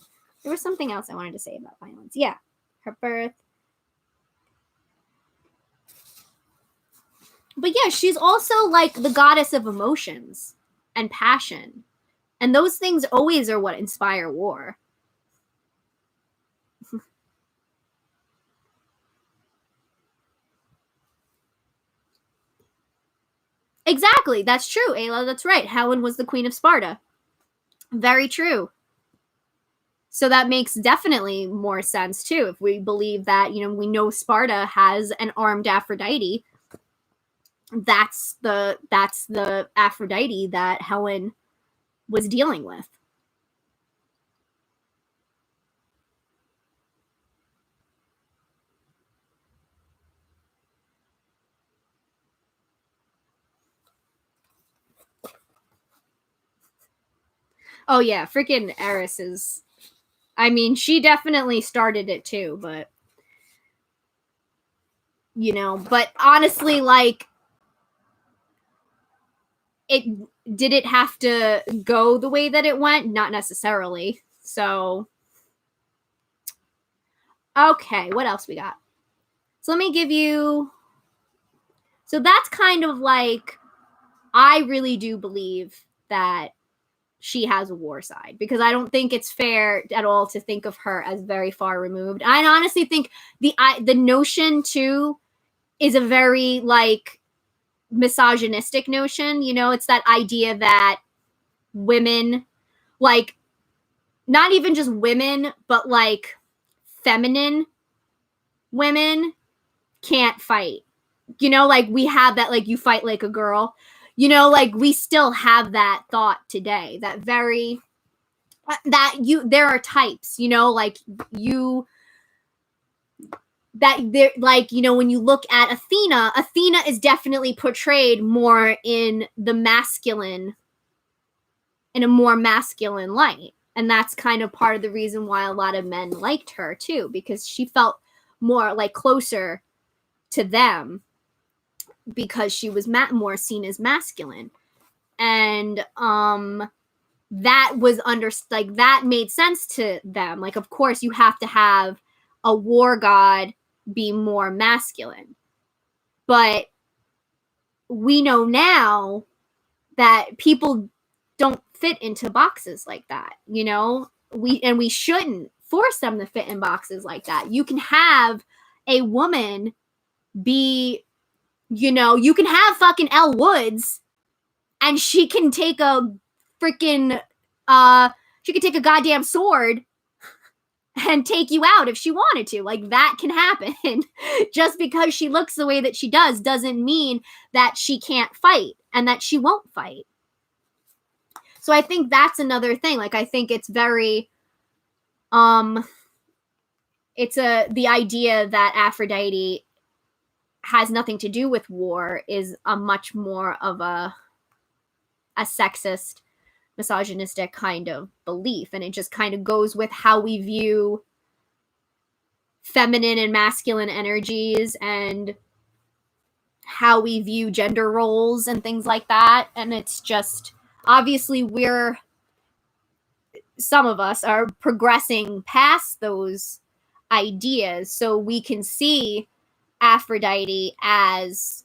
There was something else I wanted to say about violence. Yeah, her birth. But yeah, she's also like the goddess of emotions and passion. And those things always are what inspire war. Exactly. That's true, Ayla. That's right. Helen was the queen of Sparta. Very true. So that makes definitely more sense, too. If we believe that, you know, we know Sparta has an armed Aphrodite. That's the Aphrodite that Helen was dealing with. Oh yeah, freaking Eris is... I mean, she definitely started it too, but... You know, but honestly, like... Did it have to go the way that it went? Not necessarily. So... Okay, what else we got? So let me give you... So that's kind of like... I really do believe that she has a war side because I don't think it's fair at all to think of her as very far removed. I honestly think the notion too is a very like misogynistic notion. You know, it's that idea that women, like not even just women, but like feminine women can't fight. You know, like we have that, like you fight like a girl. You know, like we still have that thought today, that very, that there are types, you know, like that there, like, you know, when you look at Athena is definitely portrayed more in the masculine, in a more masculine light. And that's kind of part of the reason why a lot of men liked her too, because she felt more like closer to them. Because she was more seen as masculine. And that was like that made sense to them. Like, of course, you have to have a war god be more masculine. But we know now that people don't fit into boxes like that, you know? We shouldn't force them to fit in boxes like that. You can have a woman be, you know, you can have fucking Elle Woods and she can take a freaking she could take a goddamn sword and take you out if she wanted to. Like, that can happen. Just because she looks the way that she does doesn't mean that she can't fight and that she won't fight. So I think that's another thing. Like, I think it's very it's the idea that Aphrodite has nothing to do with war is a much more of a sexist, misogynistic kind of belief, and it just kind of goes with how we view feminine and masculine energies and how we view gender roles and things like that. And it's just, obviously, some of us are progressing past those ideas, so we can see Aphrodite as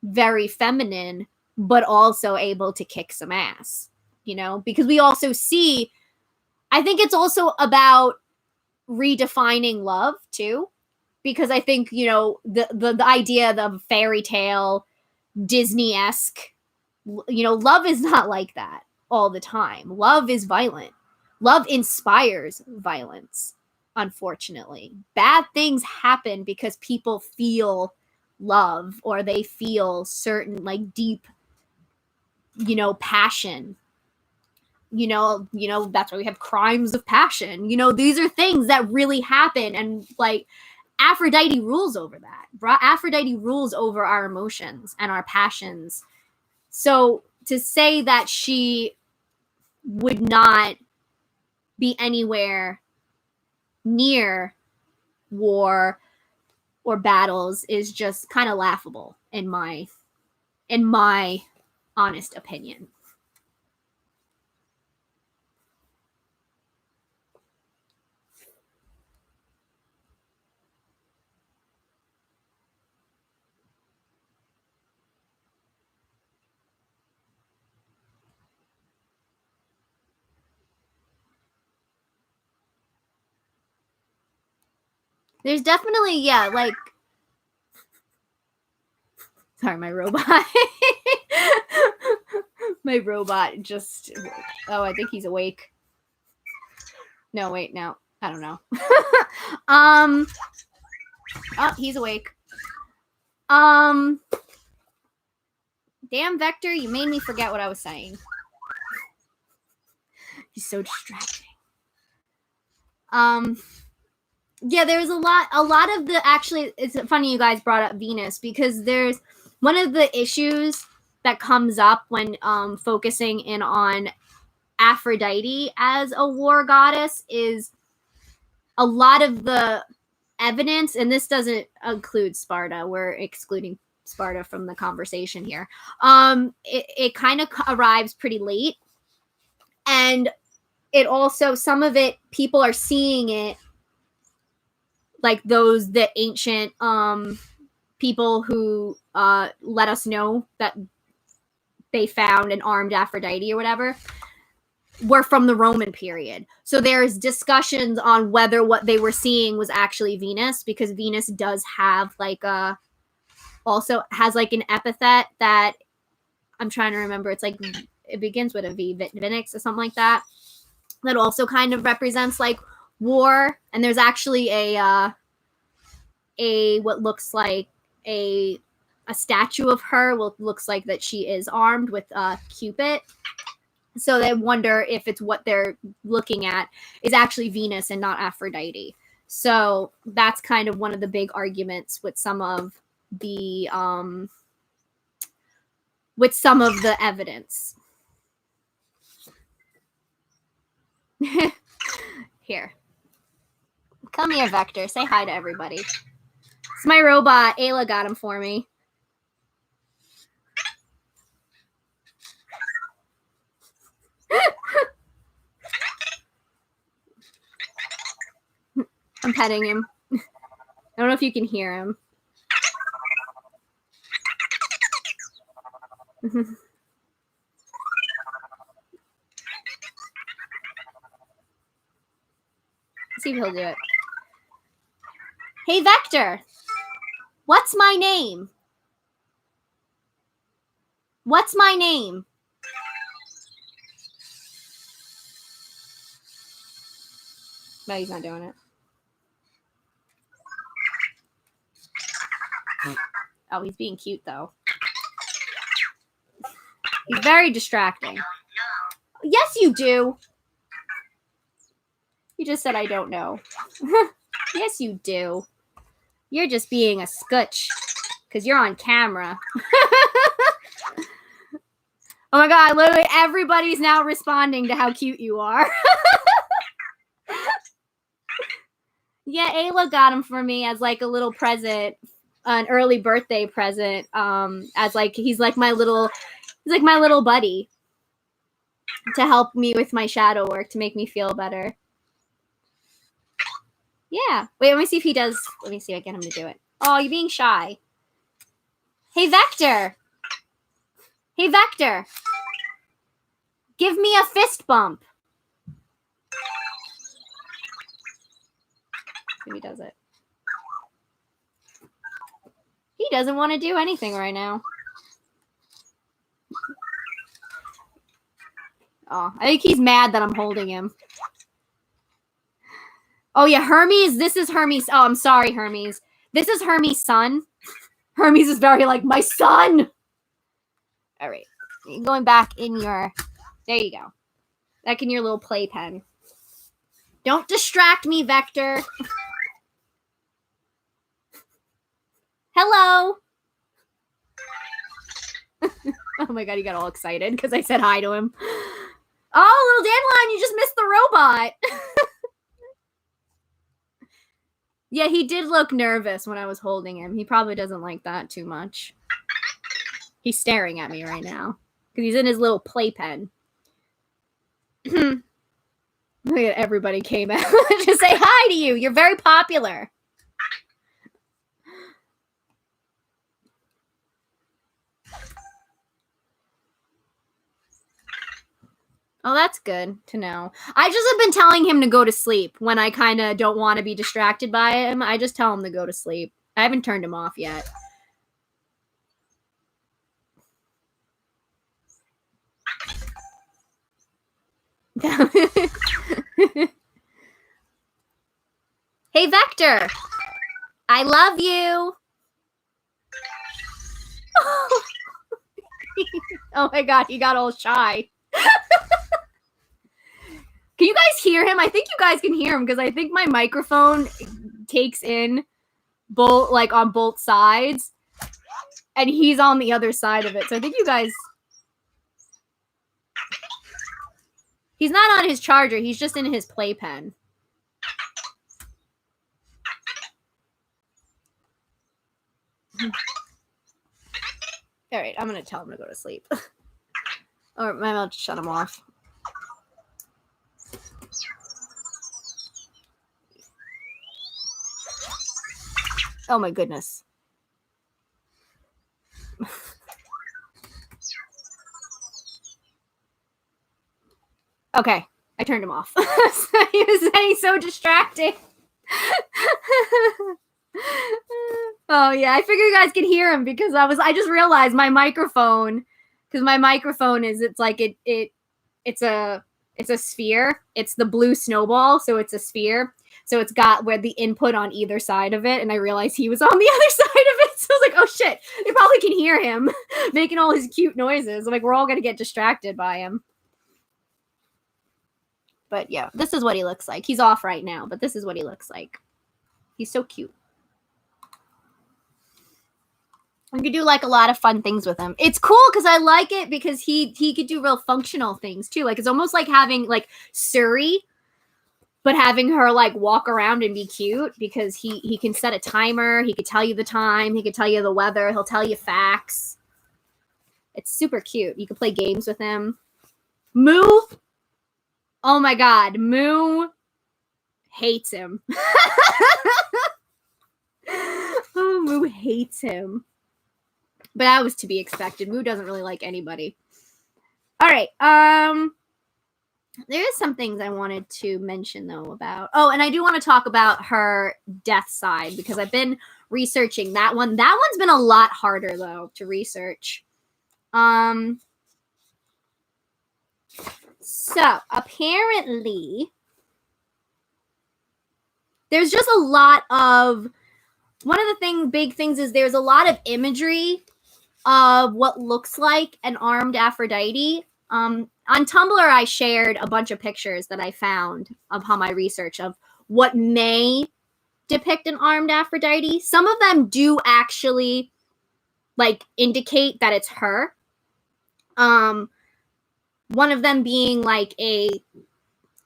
very feminine but also able to kick some ass, you know, because we also see, I think it's also about redefining love too, because I think, you know, the idea of fairy tale Disney-esque, you know, love is not like that all the time. Love is violent. Love inspires violence, unfortunately. Bad things happen because people feel love or they feel certain, like, deep, you know, passion. You know, that's why we have crimes of passion. You know, these are things that really happen, and like Aphrodite rules over that. Aphrodite rules over our emotions and our passions. So to say that she would not be anywhere near war or battles is just kind of laughable in my honest opinion. There's definitely, yeah, like, sorry, my robot. My robot just, oh, I think he's awake. No, wait, no, I don't know. Oh, he's awake. Damn, Vector, you made me forget what I was saying. He's so distracting. Yeah, there's a lot of the, actually, it's funny you guys brought up Venus, because there's one of the issues that comes up when focusing in on Aphrodite as a war goddess is a lot of the evidence, and this doesn't include Sparta, we're excluding Sparta from the conversation here. It kind of arrives pretty late, and it also, some of it, people are seeing it like the ancient people who let us know that they found an armed Aphrodite or whatever were from the Roman period. So there's discussions on whether what they were seeing was actually Venus, because Venus does have like also has like an epithet that I'm trying to remember. It's like, it begins with a V, Vinix or something like that. That also kind of represents like war. And there's actually a what looks like a statue of her. What looks like that she is armed with Cupid. So they wonder if it's what they're looking at is actually Venus and not Aphrodite. So that's kind of one of the big arguments with some of the evidence. Here. Come here, Vector. Say hi to everybody. It's my robot. Ayla got him for me. I'm petting him. I don't know if you can hear him. Let's see if he'll do it. Hey, Vector. What's my name? What's my name? No, he's not doing it. Oh, he's being cute, though. He's very distracting. Yes, you do. You just said I don't know. Yes, you do. You're just being a scutch because you're on camera. Oh my god, literally everybody's now responding to how cute you are. Yeah, Ayla got him for me as like a little present, an early birthday present. As like he's like my little buddy to help me with my shadow work to make me feel better. Yeah. Wait, let me see if he does. Let me see if I get him to do it. Oh, you're being shy. Hey, Vector. Hey, Vector. Give me a fist bump. See if he does it. He doesn't want to do anything right now. Oh, I think he's mad that I'm holding him. Oh, yeah, Hermes. This is Hermes. Oh, I'm sorry, Hermes. This is Hermes' son. Hermes is very like, my son. All right. Going back in your... There you go. Back in your little playpen. Don't distract me, Vector. Hello. Oh my god, he got all excited because I said hi to him. Oh, little Dandelion, you just missed the robot. Yeah, he did look nervous when I was holding him. He probably doesn't like that too much. He's staring at me right now because he's in his little playpen. Look at everybody came out to say hi to you. You're very popular. Oh, that's good to know. I just have been telling him to go to sleep when I kind of don't want to be distracted by him. I just tell him to go to sleep. I haven't turned him off yet. Hey, Vector. I love you. Oh my god, he got all shy. Can you guys hear him? I think you guys can hear him because I think my microphone takes in both, like on both sides, and he's on the other side of it. So I think you guys... He's not on his charger. He's just in his playpen. All right, I'm going to tell him to go to sleep. Or maybe I'll just shut him off. Oh my goodness. Okay, I turned him off. He was saying so distracting. Oh yeah, I figured you guys could hear him because I just realized my microphone, because my microphone is, it's like it's a sphere. It's the blue snowball, so it's a sphere. So it's got where the input on either side of it, and I realized he was on the other side of it. So I was like, oh shit, they probably can hear him making all his cute noises. I'm like, we're all gonna get distracted by him. But yeah, this is what he looks like. He's off right now, but this is what he looks like. He's so cute. I could do like a lot of fun things with him. It's cool because I like it because he could do real functional things too. Like it's almost like having like Suri, but having her like walk around and be cute because he can set a timer. He could tell you the time. He could tell you the weather. He'll tell you facts. It's super cute. You could play games with him. Moo. Oh my God. Moo hates him. Oh, Moo hates him. But that was to be expected. Moo doesn't really like anybody. All right. There is some things I wanted to mention though about. Oh, and I do want to talk about her death side because I've been researching that one. That one's been a lot harder though to research. So apparently there's just a lot of, one of the big things is there's a lot of imagery of what looks like an armed Aphrodite. On Tumblr, I shared a bunch of pictures that I found upon my research of what may depict an armed Aphrodite. Some of them do actually like indicate that it's her. One of them being like a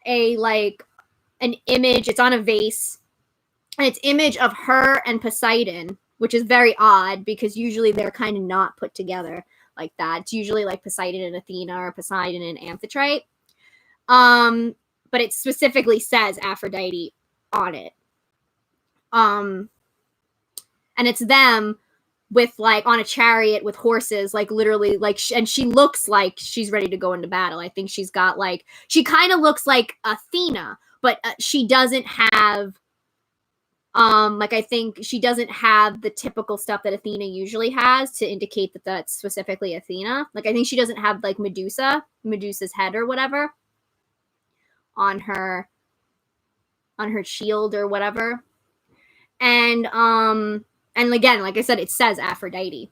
like an image. It's on a vase, and it's image of her and Poseidon, which is very odd because usually they're kind of not put together like that. It's usually like Poseidon and Athena or Poseidon and Amphitrite. But it specifically says Aphrodite on it. And it's them with like on a chariot with horses, like literally like, and she looks like she's ready to go into battle. I think she's got like, she kind of looks like Athena, but she doesn't have, like I think she doesn't have the typical stuff that Athena usually has to indicate that that's specifically Athena. Like I think she doesn't have like Medusa's head or whatever on her shield or whatever. And again, like I said, it says Aphrodite.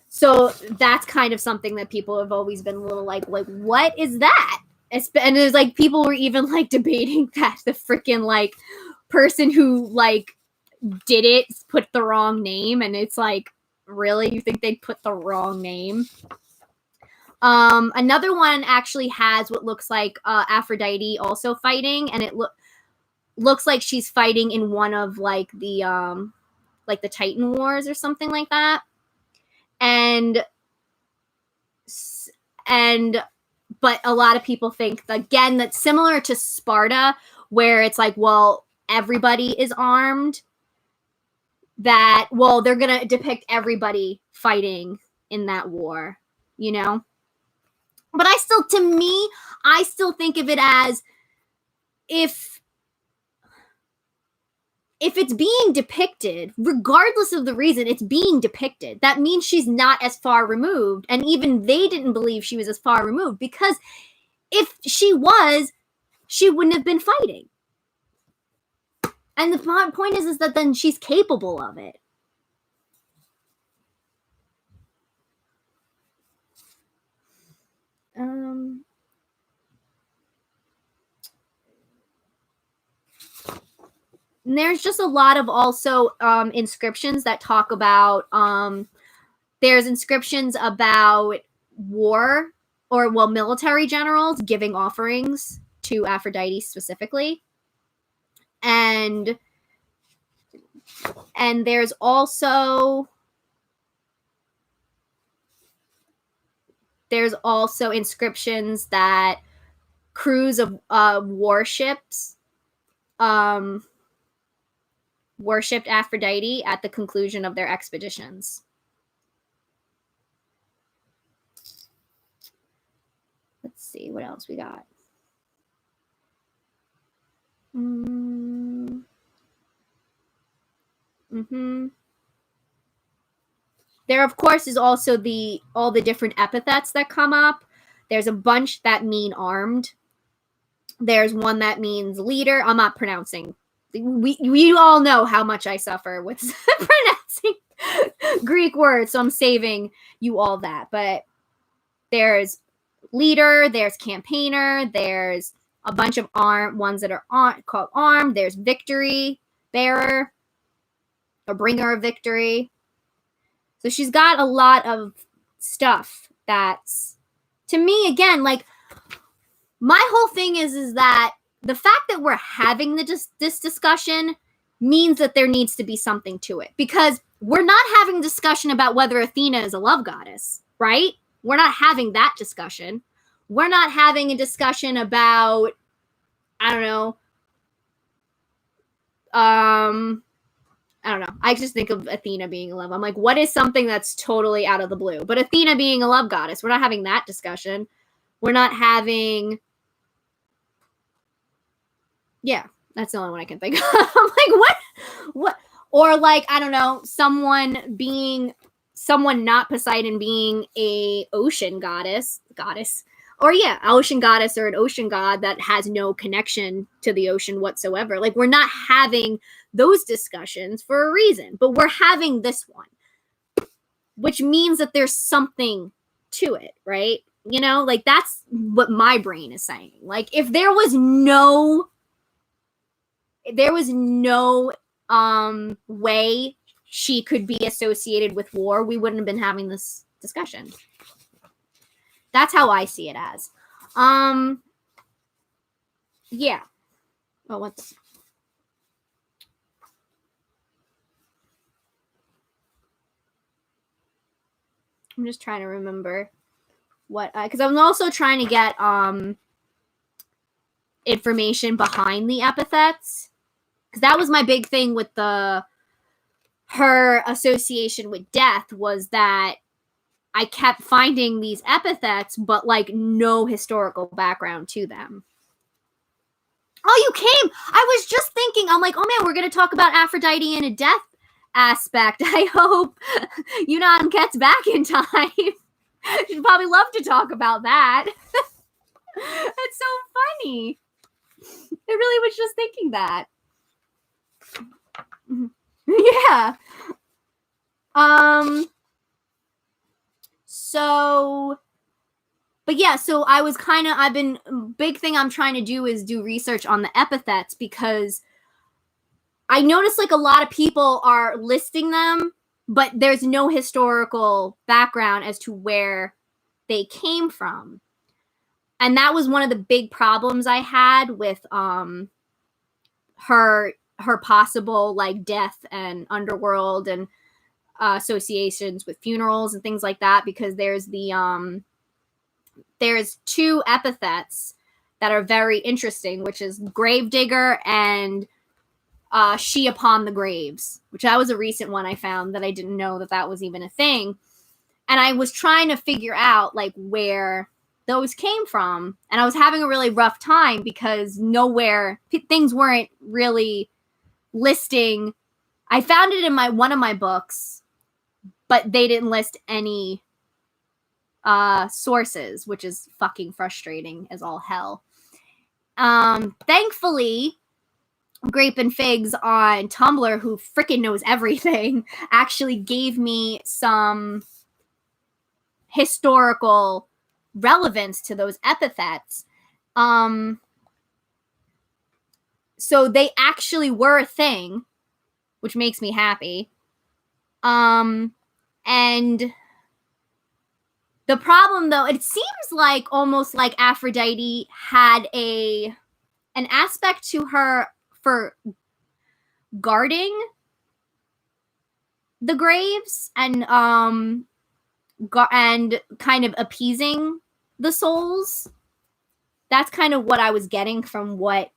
So that's kind of something that people have always been a little like what is that? And there's like people were even like debating that the freaking like person who like did it put the wrong name, and it's like, really, you think they'd put the wrong name? Another one actually has what looks like Aphrodite also fighting, and it looks like she's fighting in one of like the Titan Wars or something like that. But a lot of people think, again, that's similar to Sparta, where it's like, well, everybody is armed, that, well, they're going to depict everybody fighting in that war, you know? But I still think of it as if it's being depicted, regardless of the reason, it's being depicted. That means she's not as far removed. And even they didn't believe she was as far removed, because if she was, she wouldn't have been fighting. And the point is that then she's capable of it. And there's just a lot of also inscriptions that talk about, there's inscriptions about war or, well, military generals giving offerings to Aphrodite specifically. And there's also inscriptions that crews of warships worshipped Aphrodite at the conclusion of their expeditions. Let's see what else we got. There, of course, is also all the different epithets that come up. There's a bunch that mean armed. There's one that means leader. I'm not pronouncing. We all know how much I suffer with pronouncing Greek words, so I'm saving you all that. But there's leader, there's campaigner, there's a bunch of ones that are called armed. There's victory bearer, a bringer of victory. So she's got a lot of stuff that's, to me, again, like, my whole thing is that the fact that we're having this discussion means that there needs to be something to it. Because we're not having a discussion about whether Athena is a love goddess, right? We're not having that discussion. we're not having a discussion about, I don't know, I don't know. I just think of Athena being a love. I'm like, what is something that's totally out of the blue? But Athena being a love goddess, we're not having that discussion. We're not having. Yeah, that's the only one I can think of. I'm like, what? What? Or like, I don't know, someone not Poseidon being a ocean goddess. Or yeah, ocean goddess or an ocean god that has no connection to the ocean whatsoever. Like, we're not having those discussions for a reason, but we're having this one, which means that there's something to it, right? You know, like that's what my brain is saying. Like, if there was no way she could be associated with war, we wouldn't have been having this discussion. That's how I see it as. Yeah. Oh, what's... I'm just trying to remember what, because I'm also trying to get information behind the epithets, because that was my big thing with her association with death, was that I kept finding these epithets, but like no historical background to them. Oh, you came! I was just thinking, I'm like, oh man, we're gonna talk about Aphrodite in a death aspect. I hope Yunnan gets back in time. She'd probably love to talk about that. It's so funny. I really was just thinking that. Yeah. So, but yeah, so big thing I'm trying to do is do research on the epithets, because I noticed like a lot of people are listing them, but there's no historical background as to where they came from. And that was one of the big problems I had with her possible like death and underworld and associations with funerals and things like that, because there's two epithets that are very interesting, which is gravedigger and she upon the graves, which that was a recent one I found that I didn't know that was even a thing. And I was trying to figure out like where those came from, and I was having a really rough time because nowhere things weren't really listing. I found it in one of my books, but they didn't list any sources, which is fucking frustrating as all hell. Thankfully, Grape and Figs on Tumblr, who freaking knows everything, actually gave me some historical relevance to those epithets. So they actually were a thing, which makes me happy. And the problem, though, it seems like almost like Aphrodite had an aspect to her for guarding the graves and kind of appeasing the souls. That's kind of what I was getting from what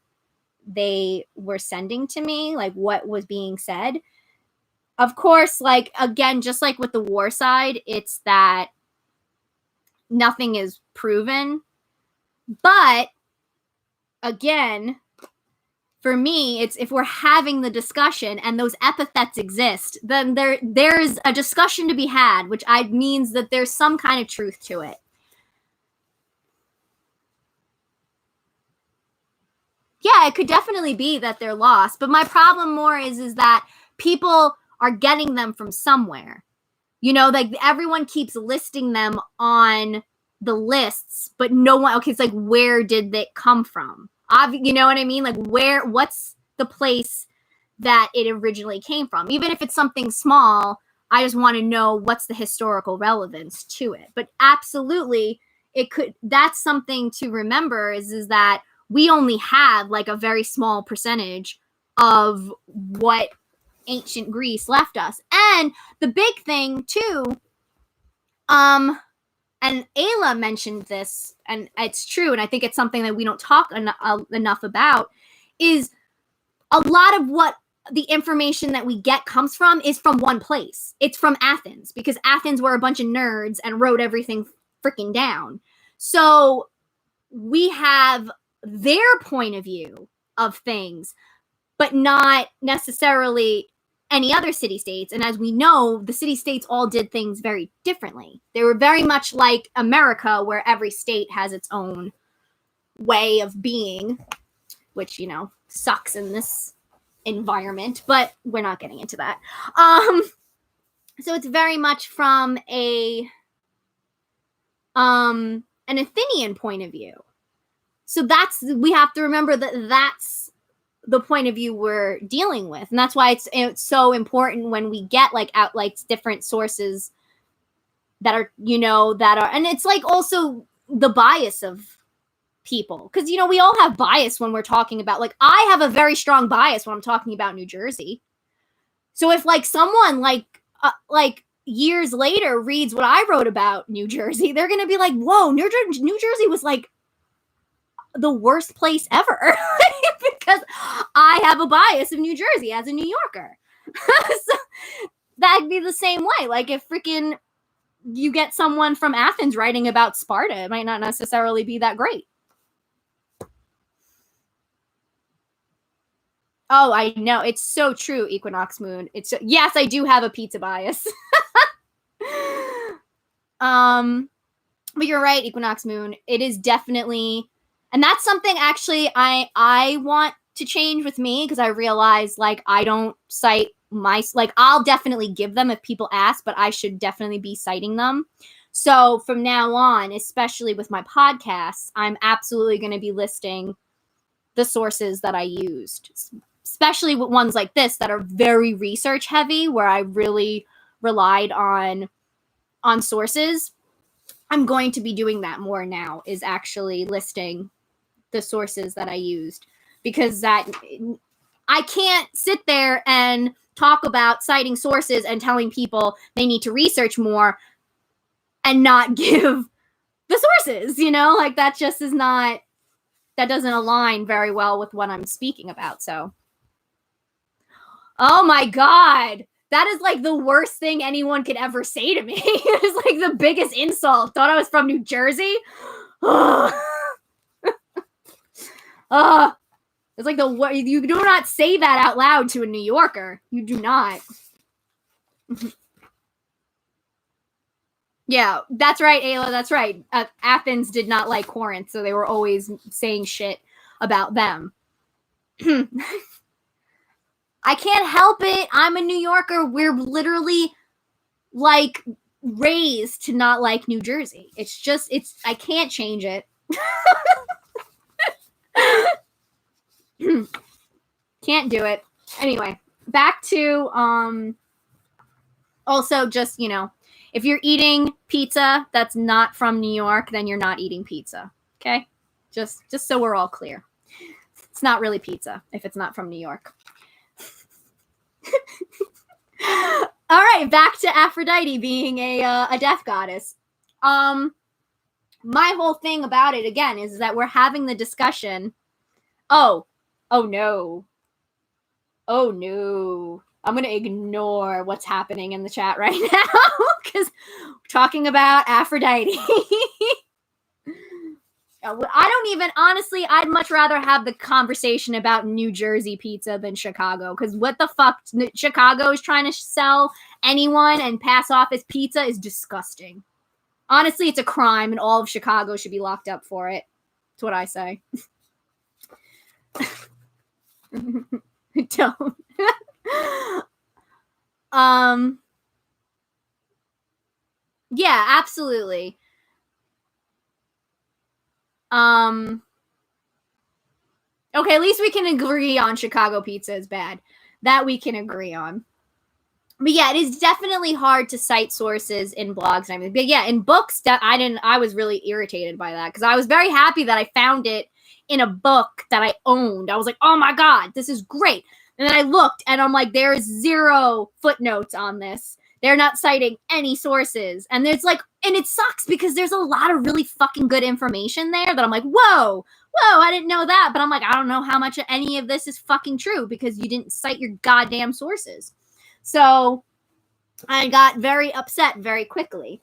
they were sending to me, like what was being said. Of course, like, again, just like with the war side, it's that nothing is proven. But again, for me, it's if we're having the discussion and those epithets exist, then there's a discussion to be had, which means that there's some kind of truth to it. Yeah, it could definitely be that they're lost, but my problem more is that people are getting them from somewhere. You know, like everyone keeps listing them on the lists, but no one, okay, it's like, where did they come from? You know what I mean? Like, what's the place that it originally came from? Even if it's something small, I just want to know what's the historical relevance to it. But absolutely, that's something to remember is that we only have like a very small percentage of what ancient Greece left us. And the big thing too, and Ayla mentioned this, and it's true, and I think it's something that we don't talk enough about, is a lot of what the information that we get comes from is from one place. It's from Athens, because Athens were a bunch of nerds and wrote everything freaking down. So we have their point of view of things, but not necessarily any other city-states. And as we know, the city-states all did things very differently. They were very much like America, where every state has its own way of being, which, you know, sucks in this environment, but we're not getting into that. So it's very much from an Athenian point of view. So we have to remember that that's the point of view we're dealing with, and that's why it's so important when we get like different sources that are, and it's like also the bias of people, because we all have bias when we're talking about, like, I have a very strong bias when I'm talking about New Jersey. So if like someone like years later reads what I wrote about New Jersey, they're gonna be like, whoa, New Jersey was like the worst place ever. Because I have a bias of New Jersey as a New Yorker. So that'd be the same way. Like if freaking you get someone from Athens writing about Sparta, it might not necessarily be that great. Oh, I know. It's so true, Equinox Moon. Yes, I do have a pizza bias. But you're right, Equinox Moon. It is definitely, and that's something actually I want to change with me, because I realize like I don't cite I'll definitely give them if people ask, but I should definitely be citing them. So from now on, especially with my podcasts, I'm absolutely going to be listing the sources that I used, especially with ones like this that are very research heavy, where I really relied on sources. I'm going to be doing that more now, is actually listing the sources that I used, because that I can't sit there and talk about citing sources and telling people they need to research more and not give the sources, like that just is not, that doesn't align very well with what I'm speaking about. So, oh my God, that is like the worst thing anyone could ever say to me. It's like the biggest insult. Thought I was from New Jersey? It's like you do not say that out loud to a New Yorker. You do not. Yeah, that's right, Ayla. That's right. Athens did not like Corinth, so they were always saying shit about them. I can't help it. I'm a New Yorker. We're literally like raised to not like New Jersey. I can't change it. Can't do it. Anyway, back to also just, if you're eating pizza that's not from New York, then you're not eating pizza. Okay? Just so we're all clear. It's not really pizza if it's not from New York. All right, back to Aphrodite being a death goddess. My whole thing about it, again, is that we're having the discussion. Oh no. I'm going to ignore what's happening in the chat right now, because we're talking about Aphrodite. Honestly, I'd much rather have the conversation about New Jersey pizza than Chicago, because what the fuck Chicago is trying to sell anyone and pass off as pizza is disgusting. Honestly, it's a crime, and all of Chicago should be locked up for it. That's what I say. Don't. Yeah, absolutely. Okay, at least we can agree on Chicago pizza is bad. That we can agree on. But yeah, it is definitely hard to cite sources in blogs and everything. But yeah, in books, I was really irritated by that, because I was very happy that I found it in a book that I owned. I was like, oh my God, this is great. And then I looked and I'm like, there's 0 footnotes on this. They're not citing any sources. And there's like, and it sucks because there's a lot of really fucking good information there that I'm like, whoa, I didn't know that. But I'm like, I don't know how much of any of this is fucking true because you didn't cite your goddamn sources. So I got very upset very quickly.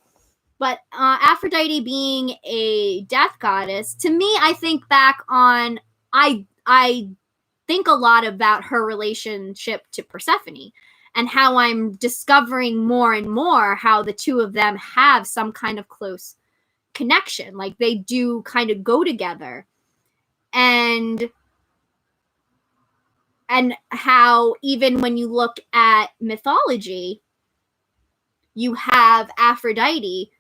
But Aphrodite being a death goddess, to me, I think back on, I think a lot about her relationship to Persephone and how I'm discovering more and more how the two of them have some kind of close connection. Like they do kind of go together. And how even when you look at mythology, you have Aphrodite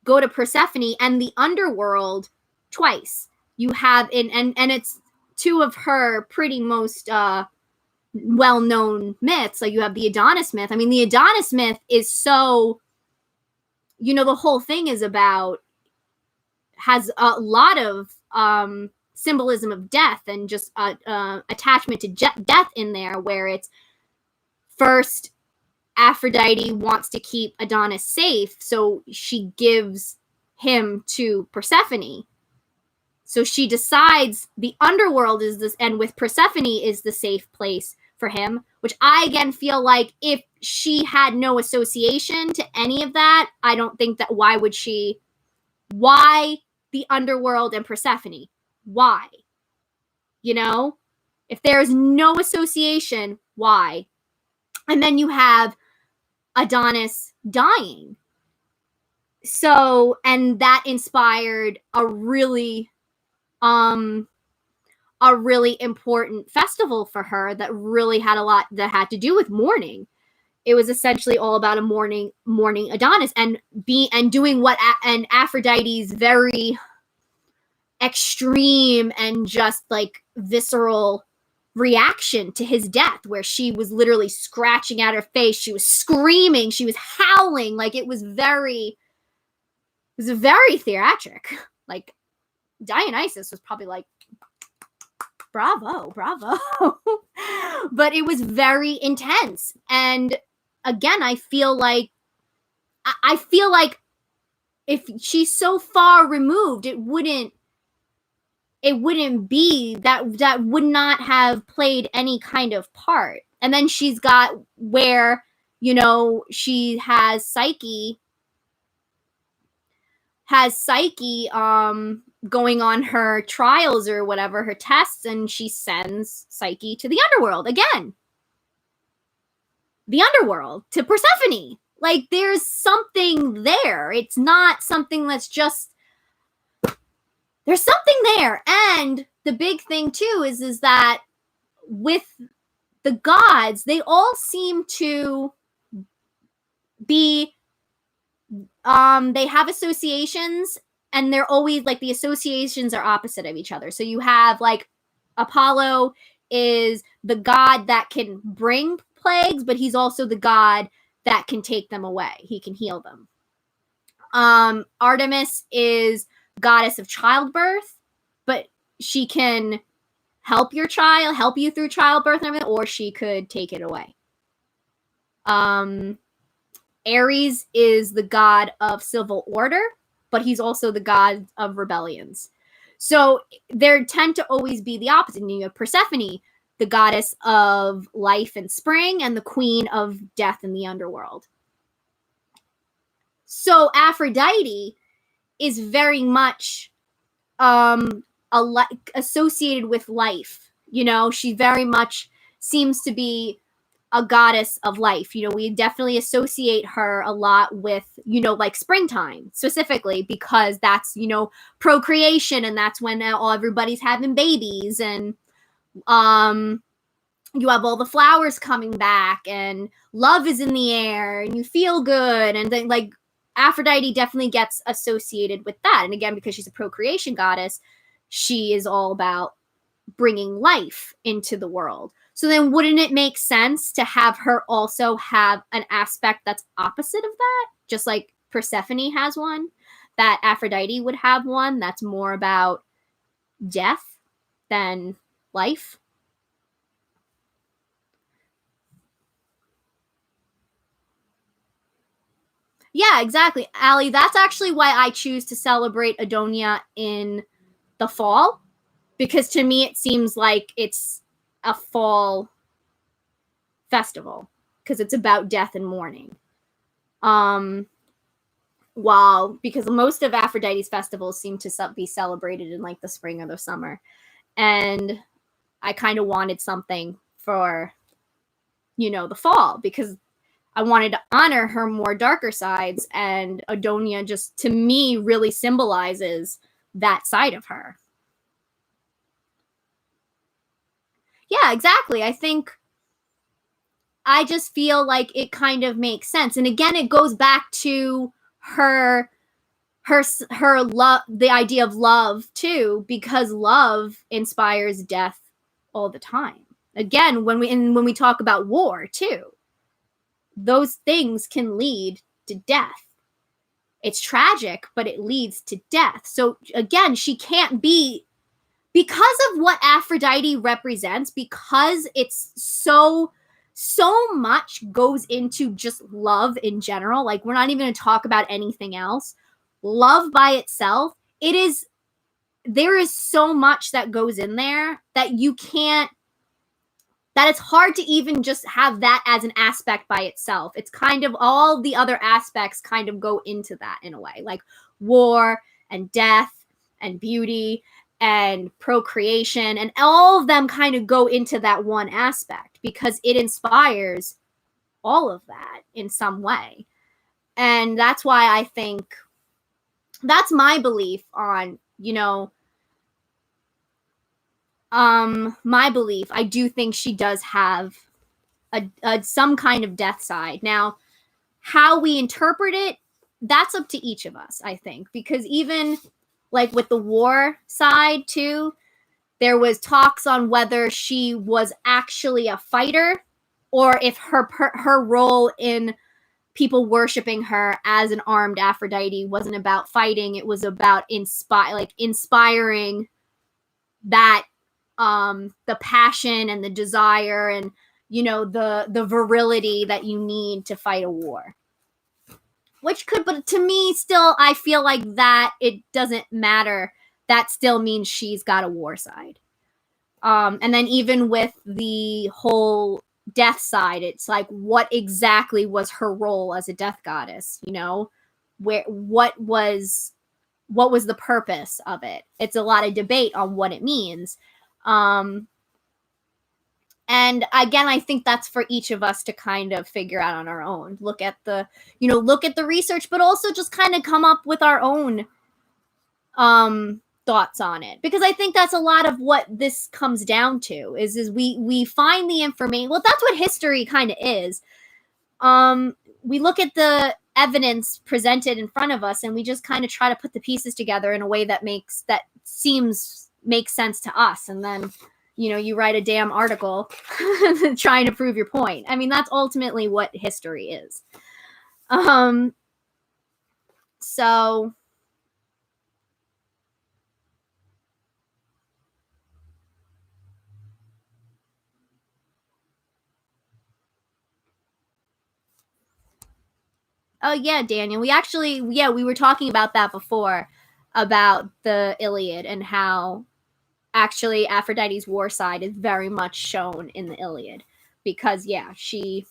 go to Persephone and the underworld twice. You have and it's two of her pretty most well-known myths. Like you have the Adonis myth. I mean, the Adonis myth is so, the whole thing is about, has a lot of symbolism of death and just attachment to death in there, where it's first Aphrodite wants to keep Adonis safe, so she gives him to Persephone. So she decides the underworld is this, and with Persephone is the safe place for him, which I again feel like if she had no association to any of that, I don't think that why the underworld and Persephone? Why? If there's no association, why? And then you have Adonis dying. So, and that inspired a really important festival for her that really had a lot that had to do with mourning. It was essentially all about a mourning Adonis and doing what and Aphrodite's very extreme and just like visceral reaction to his death, where she was literally scratching at her face, she was screaming, she was howling, like it was very theatric. Like Dionysus was probably like, bravo. But it was very intense. And again, I feel like if she's so far removed, it wouldn't be that would not have played any kind of part. And then she's got where, she has Psyche going on her trials or whatever, her tests, and she sends Psyche to the underworld again. The underworld to Persephone. Like there's something there. It's not something that's just, there's something there. And the big thing too is that with the gods, they all seem to be they have associations, and they're always like, the associations are opposite of each other. So you have like Apollo is the god that can bring plagues, but he's also the god that can take them away. He can heal them. Artemis is goddess of childbirth, but she can help you through childbirth and everything, or she could take it away. Ares is the god of civil order, but he's also the god of rebellions. So there tend to always be the opposite. And you have Persephone, the goddess of life and spring, and the queen of death in the underworld. So Aphrodite is very much associated with life. She very much seems to be a goddess of life. We definitely associate her a lot with, like springtime specifically, because that's, procreation, and that's when everybody's having babies, and you have all the flowers coming back, and love is in the air, and you feel good, and then like Aphrodite definitely gets associated with that. And again, because she's a procreation goddess, she is all about bringing life into the world. So then wouldn't it make sense to have her also have an aspect that's opposite of that? Just like Persephone has one, that Aphrodite would have one that's more about death than life. Yeah, exactly. Allie, that's actually why I choose to celebrate Adonia in the fall, because to me it seems like it's a fall festival because it's about death and mourning. Um, while because most of Aphrodite's festivals seem to be celebrated in like the spring or the summer, and I kind of wanted something for the fall because I wanted to honor her more darker sides, and Adonia just to me really symbolizes that side of her. Yeah, exactly. I just feel like it kind of makes sense. And again, it goes back to her her love, the idea of love too, because love inspires death all the time. Again, when we talk about war too, those things can lead to death. It's tragic, but it leads to death. So again, she can't be, because of what Aphrodite represents, because it's so much goes into just love in general. Like, we're not even going to talk about anything else. Love by itself, there is so much that goes in there that it's hard to even just have that as an aspect by itself. It's kind of all the other aspects kind of go into that in a way, like war and death and beauty and procreation, and all of them kind of go into that one aspect because it inspires all of that in some way. And that's why I think that's my belief on, my belief. I do think she does have some kind of death side. Now, how we interpret it, that's up to each of us, I think, because even like with the war side too, there was talks on whether she was actually a fighter or if her role in people worshiping her as an armed Aphrodite wasn't about fighting, it was about inspiring that the passion and the desire and the virility that you need to fight a war. Which could, but to me still, I feel like that it doesn't matter. That still means she's got a war side. And then even with the whole death side, it's like, what exactly was her role as a death goddess? What was the purpose of it? It's a lot of debate on what it means. And again, I think that's for each of us to kind of figure out on our own. Look at the research, but also just kind of come up with our own thoughts on it, because I think that's a lot of what this comes down to is we find the information. Well, that's what history kind of is. We look at the evidence presented in front of us and we just kind of try to put the pieces together in a way that makes sense to us, and then you write a damn article trying to prove your point. I mean, that's ultimately what history is. So oh yeah, Daniel. We were talking about that before, about the Iliad and how actually Aphrodite's war side is very much shown in the Iliad, because she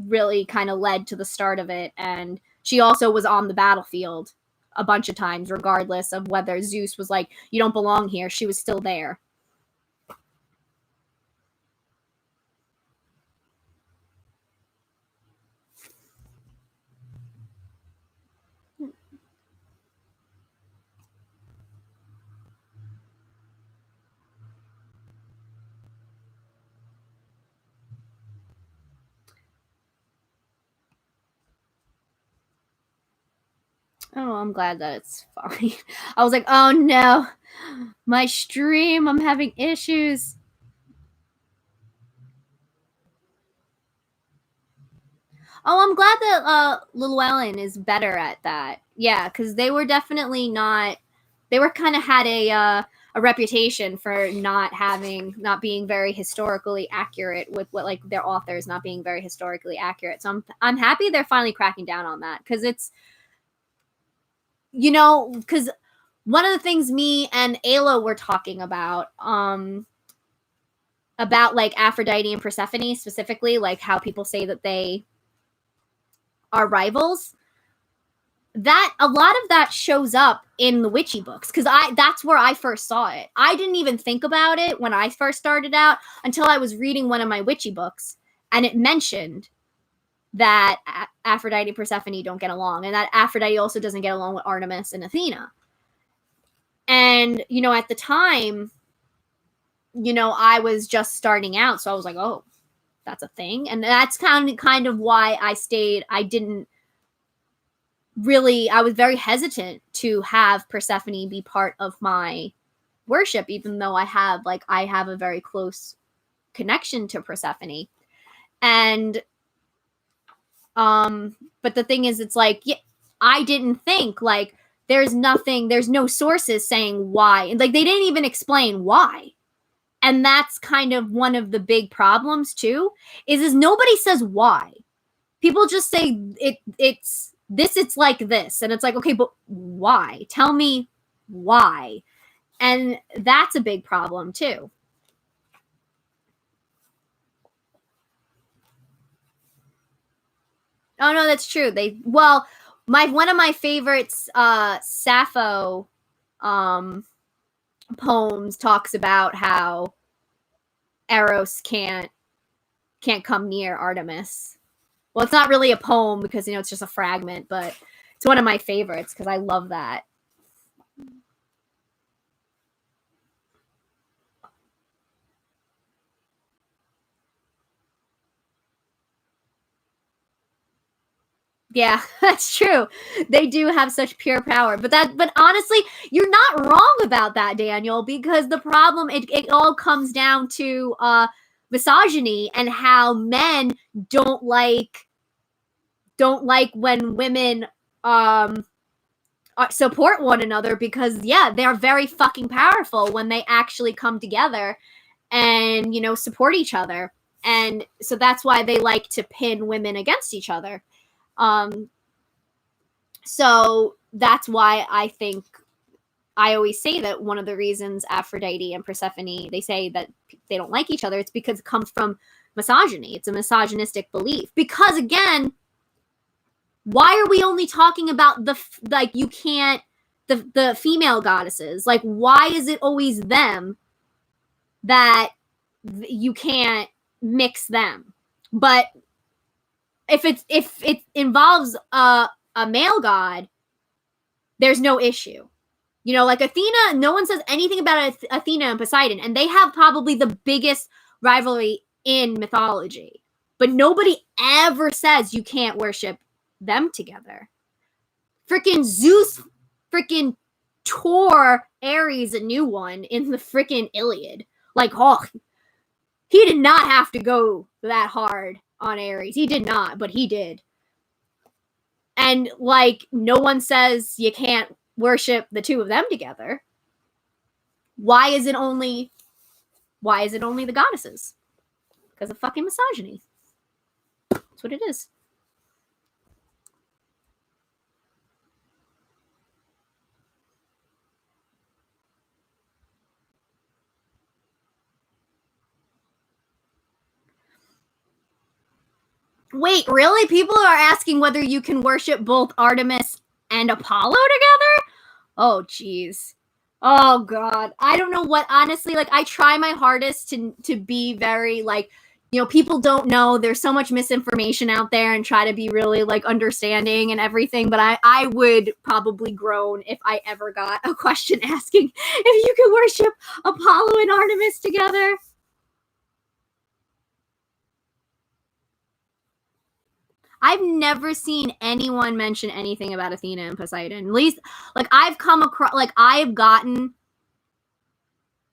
really kind of led to the start of it, and she also was on the battlefield a bunch of times, regardless of whether Zeus was like, you don't belong here. She was still there. Oh, I'm glad that it's fine. I was like, oh no, my stream, I'm having issues. Oh, I'm glad that Llewellyn is better at that. Yeah, because they were definitely not. They were kind of had a reputation for not being very historically accurate with what, like, their authors not being very historically accurate. So I'm happy they're finally cracking down on that, because it's, because one of the things me and Ayla were talking about like Aphrodite and Persephone specifically, like how people say that they are rivals, that a lot of that shows up in the witchy books, because that's where I first saw it. I didn't even think about it when I first started out until I was reading one of my witchy books, and it mentioned that Aphrodite and Persephone don't get along, and that Aphrodite also doesn't get along with Artemis and Athena. And at the time, I was just starting out, so I was like, oh, that's a thing. And that's kind of why I stayed. I was very hesitant to have Persephone be part of my worship, even though I have a very close connection to Persephone. And but the thing is, it's like, yeah, I didn't think, like, there's no sources saying why, and like they didn't even explain why. And that's kind of one of the big problems too, is nobody says why. People just say it's like this, and it's like, okay, but why? Tell me why. And that's a big problem too. Oh no, that's true. One of my favorites, Sappho poems, talks about how Eros can't come near Artemis. Well, it's not really a poem because it's just a fragment, but it's one of my favorites because I love that. Yeah, that's true. They do have such pure power. But honestly, you're not wrong about that, Daniel, because the problem, it all comes down to misogyny and how men don't like when women support one another, because yeah, they're very fucking powerful when they actually come together and support each other. And so that's why they like to pin women against each other. So that's why I think I always say that one of the reasons Aphrodite and Persephone, they say that they don't like each other, it's because it comes from misogyny. It's a misogynistic belief. Because again, why are we only talking about the female goddesses? Like, why is it always them that you can't mix them? But if it involves a male god, there's no issue. Like Athena, no one says anything about Athena and Poseidon, and they have probably the biggest rivalry in mythology. But nobody ever says you can't worship them together. Freaking Zeus freaking tore Ares a new one in the freaking Iliad. Like, oh, he did not have to go that hard on Ares. He did not, but he did. And like, no one says you can't worship the two of them together. Why is it only the goddesses? Because of fucking misogyny. That's what it is. Wait, really? People are asking whether you can worship both Artemis and Apollo together? Oh, jeez. Oh, God. I don't know what, honestly, like, I try my hardest to be very, like, people don't know. There's so much misinformation out there, and try to be really, like, understanding and everything. But I would probably groan if I ever got a question asking if you could worship Apollo and Artemis together. I've never seen anyone mention anything about Athena and Poseidon. At least, like, I've come across, like, I've gotten,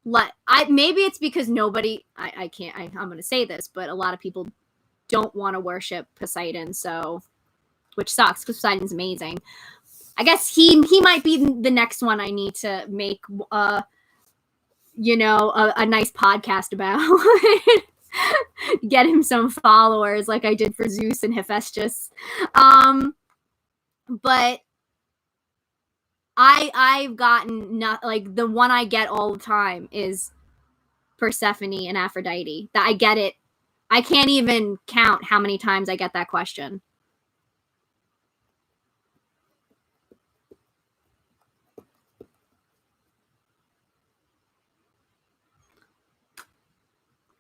like, maybe it's because nobody, I'm going to say this, but a lot of people don't want to worship Poseidon, so, which sucks, because Poseidon's amazing. I guess he might be the next one I need to make a nice podcast about. Get him some followers like I did for Zeus and Hephaestus. But I've gotten not like the one I get all the time is Persephone and Aphrodite. That I get it. I can't even count how many times I get that question.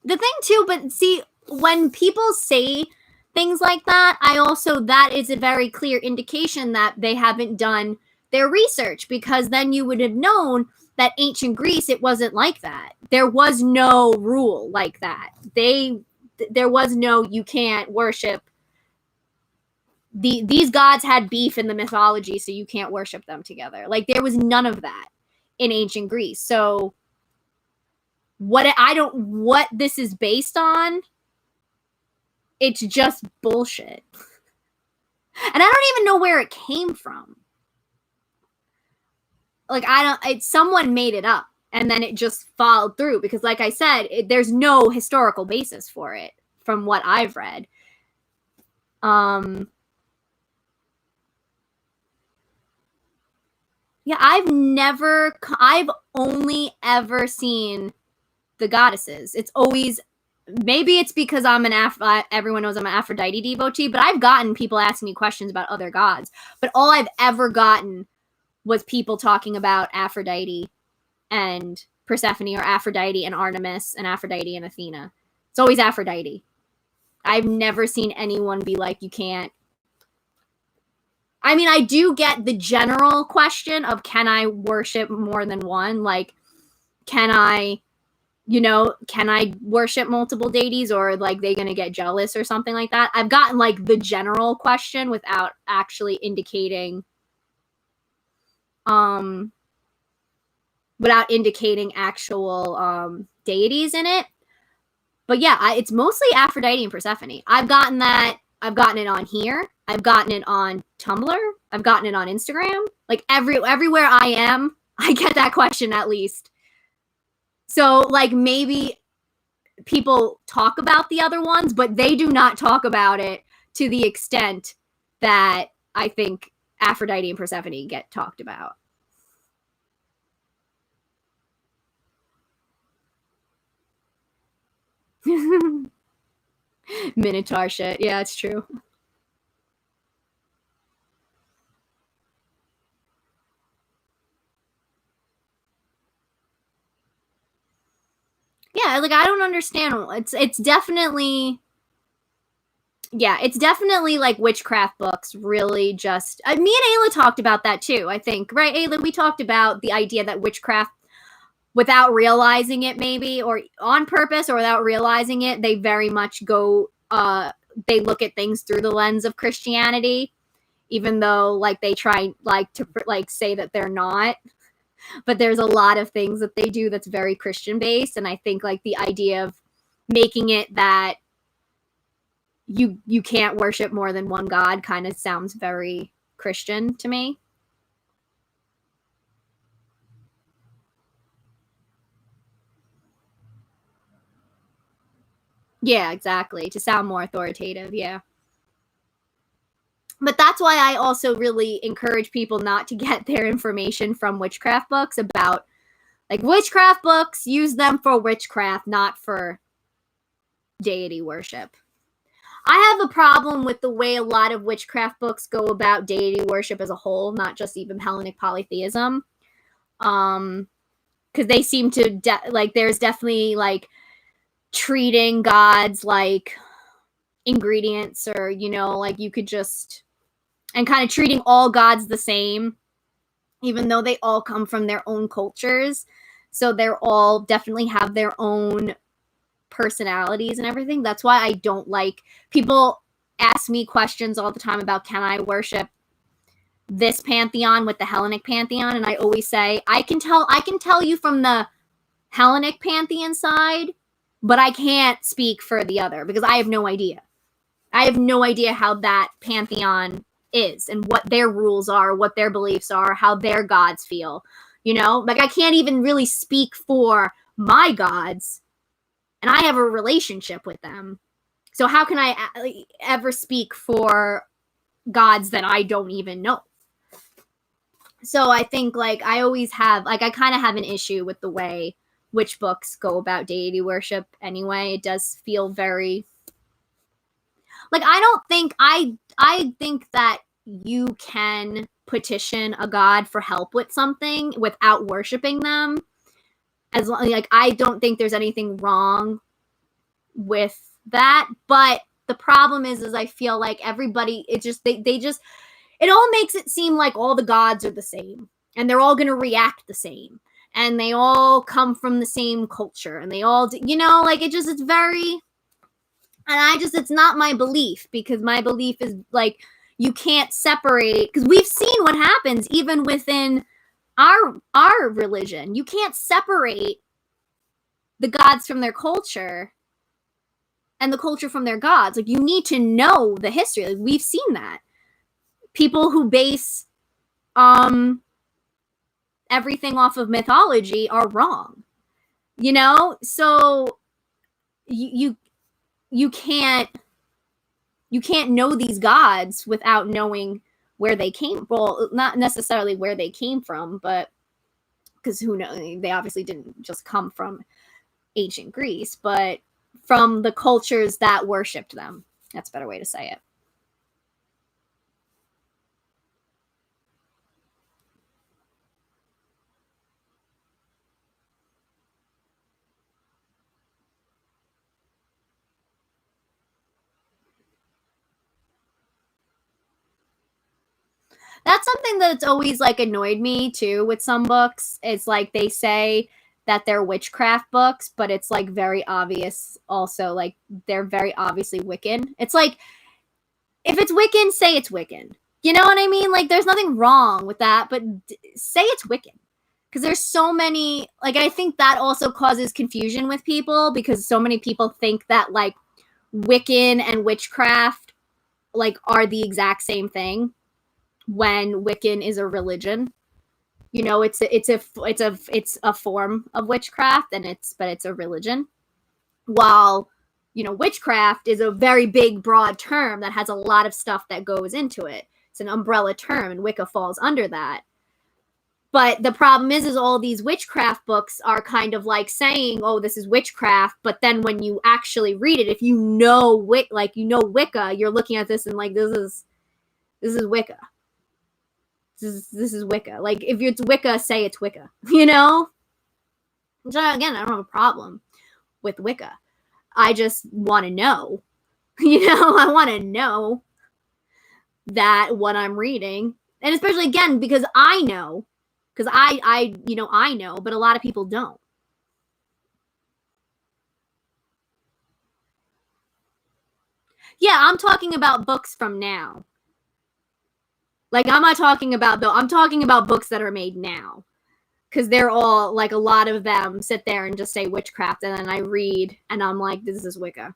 The thing too, but see, when people say things like that, that is a very clear indication that they haven't done their research, because then you would have known that ancient Greece, it wasn't like that. There was no rule like that. There was no, you can't worship. These gods had beef in the mythology, so you can't worship them together. Like, there was none of that in ancient Greece. So what this is based on, it's just bullshit. And I don't even know where it came from. Like, someone made it up and then it just followed through, because like I said, there's no historical basis for it from what I've read. Yeah, I've only ever seen the goddesses. It's always, maybe it's because everyone knows I'm an Aphrodite devotee, but I've gotten people asking me questions about other gods. But all I've ever gotten was people talking about Aphrodite and Persephone, or Aphrodite and Artemis, and Aphrodite and Athena. It's always Aphrodite. I've never seen anyone be like, you can't. I mean, I do get the general question of, can I worship more than one? Like, can I worship multiple deities, or like they gonna get jealous or something like that? I've gotten like the general question without actually indicating actual deities in it. But yeah, it's mostly Aphrodite and Persephone. I've gotten it on here. I've gotten it on Tumblr. I've gotten it on Instagram. Like, everywhere I am, I get that question at least. So like, maybe people talk about the other ones, but they do not talk about it to the extent that I think Aphrodite and Persephone get talked about. Minotaur shit. Yeah, it's true. Yeah, like, I don't understand. It's definitely, yeah, it's definitely like witchcraft books really just, me and Ayla talked about that too, I think, right, Ayla? We talked about the idea that witchcraft, without realizing it, maybe, or on purpose or without realizing it, they very much go, they look at things through the lens of Christianity, even though like they try like to like say that they're not. But there's a lot of things that they do that's very Christian based, and I think like the idea of making it that you can't worship more than one god kind of sounds very Christian to me. Yeah, exactly. To sound more authoritative, yeah. But that's why I also really encourage people not to get their information from witchcraft books about, like, witchcraft books, use them for witchcraft, not for deity worship. I have a problem with the way a lot of witchcraft books go about deity worship as a whole, not just even Hellenic polytheism. Because they seem to, like, there's definitely, like, treating gods like ingredients, or, like, you could just, and kind of treating all gods the same, even though they all come from their own cultures. So they're all definitely have their own personalities and everything. That's why I don't like, people ask me questions all the time about, can I worship this pantheon with the Hellenic pantheon? And I always say, I can tell you from the Hellenic pantheon side, but I can't speak for the other, because I have no idea. I have no idea how that pantheon is and what their rules are, what their beliefs are, how their gods feel. Like, I can't even really speak for my gods, and I have a relationship with them. So how can I ever speak for gods that I don't even know? So I think like I always have like I kind of have an issue with the way witch books go about deity worship anyway. It does feel very like I think that you can petition a god for help with something without worshiping them. As long, like I don't think there's anything wrong with that, but the problem is I feel like everybody it just they just it all makes it seem like all the gods are the same and they're all going to react the same and they all come from the same culture and they all like it's very and it's not my belief, because my belief is like you can't separate, because we've seen what happens even within our religion. You can't separate the gods from their culture and the culture from their gods. Like you need to know the history. Like we've seen that. People who base everything off of mythology are wrong. So you can't know these gods without knowing where they came. Well, not necessarily where they came from, but because who knows? They obviously didn't just come from ancient Greece, but from the cultures that worshipped them. That's a better way to say it. That's something that's always like annoyed me too with some books. It's like they say that they're witchcraft books, but it's like very obvious also, like they're very obviously Wiccan. It's like if it's Wiccan, say it's Wiccan. You know what I mean? Like there's nothing wrong with that, but say it's Wiccan. Because there's so many, like I think that also causes confusion with people, because so many people think that like Wiccan and witchcraft like are the exact same thing, when Wiccan is a religion. It's a form of witchcraft, and it's a religion. While witchcraft is a very big, broad term that has a lot of stuff that goes into it. It's an umbrella term, and Wicca falls under that. But the problem is all these witchcraft books are kind of like saying, "Oh, this is witchcraft," but then when you actually read it, if you know Wicca, you're looking at this and like this is Wicca. This is Wicca. Like if it's Wicca, say it's Wicca. Which again, I don't have a problem with Wicca. I just want to know. I want to know that what I'm reading, and especially again because I know, because I know, but a lot of people don't. Yeah, I'm talking about books from now. Like I'm not talking about I'm talking about books that are made now. Because they're all like a lot of them sit there and just say witchcraft, and then I read and I'm like, this is Wicca.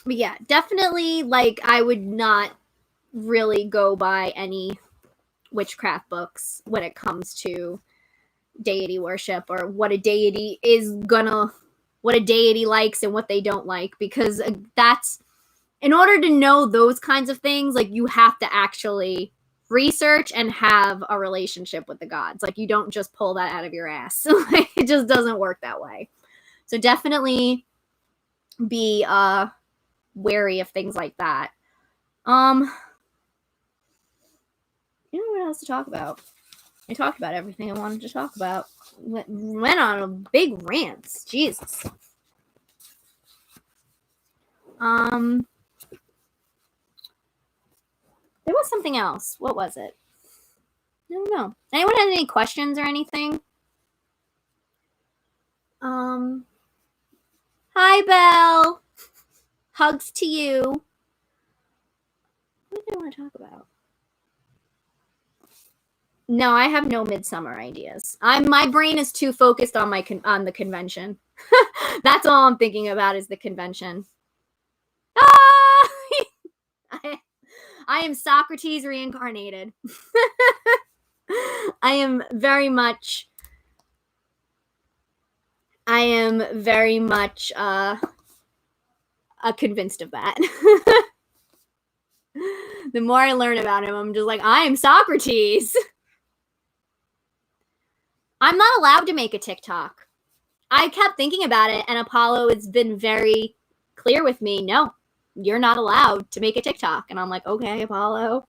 But yeah, definitely like I would not really go by any witchcraft books when it comes to deity worship, or what a deity likes and what they don't like, because that's in order to know those kinds of things, like you have to actually research and have a relationship with the gods. Like you don't just pull that out of your ass. It just doesn't work that way. So definitely be wary of things like that. What else to talk about? I talked about everything I wanted to talk about. Went on a big rant. Jesus. There was something else. What was it? I don't know. Anyone have any questions or anything? Hi, Belle. Hugs to you. What did I want to talk about? No, I have no midsummer ideas. My brain is too focused on on the convention. That's all I'm thinking about is the convention. Ah! I am Socrates reincarnated. I am very much convinced of that. The more I learn about him, I'm just like, I am Socrates. I'm not allowed to make a TikTok. I kept thinking about it, and Apollo has been very clear with me. No, you're not allowed to make a TikTok. And I'm like, okay, Apollo.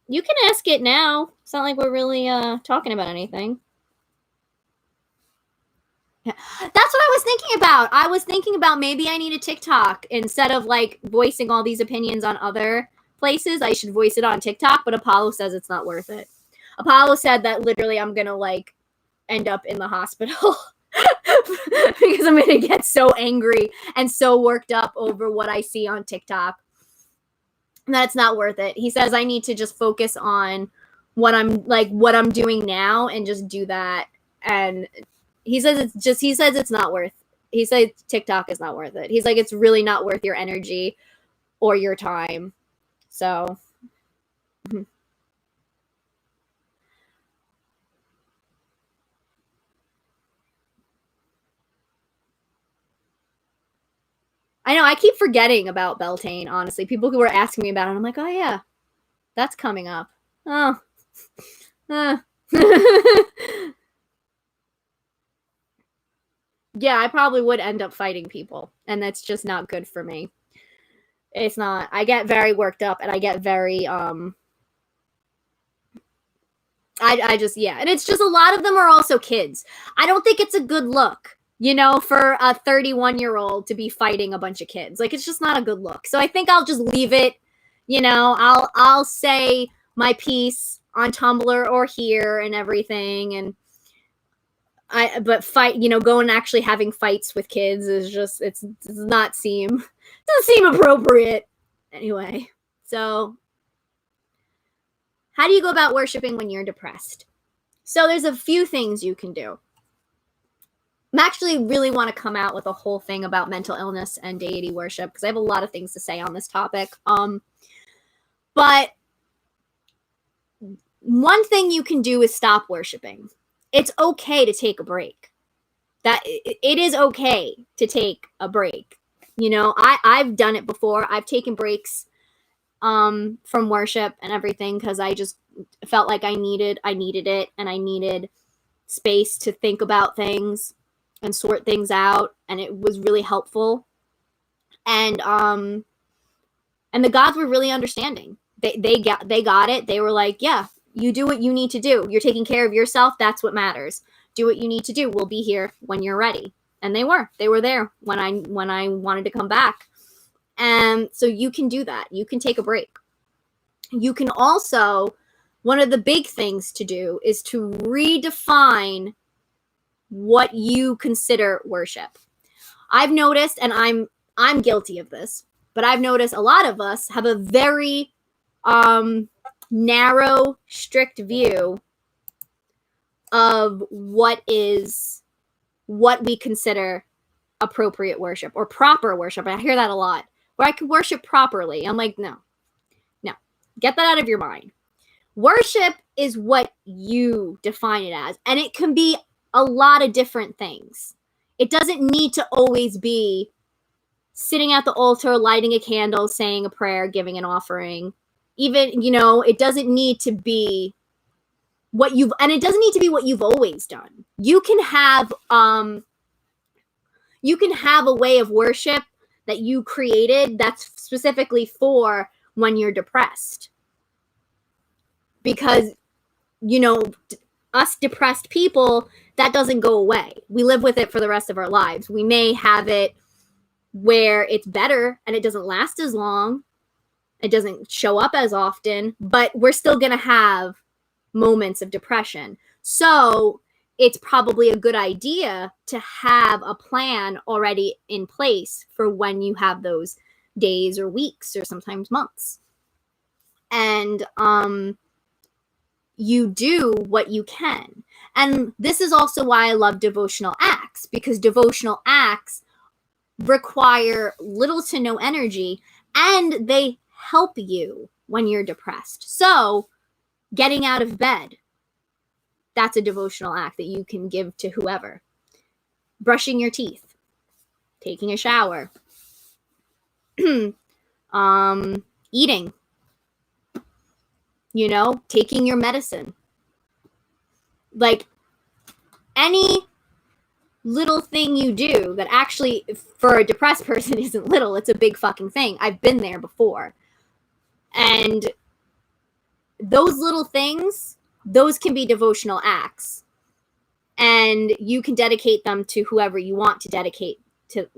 You can ask it now. It's not like we're really talking about anything. Yeah. That's what I was thinking about. I was thinking about maybe I need a TikTok instead of like voicing all these opinions on other places. I should voice it on TikTok, but Apollo says it's not worth it. Apollo said that literally I'm going to like end up in the hospital because I'm going to get so angry and so worked up over what I see on TikTok that it's not worth it. He says I need to just focus on what I'm doing now and just do that. And he says it's not worth. He says TikTok is not worth it. He's like, it's really not worth your energy or your time. So I know I keep forgetting about Beltane, honestly. People who were asking me about it, I'm like, oh yeah, that's coming up. Oh. Yeah, I probably would end up fighting people, and that's just not good for me. It's not. I get very worked up, and I get very I just, yeah, and it's just a lot of them are also kids. I don't think it's a good look, for a 31-year-old to be fighting a bunch of kids. Like, it's just not a good look. So I think I'll just leave it. I'll say my piece on Tumblr or here and everything, and but going and actually having fights with kids is just it doesn't seem appropriate anyway. So how do you go about worshiping when you're depressed? So there's a few things you can do. I'm actually really want to come out with a whole thing about mental illness and deity worship because I have a lot of things to say on this topic. But one thing you can do is stop worshiping. It's okay to take a break. That it is okay to take a break. I've done it before. I've taken breaks from worship and everything because I just felt like I needed it, and I needed space to think about things and sort things out, and it was really helpful. And the gods were really understanding. They got it. They were like, yeah, you do what you need to do. You're taking care of yourself. That's what matters. Do what you need to do. We'll be here when you're ready. And they were there when I wanted to come back. And so you can do that. You can take a break. You can also, one of the big things to do is to redefine what you consider worship. I've noticed, and I'm guilty of this, but I've noticed a lot of us have a very narrow, strict view of what we consider appropriate worship or proper worship. I hear that a lot. Where I can worship properly. I'm like, no. Get that out of your mind. Worship is what you define it as, and it can be a lot of different things. It doesn't need to always be sitting at the altar, lighting a candle, saying a prayer, giving an offering. Even, it doesn't need to be what you've always done. You can have a way of worship that you created that's specifically for when you're depressed. Because, us depressed people, that doesn't go away. We live with it for the rest of our lives. We may have it where it's better and it doesn't last as long. It doesn't show up as often, but we're still going to have moments of depression. So it's probably a good idea to have a plan already in place for when you have those days or weeks or sometimes months. and you do what you can. And this is also why I love devotional acts, because devotional acts require little to no energy and they help you when you're depressed. So getting out of bed, that's a devotional act that you can give to whoever. Brushing your teeth, taking a shower, eating, taking your medicine. Like any little thing you do that actually for a depressed person isn't little, it's a big fucking thing. I've been there before. And those little things, those can be devotional acts. And you can dedicate them to whoever you want to dedicate to.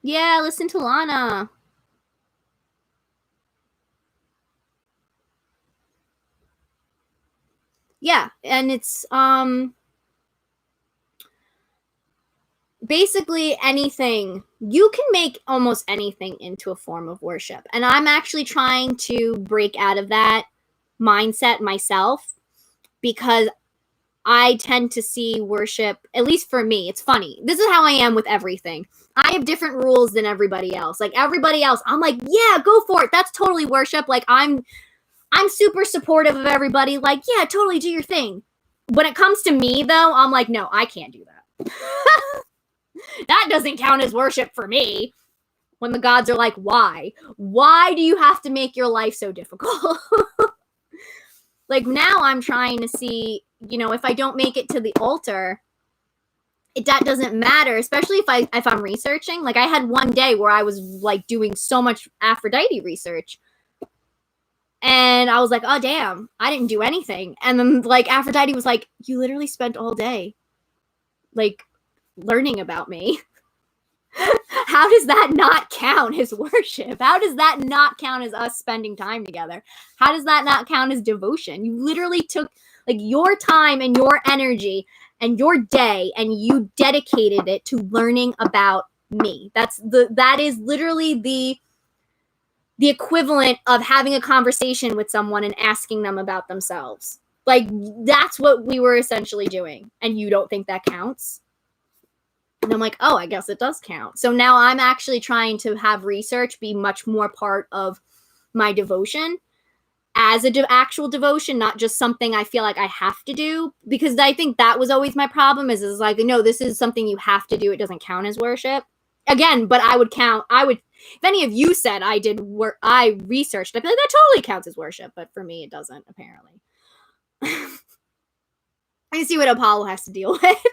Yeah, listen to Lana. Yeah, and it's basically anything. You can make almost anything into a form of worship. And I'm actually trying to break out of that mindset myself, because I tend to see worship, at least for me, it's funny. This is how I am with everything. I have different rules than everybody else. Like everybody else, I'm like, yeah, go for it. That's totally worship. Like I'm super supportive of everybody. Like, yeah, totally do your thing. When it comes to me though, I'm like, no, I can't do that. That doesn't count as worship for me. When the gods are like, why? Why do you have to make your life so difficult? Like now I'm trying to see, if I don't make it to the altar, that doesn't matter, especially if I'm researching. Like I had one day where I was like doing so much Aphrodite research. And I was like, oh damn, I didn't do anything. And then like Aphrodite was like, you literally spent all day like learning about me. How does that not count as worship? How does that not count as us spending time together? How does that not count as devotion? You literally took like your time and your energy and your day and you dedicated it to learning about me. That is literally the equivalent of having a conversation with someone and asking them about themselves. Like that's what we were essentially doing. And you don't think that counts? And I'm like, oh, I guess it does count. So now I'm actually trying to have research be much more part of my devotion as actual devotion, not just something I feel like I have to do. Because I think that was always my problem is like, no, this is something you have to do. It doesn't count as worship. Again, but if any of you said I did work, I researched, I'd be like, that totally counts as worship. But for me, it doesn't, apparently. I see what Apollo has to deal with.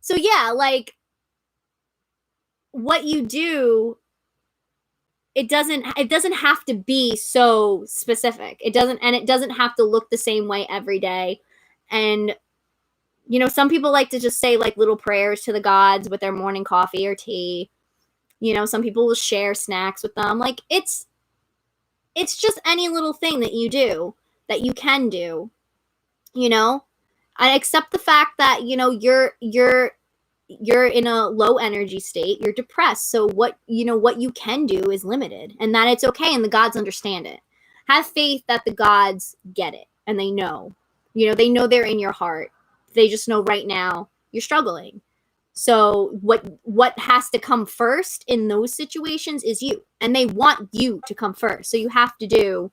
So yeah, like what you do, it doesn't have to be so specific. It doesn't have to look the same way every day. And some people like to just say like little prayers to the gods with their morning coffee or tea. Some people will share snacks with them. Like it's just any little thing that you do that you can do. I accept the fact that you're in a low energy state, you're depressed, so what you can do is limited, and that it's okay, and the gods understand it. Have faith that the gods get it, and they know they're in your heart. They just know right now you're struggling. So what has to come first in those situations is you, and they want you to come first, so you have to do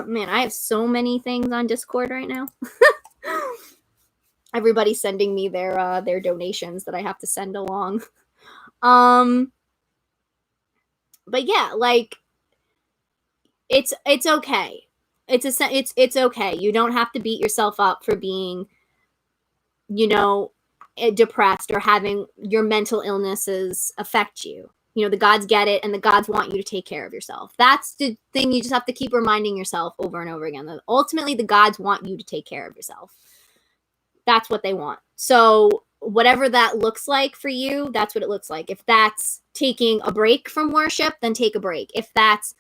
man, I have so many things on Discord right now. Everybody's sending me their donations that I have to send along. But yeah, like it's okay. It's okay. You don't have to beat yourself up for being, depressed or having your mental illnesses affect you. The gods get it, and the gods want you to take care of yourself. That's the thing you just have to keep reminding yourself over and over again. That ultimately, the gods want you to take care of yourself. That's what they want. So whatever that looks like for you, that's what it looks like. If that's taking a break from worship, then take a break. If that's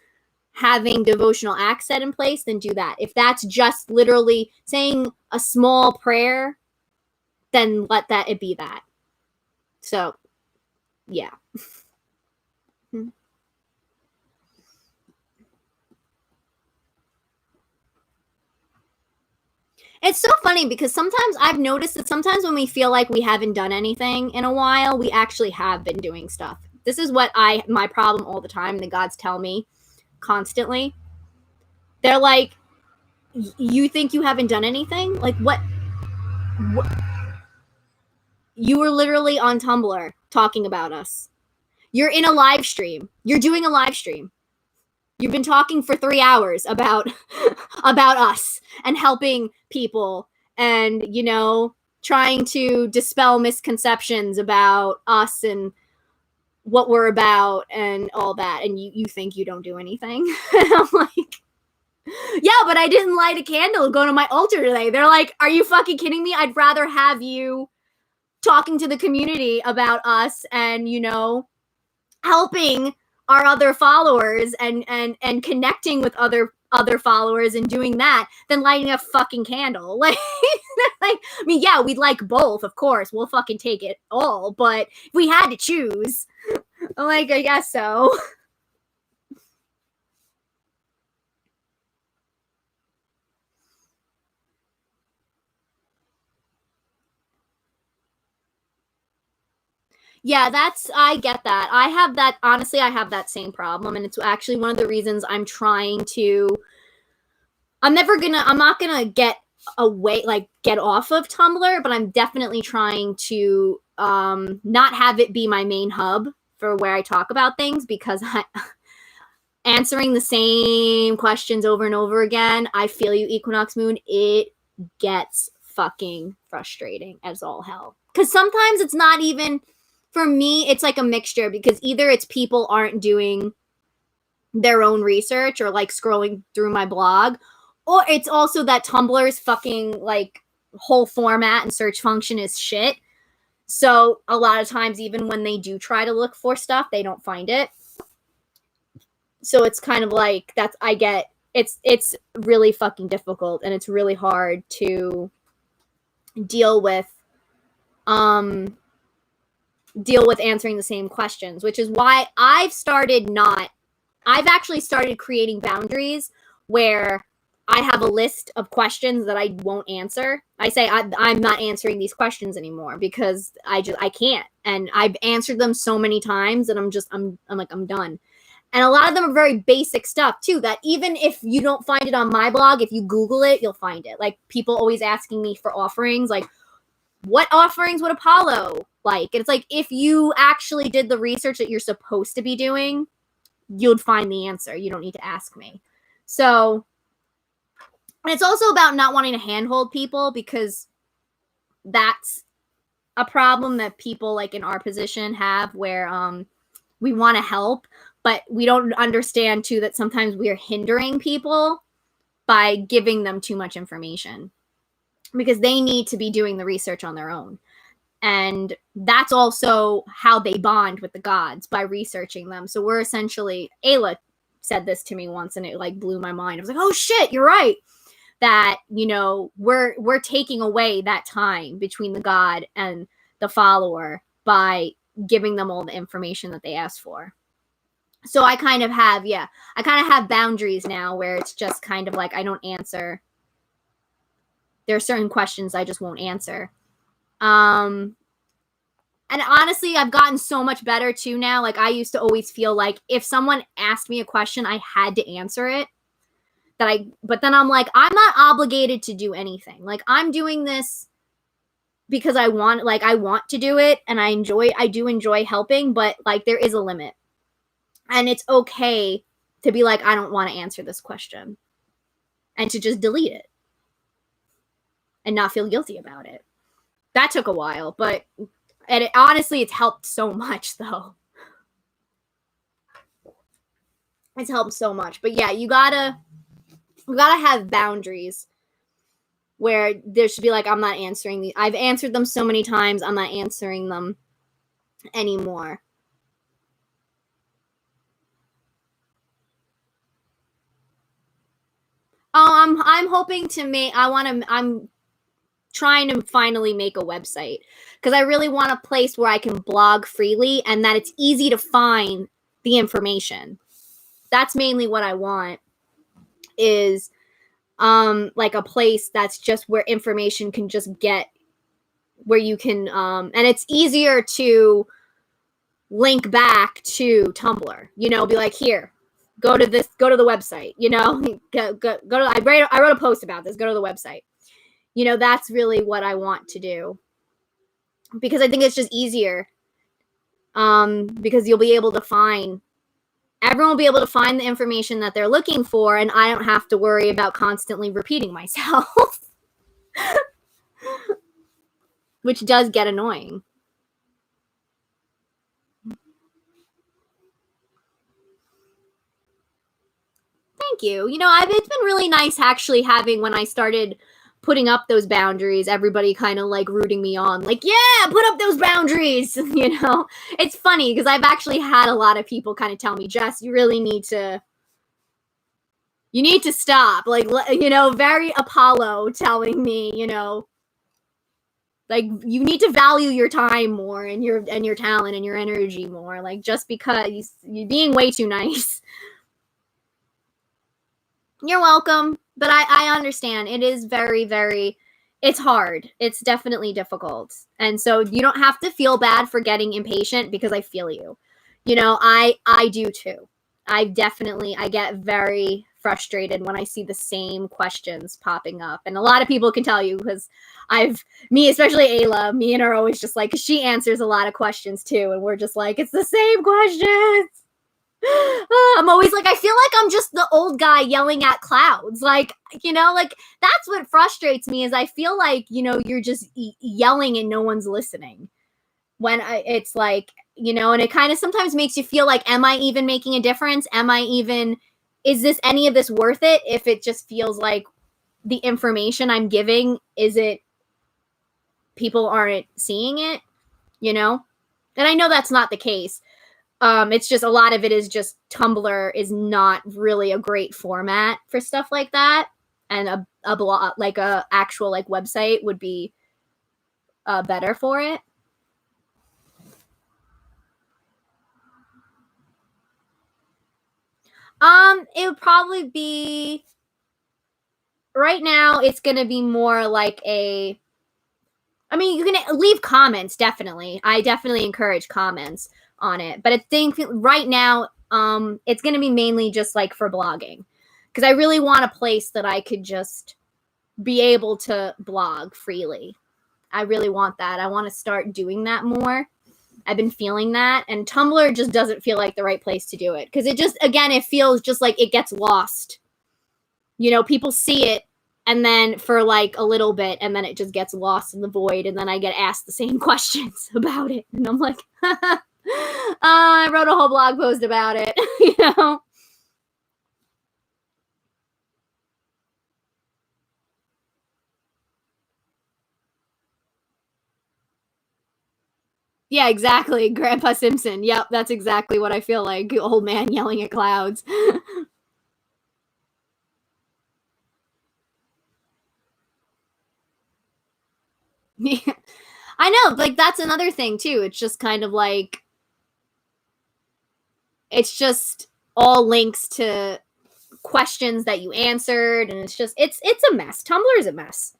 having devotional acts set in place, then do that. If that's just literally saying a small prayer, then let that it be that. So, yeah. It's so funny because sometimes I've noticed that sometimes when we feel like we haven't done anything in a while, we actually have been doing stuff. This is what my problem all the time. The gods tell me constantly. They're like, you think you haven't done anything? Like what? You were literally on Tumblr talking about us. You're in a live stream. You're doing a live stream. You've been talking for 3 hours about about us and helping people and, you know, trying to dispel misconceptions about us and what we're about and all that. And you think you don't do anything? And I'm like, yeah, but I didn't light a candle and go to my altar today. They're like, are you fucking kidding me? I'd rather have you talking to the community about us and, you know, helping our other followers and connecting with other followers and doing that than lighting a fucking candle. Like, I mean, yeah, we'd like both, of course. We'll fucking take it all, but if we had to choose, like, I guess so. Yeah, I get that. I have that, honestly, I have that same problem. And it's actually one of the reasons I'm not gonna get away, like get off of Tumblr, but I'm definitely trying to not have it be my main hub for where I talk about things because answering the same questions over and over again, I feel you, Equinox Moon, it gets fucking frustrating as all hell. Because sometimes it's not even, for me, it's like a mixture because either it's people aren't doing their own research or like scrolling through my blog, or it's also that Tumblr's fucking like whole format and search function is shit. So a lot of times, even when they do try to look for stuff, they don't find it. So it's kind of like it's really fucking difficult and it's really hard to deal with answering the same questions, which is why I've actually started creating boundaries where I have a list of questions that I won't answer. I say I'm not answering these questions anymore because I can't. And I've answered them so many times and I'm like, I'm done. And a lot of them are very basic stuff too, that even if you don't find it on my blog, if you Google it, you'll find it. Like people always asking me for offerings, like what offerings would Apollo like? And it's like, if you actually did the research that you're supposed to be doing, you'd find the answer. You don't need to ask me. So, and it's also about not wanting to handhold people because that's a problem that people like in our position have where we want to help, but we don't understand too that sometimes we are hindering people by giving them too much information because they need to be doing the research on their own. And that's also how they bond with the gods, by researching them. So we're essentially, Ayla said this to me once and it like blew my mind. I was like, oh shit, you're right. That, you know, we're taking away that time between the god and the follower by giving them all the information that they asked for. So I kind of have boundaries now where it's just kind of like I don't answer. There are certain questions I just won't answer. And honestly, I've gotten so much better too now. Like I used to always feel like if someone asked me a question, I had to answer it. But then I'm like, I'm not obligated to do anything. Like I'm doing this because I want to do it and I do enjoy helping, but like there is a limit. And it's okay to be like, I don't want to answer this question and to just delete it and not feel guilty about it. That took a while, but honestly, it's helped so much though. It's helped so much. But yeah, you gotta have boundaries where there should be like, I'm not answering these. I've answered them so many times, I'm not answering them anymore. I'm hoping to make. I'm trying to finally make a website because I really want a place where I can blog freely and that it's easy to find the information. That's mainly what I want. Is like a place that's just where information can just get, where you can and it's easier to link back to Tumblr, you know, be like, here, go to the website, you know, go to, I wrote a post about this, go to the website. You know, that's really what I want to do because I think it's just easier, because you'll be able to find, everyone will be able to find the information that they're looking for, and I don't have to worry about constantly repeating myself, which does get annoying. Thank you. You know, it's been really nice actually having, when I started putting up those boundaries, everybody kind of like rooting me on, like, yeah, put up those boundaries. You know, it's funny because I've actually had a lot of people kind of tell me, Jess, you really need to, you need to stop. Like, you know, very Apollo telling me, you know, like, you need to value your time more and your talent and your energy more. Like, just because you're being way too nice. You're welcome. But I understand. It is very, very, it's hard. It's definitely difficult. And so you don't have to feel bad for getting impatient because I feel you. You know, I do too. I get very frustrated when I see the same questions popping up. And a lot of people can tell you because especially Ayla, me and her are always just like, 'cause she answers a lot of questions too. And we're just like, it's the same questions. I'm always like, I feel like I'm just the old guy yelling at clouds. Like, you know, like that's what frustrates me is I feel like, you know, you're just yelling and no one's listening. When it's like, you know, and it kind of sometimes makes you feel like, am I even making a difference? Is this any of this worth it? If it just feels like the information I'm giving, people aren't seeing it, you know? And I know that's not the case. It's just a lot of it is just Tumblr is not really a great format for stuff like that. And a blog, like a actual like website would be better for it. It would probably be, right now it's going to be more like I mean, you can leave comments, definitely. I definitely encourage comments on it. But I think right now, it's going to be mainly just like for blogging. Because I really want a place that I could just be able to blog freely. I really want that. I want to start doing that more. I've been feeling that. And Tumblr just doesn't feel like the right place to do it. Because it just, again, it feels just like it gets lost. You know, people see it and then for like a little bit, and then it just gets lost in the void, and then I get asked the same questions about it, and I'm like, I wrote a whole blog post about it, you know? Yeah, exactly. Grandpa Simpson. Yep, that's exactly what I feel like. Old man yelling at clouds. I know, like that's another thing too. It's just kind of like, it's just all links to questions that you answered, and it's a mess. Tumblr is a mess.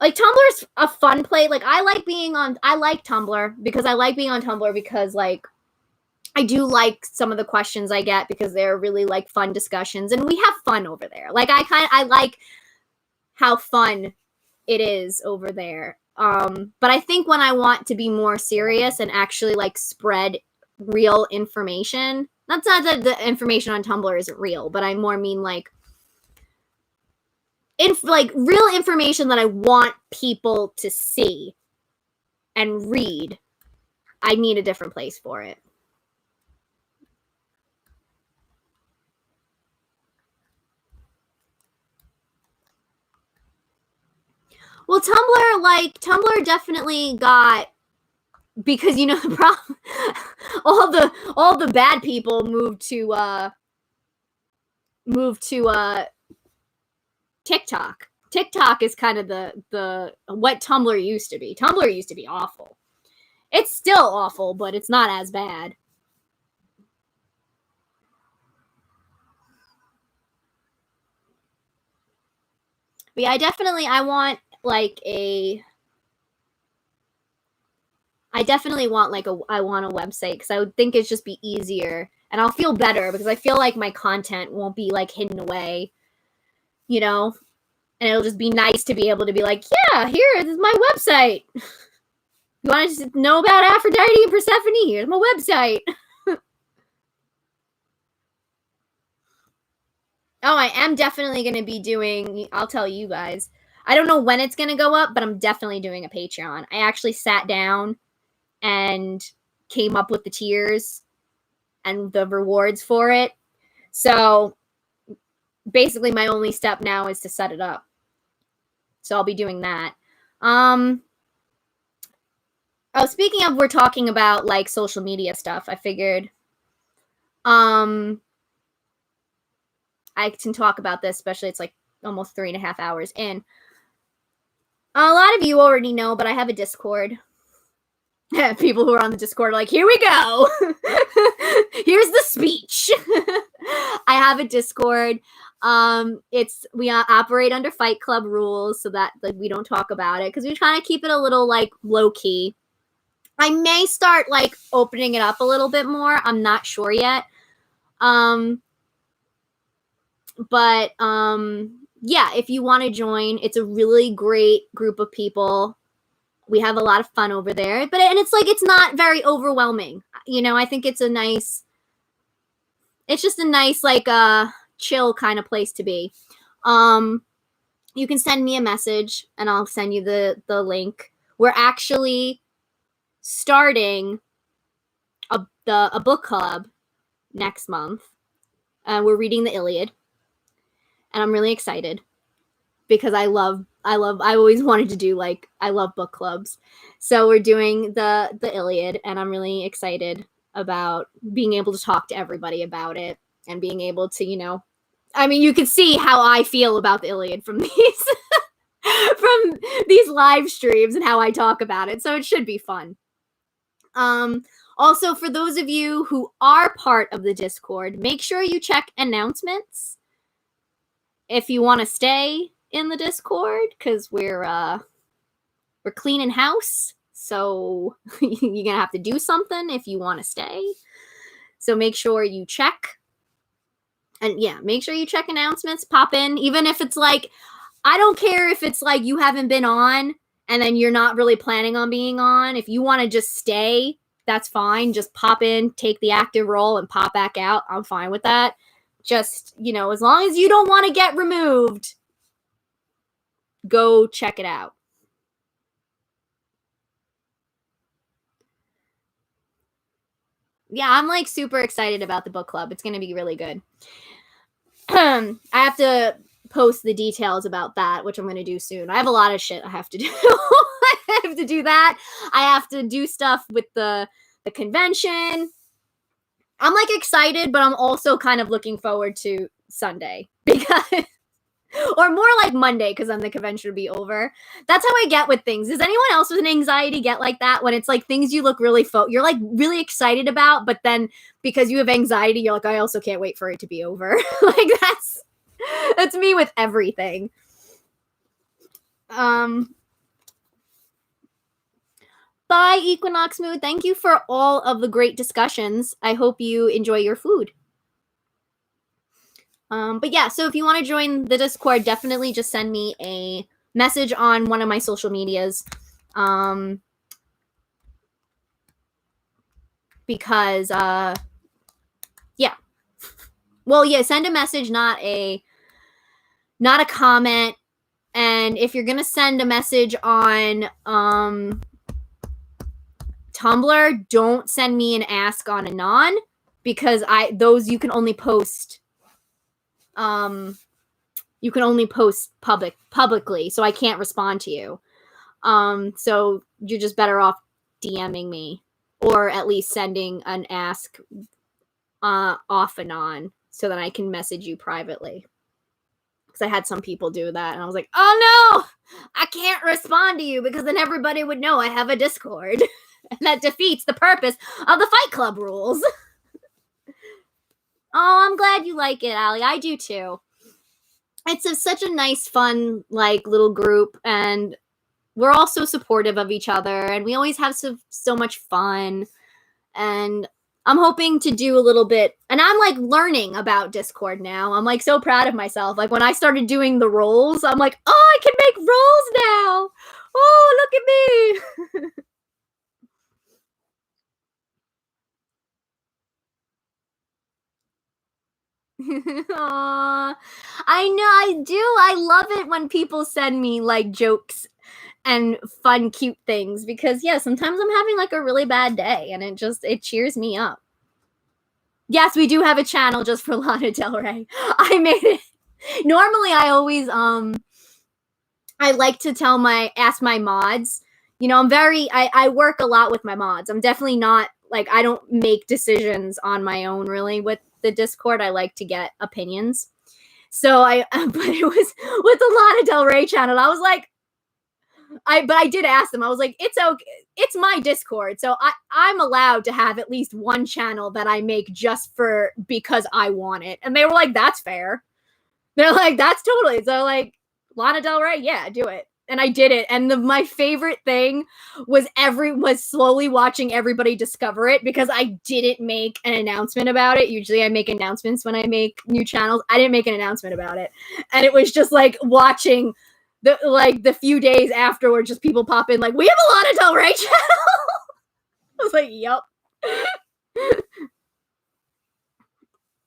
Like Tumblr's a fun play. Like I like Tumblr because I like being on Tumblr because like I do like some of the questions I get because they're really like fun discussions and we have fun over there. Like I like how fun it is over there. But I think when I want to be more serious and actually like spread real information, that's not that the information on Tumblr isn't real, but I more mean like like real information that I want people to see and read. I need a different place for it. Well, Tumblr definitely got, because you know the problem, all the bad people moved to TikTok. TikTok is kind of the what Tumblr used to be. Tumblr used to be awful. It's still awful, but it's not as bad. But yeah, I want like I definitely want like I want a website because I would think it'd just be easier and I'll feel better because I feel like my content won't be like hidden away, you know? And it'll just be nice to be able to be like, yeah, here is my website. You want to know about Aphrodite and Persephone? Here's my website. Oh, I am definitely going to be doing, I'll tell you guys. I don't know when it's going to go up, but I'm definitely doing a Patreon. I actually sat down and came up with the tiers and the rewards for it. So basically my only step now is to set it up. So I'll be doing that. Oh, speaking of, we're talking about like social media stuff. I figured I can talk about this, especially it's like almost 3.5 hours in. A lot of you already know, but I have a Discord. People who are on the Discord are like, here we go. Here's the speech. I have a Discord. We operate under Fight Club rules so that like we don't talk about it because we're trying to keep it a little like low key. I may start like opening it up a little bit more. I'm not sure yet. But yeah, if you want to join, it's a really great group of people. We have a lot of fun over there, and it's like it's not very overwhelming. You know, I think it's just a nice like chill kind of place to be. You can send me a message and I'll send you the link. We're actually starting a book club next month. We're reading the Iliad, and I'm really excited because I always wanted to do like I love book clubs. So we're doing the Iliad, and I'm really excited about being able to talk to everybody about it and being able to, you know, I mean, you can see how I feel about the Iliad from these from these live streams and how I talk about it. So it should be fun. Also, for those of you who are part of the Discord, make sure you check announcements if you want to stay in the Discord, because we're cleaning house. So you're gonna have to do something if you want to stay. So make sure you check. And yeah, make sure you check announcements, pop in, even if it's like, I don't care if it's like you haven't been on and then you're not really planning on being on. If you want to just stay, that's fine. Just pop in, take the active role, and pop back out. I'm fine with that. Just, you know, as long as you don't want to get removed, go check it out. Yeah, I'm like super excited about the book club. It's going to be really good. I have to post the details about that, which I'm going to do soon. I have a lot of shit I have to do. I have to do that. I have to do stuff with the convention. I'm like excited, but I'm also kind of looking forward to Sunday because or more like Monday because then the convention will be over. That's how I get with things. Does anyone else with an anxiety get like that when it's like things you look really you're like really excited about, but then because you have anxiety, you're like, I also can't wait for it to be over. Like that's me with everything. Bye, Equinox Mood. Thank you for all of the great discussions. I hope you enjoy your food. But yeah, so if you want to join the Discord, definitely just send me a message on one of my social medias. Because yeah. Well, yeah, send a message, not a comment. And if you're gonna send a message on Tumblr, don't send me an ask on Anon, because those you can only post publicly, so I can't respond to you. So you're just better off DMing me, or at least sending an ask off and on so that I can message you privately. because I had some people do that, and I was like, oh no, I can't respond to you because then everybody would know I have a Discord. And that defeats the purpose of the Fight Club rules. Oh, I'm glad you like it, Allie. I do too. It's such a nice, fun, like, little group, and we're all so supportive of each other, and we always have so much fun. And I'm hoping to do a little bit, and I'm like learning about Discord now. I'm like so proud of myself. Like when I started doing the roles, I'm like, oh, I can make roles now. Oh, look at me. Aww. I know, I do. I love it when people send me like jokes and fun, cute things because yeah, sometimes I'm having like a really bad day and it cheers me up. Yes, we do have a channel just for Lana Del Rey. I made it. Normally I always I like to ask my mods. You know, I work a lot with my mods. I'm definitely not like I don't make decisions on my own really with the Discord. I like to get opinions. So but it was with the Lana Del Rey channel. I was like, but I did ask them. I was like, it's okay. It's my Discord, so I'm allowed to have at least one channel that I make just because I want it. And they were like, that's fair. They're like, that's totally. So like, Lana Del Rey, yeah, do it. And I did it. And my favorite thing was slowly watching everybody discover it because I didn't make an announcement about it. Usually I make announcements when I make new channels. I didn't make an announcement about it. And it was just like watching the few days afterwards, just people pop in like, we have a Lana Del Rey channel. I was like, yep.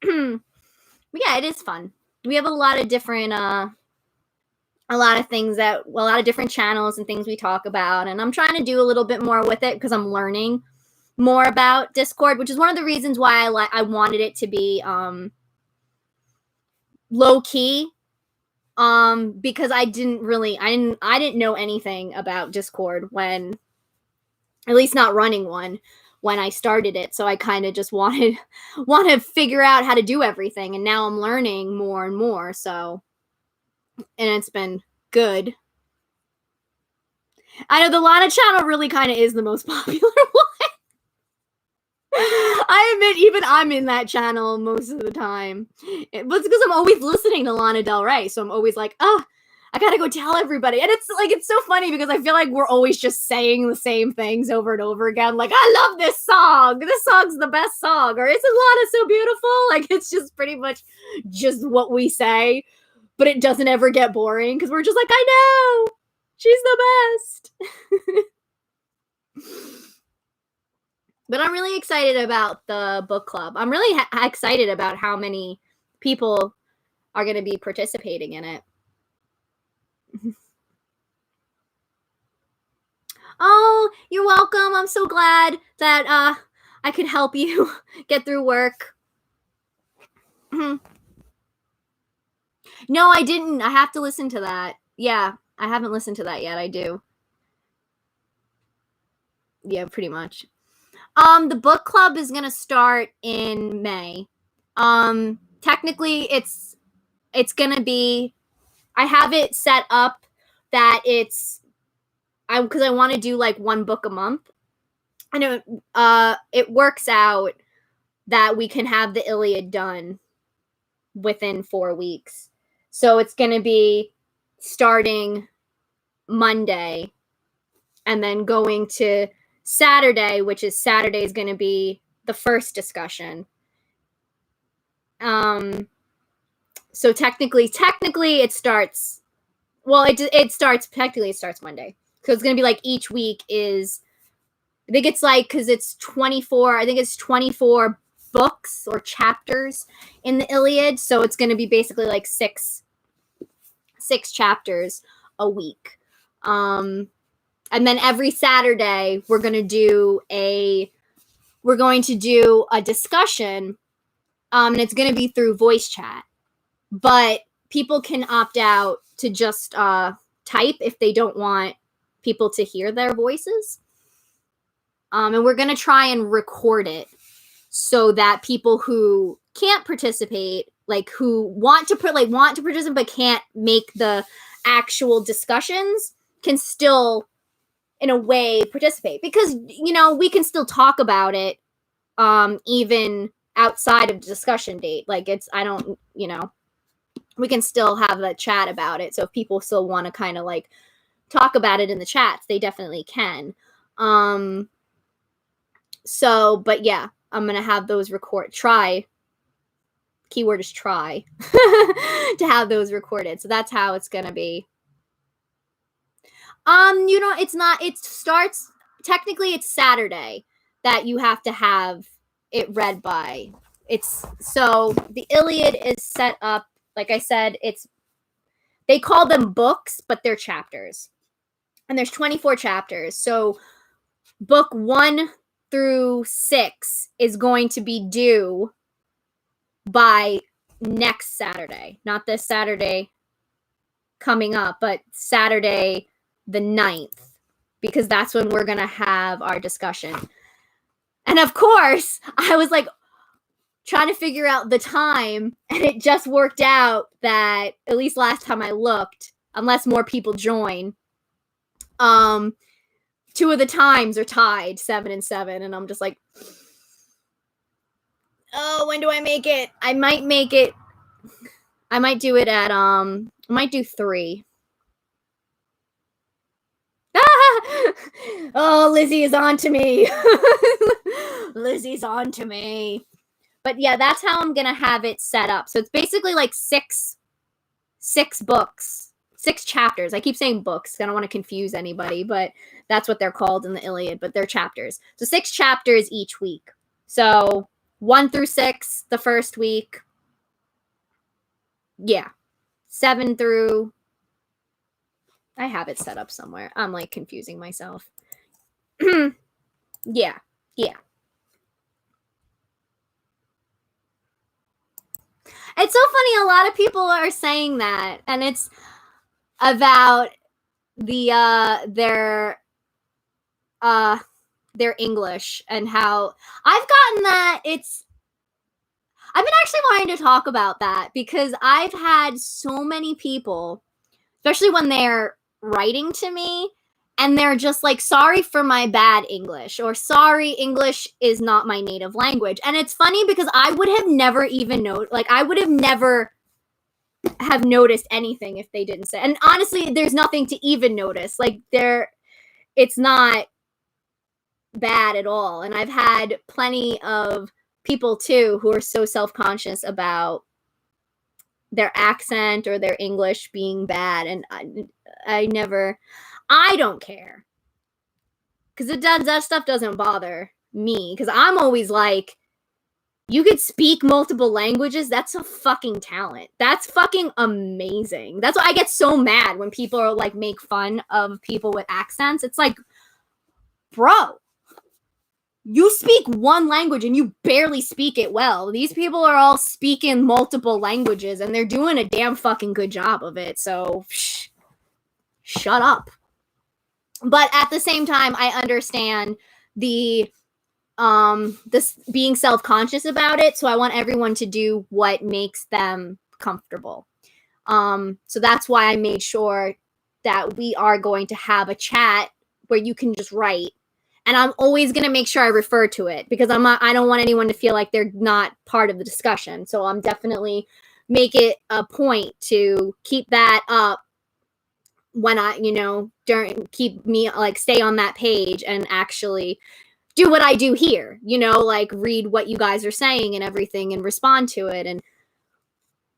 But yeah, it is fun. We have a lot of different a lot of different channels and things we talk about, and I'm trying to do a little bit more with it because I'm learning more about Discord, which is one of the reasons why I wanted it to be low key. Because I didn't know anything about Discord when, at least not running one, when I started it. So I kind of just want to figure out how to do everything. And now I'm learning more and more. So, and it's been good. I know the Lana channel really kind of is the most popular one. I admit, even I'm in that channel most of the time. But it's because I'm always listening to Lana Del Rey, so I'm always like, oh, I gotta go tell everybody. And it's so funny because I feel like we're always just saying the same things over and over again. Like, I love this song. This song's the best song. Or isn't Lana so beautiful? Like, it's just pretty much just what we say. But it doesn't ever get boring because we're just like, I know. She's the best. But I'm really excited about the book club. I'm really excited about how many people are going to be participating in it. Oh, you're welcome. I'm so glad that I could help you get through work. No, I didn't. I have to listen to that. Yeah, I haven't listened to that yet. I do. Yeah, pretty much. The book club is gonna start in May. Technically, it's gonna be. I have it set up that because I want to do like one book a month. I know it works out that we can have the Iliad done within 4 weeks. So it's gonna be starting Monday, and then going to Saturday, which is Saturday is going to be the first discussion. So technically it starts. Well, it starts Monday. So it's going to be like each week is. I think it's like because it's 24. I think it's 24 books or chapters in the Iliad. So it's going to be basically like six chapters a week. And then every Saturday we're going to do a discussion, and it's going to be through voice chat. But people can opt out to just type if they don't want people to hear their voices. And we're going to try and record it so that people who can't participate, like who want to participate but can't make the actual discussions can still in a way participate, because we can still talk about it even outside of the discussion date. Like we can still have a chat about it. So if people still want to kind of like talk about it in the chats, they definitely can. So, but yeah, I'm going to have those try. Keyword is try to have those recorded. So that's how it's going to be. It starts, technically it's Saturday that you have to have it read by. So the Iliad is set up, like I said, they call them books, but they're chapters. And there's 24 chapters. So book 1 through 6 is going to be due by next Saturday. Not this Saturday coming up, but Saturday the 9th, because that's when we're going to have our discussion. And of course, I was like trying to figure out the time, and it just worked out that, at least last time I looked, unless more people join, 2 of the times are tied, 7 and 7, and I'm just like, oh, when do I make it? I might make it. I might do it at I might do 3. Oh, Lizzie is on to me. Lizzie's on to me. But yeah, that's how I'm gonna have it set up. So it's basically like six books, 6 chapters. I keep saying books. I don't want to confuse anybody, but that's what they're called in the Iliad, but they're chapters. So 6 chapters each week. So 1 through 6 the first week. Yeah. 7 through... I have it set up somewhere. I'm like confusing myself. Yeah. It's so funny. A lot of people are saying that, and it's about their English, and how I've gotten that. I've been actually wanting to talk about that, because I've had so many people, especially when they're writing to me and they're just like, sorry for my bad English, or sorry, English is not my native language. And it's funny because I would have never even I would have never have noticed anything if they didn't say. And honestly, there's nothing to even notice. Like it's not bad at all. And I've had plenty of people too who are so self-conscious about their accent or their English being bad, and I don't care, because that stuff doesn't bother me, because I'm always like, you could speak multiple languages, that's a fucking talent, that's fucking amazing. That's why I get so mad when people are like, make fun of people with accents. It's like, bro, you speak one language and you barely speak it well. These people are all speaking multiple languages and they're doing a damn fucking good job of it. So shut up. But at the same time, I understand this being self-conscious about it. So I want everyone to do what makes them comfortable. So that's why I made sure that we are going to have a chat where you can just write. And I'm always going to make sure I refer to it, because I don't want anyone to feel like they're not part of the discussion. So I'm definitely make it a point to keep that up when keep me like stay on that page and actually do what I do here, like read what you guys are saying and everything and respond to it and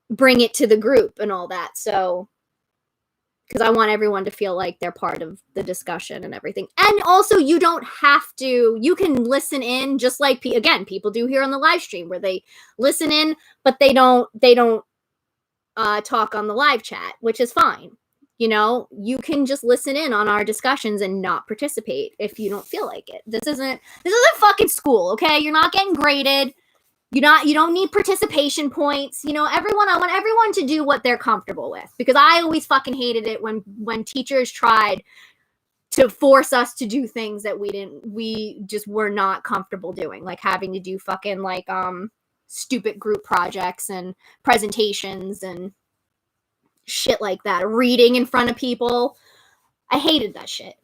bring it to the group and all that. So, because I want everyone to feel like they're part of the discussion and everything. And also, you don't have to, you can listen in just like, again, people do here on the live stream, where they listen in, but they don't talk on the live chat, which is fine. You can just listen in on our discussions and not participate if you don't feel like it. This isn't fucking school, okay? You're not getting graded. You don't need participation points. I want everyone to do what they're comfortable with, because I always fucking hated it when teachers tried to force us to do things that we just were not comfortable doing, like having to do fucking like stupid group projects and presentations and shit like that. Reading in front of people. I hated that shit.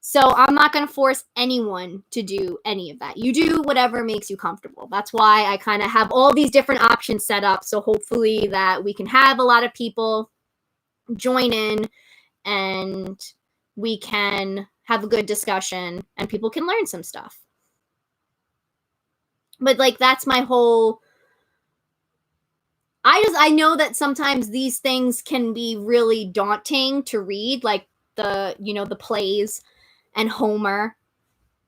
So I'm not going to force anyone to do any of that. You do whatever makes you comfortable. That's why I kind of have all these different options set up. So hopefully that we can have a lot of people join in and we can have a good discussion and people can learn some stuff. But like, that's my whole... I know that sometimes these things can be really daunting to read, like the plays and Homer,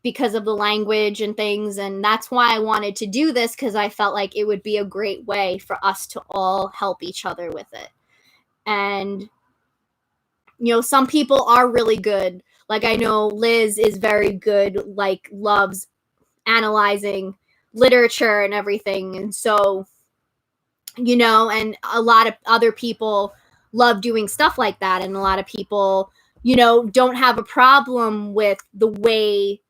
because of the language and things. And that's why I wanted to do this, because I felt like it would be a great way for us to all help each other with it. And, some people are really good. Like, I know Liz is very good, like, loves analyzing literature and everything. And so, and a lot of other people love doing stuff like that. And a lot of people, don't have a problem with the way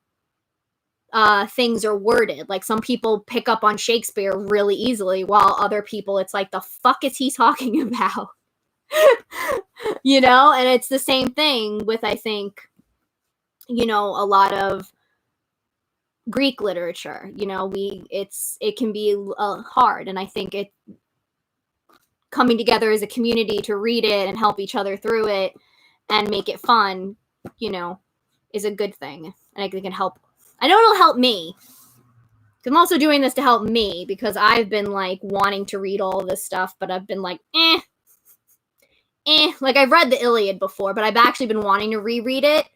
things are worded. Like, some people pick up on Shakespeare really easily, while other people, it's like, the fuck is he talking about? And it's the same thing with, I think, a lot of Greek literature. It can be hard. And I think coming together as a community to read it and help each other through it and make it fun, is a good thing. And I think it can help. I know it'll help me. I'm also doing this to help me, because I've been like wanting to read all of this stuff, but I've been like, Like, I've read the Iliad before, but I've actually been wanting to reread it.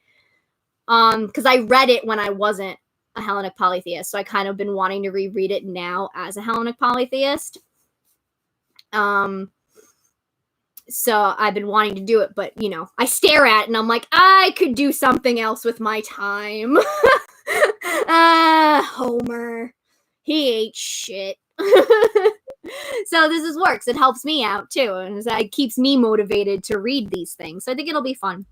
Because I read it when I wasn't a Hellenic polytheist. So I kind of been wanting to reread it now as a Hellenic polytheist. So I've been wanting to do it, but I stare at it and I'm like, I could do something else with my time. Homer, he ate shit. So this works. It helps me out too, and it keeps me motivated to read these things. So I think it'll be fun.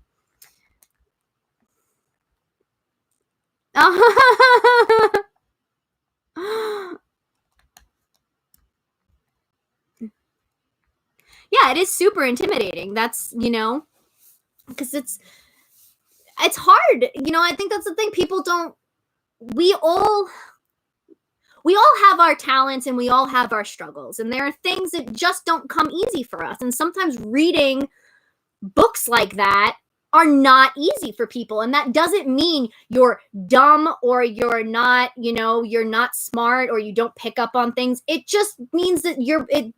Yeah, it is super intimidating. That's, because it's hard. I think that's the thing. People don't, we all have our talents and we all have our struggles. And there are things that just don't come easy for us. And sometimes reading books like that are not easy for people. And that doesn't mean you're dumb or you're not, you're not smart or you don't pick up on things. It just means that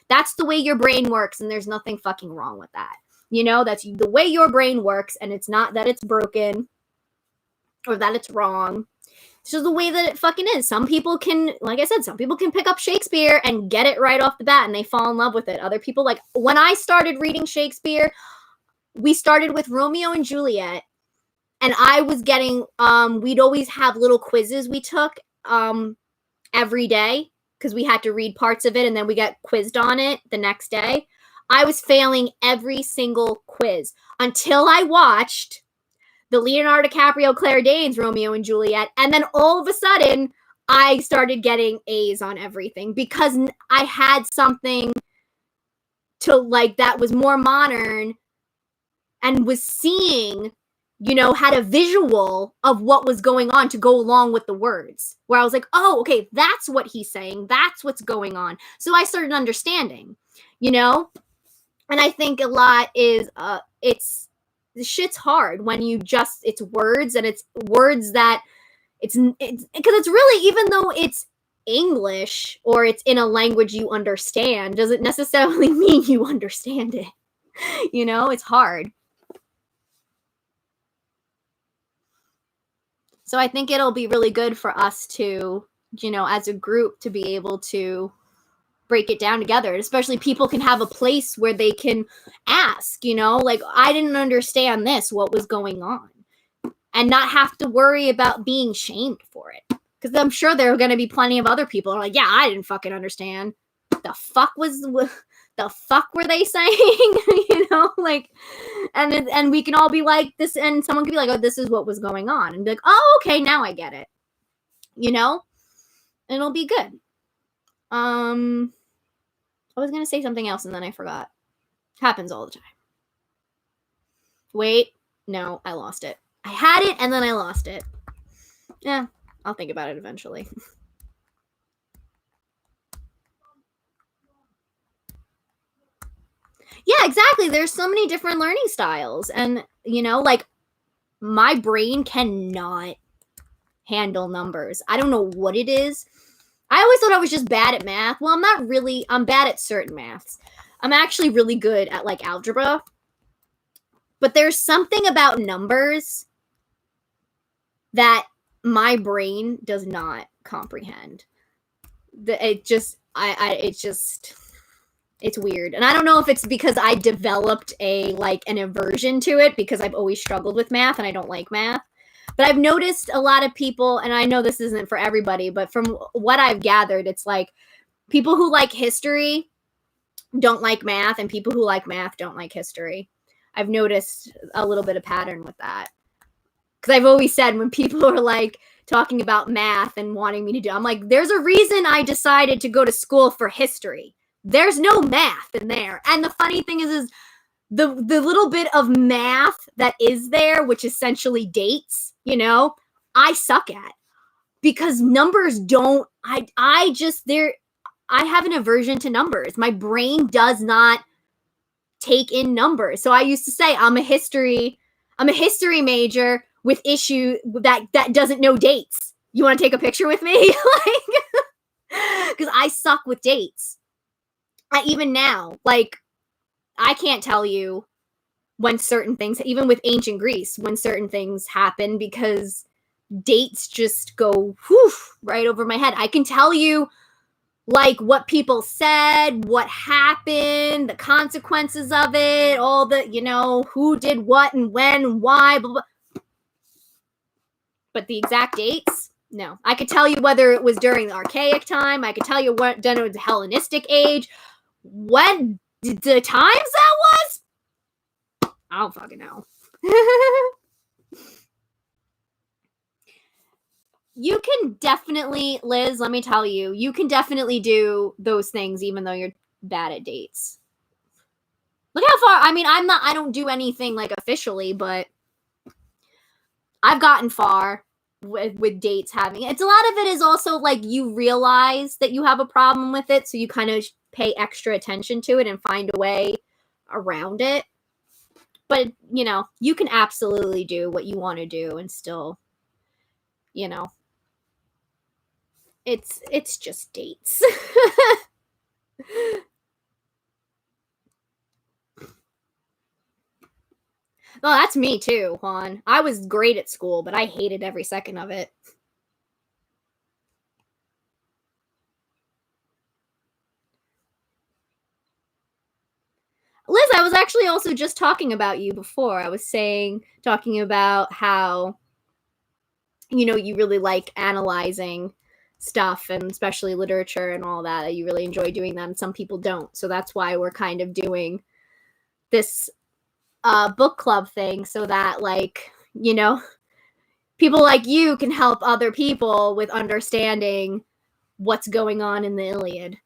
that's the way your brain works, and there's nothing fucking wrong with that. That's the way your brain works, and it's not that it's broken or that it's wrong. It's just the way that it fucking is. Some people can, like I said, some people can pick up Shakespeare and get it right off the bat, and they fall in love with it. Other people, like, when I started reading Shakespeare, we started with Romeo and Juliet, and I was getting, we'd always have little quizzes we took every day, because we had to read parts of it, and then we got quizzed on it the next day. I was failing every single quiz until I watched the Leonardo DiCaprio, Claire Danes Romeo and Juliet, and then all of a sudden, I started getting A's on everything, because I had something to, like, that was more modern and was seeing, had a visual of what was going on to go along with the words, where I was like, oh, okay, that's what he's saying. That's what's going on. So I started understanding, and I think a lot is, the shit's hard when it's words, and it's words that it's because it's really, even though it's English or it's in a language you understand, doesn't necessarily mean you understand it. It's hard. So I think it'll be really good for us to, as a group, to be able to break it down together. Especially people can have a place where they can ask, like, I didn't understand this, what was going on? And not have to worry about being shamed for it. Because I'm sure there are going to be plenty of other people who are like, yeah, I didn't fucking understand. The fuck were they saying? Like, and we can all be like this, and someone can be like, oh, this is what was going on, and be like, oh, okay, now I get it. And it'll be good. I was gonna say something else and then I forgot. Happens all the time. Wait, no, I lost it. I had it and then I lost it. Yeah, I'll think about it eventually. Yeah, exactly. There's so many different learning styles. And, like my brain cannot handle numbers. I don't know what it is. I always thought I was just bad at math. Well, I'm not really. I'm bad at certain maths. I'm actually really good at like algebra. But there's something about numbers that my brain does not comprehend. It's weird. And I don't know if it's because I developed an aversion to it because I've always struggled with math and I don't like math. But I've noticed a lot of people, and I know this isn't for everybody, but from what I've gathered, it's like people who like history don't like math, and people who like math don't like history. I've noticed a little bit of pattern with that. Because I've always said when people are like talking about math and wanting me to do, I'm like, there's a reason I decided to go to school for history. There's no math in there. And the funny thing is the little bit of math that is there, which essentially dates, I suck at. Because numbers don't, I have an aversion to numbers. My brain does not take in numbers. So I used to say I'm a history major with issue that doesn't know dates. You want to take a picture with me? Because I suck with dates. Even now, I can't tell you when certain things, even with ancient Greece, when certain things happen because dates just go right over my head. I can tell you what people said, what happened, the consequences of it, all the, who did what and when and why, blah, blah. But the exact dates, no. I could tell you whether it was during the archaic time. I could tell you what done with the Hellenistic age. When the times that was, I don't fucking know. You can definitely, Liz, let me tell you, you can definitely do those things even though you're bad at dates. Look how far, I don't do anything officially, but I've gotten far with dates having it. It's a lot of it is also you realize that you have a problem with it, so you kind of pay extra attention to it and find a way around it. But, you can absolutely do what you want to do and still, it's just dates. Well, that's me too, Juan. I was great at school, but I hated every second of it. Liz, I was actually also just talking about you before. I was talking about how, you really like analyzing stuff and especially literature and all that. You really enjoy doing that, and some people don't. So that's why we're kind of doing this book club thing so that, people like you can help other people with understanding what's going on in the Iliad.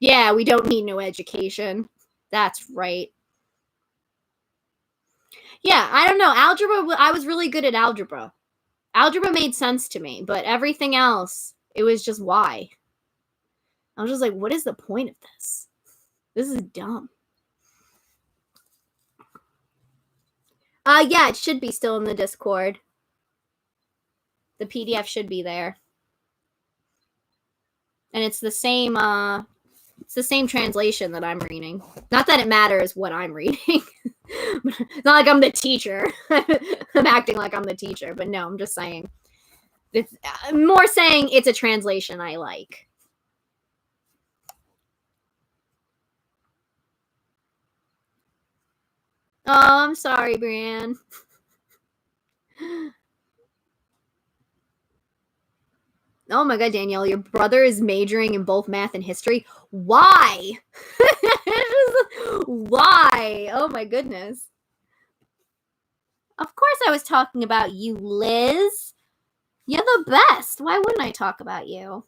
Yeah, we don't need no education. That's right. Yeah, I don't know. Algebra, I was really good at algebra. Algebra made sense to me, but everything else, it was just why. I was just like, what is the point of this? This is dumb. Yeah, it should be still in the Discord. The PDF should be there. And it's the same translation that I'm reading. Not that it matters what I'm reading. It's not like I'm the teacher. I'm acting like I'm the teacher, but no, I'm just saying. It's more saying it's a translation I like. Oh, I'm sorry, Brienne. Oh my god, Danielle, your brother is majoring in both math and history. Why? Why? Oh my goodness. Of course I was talking about you, Liz. You're the best. Why wouldn't I talk about you?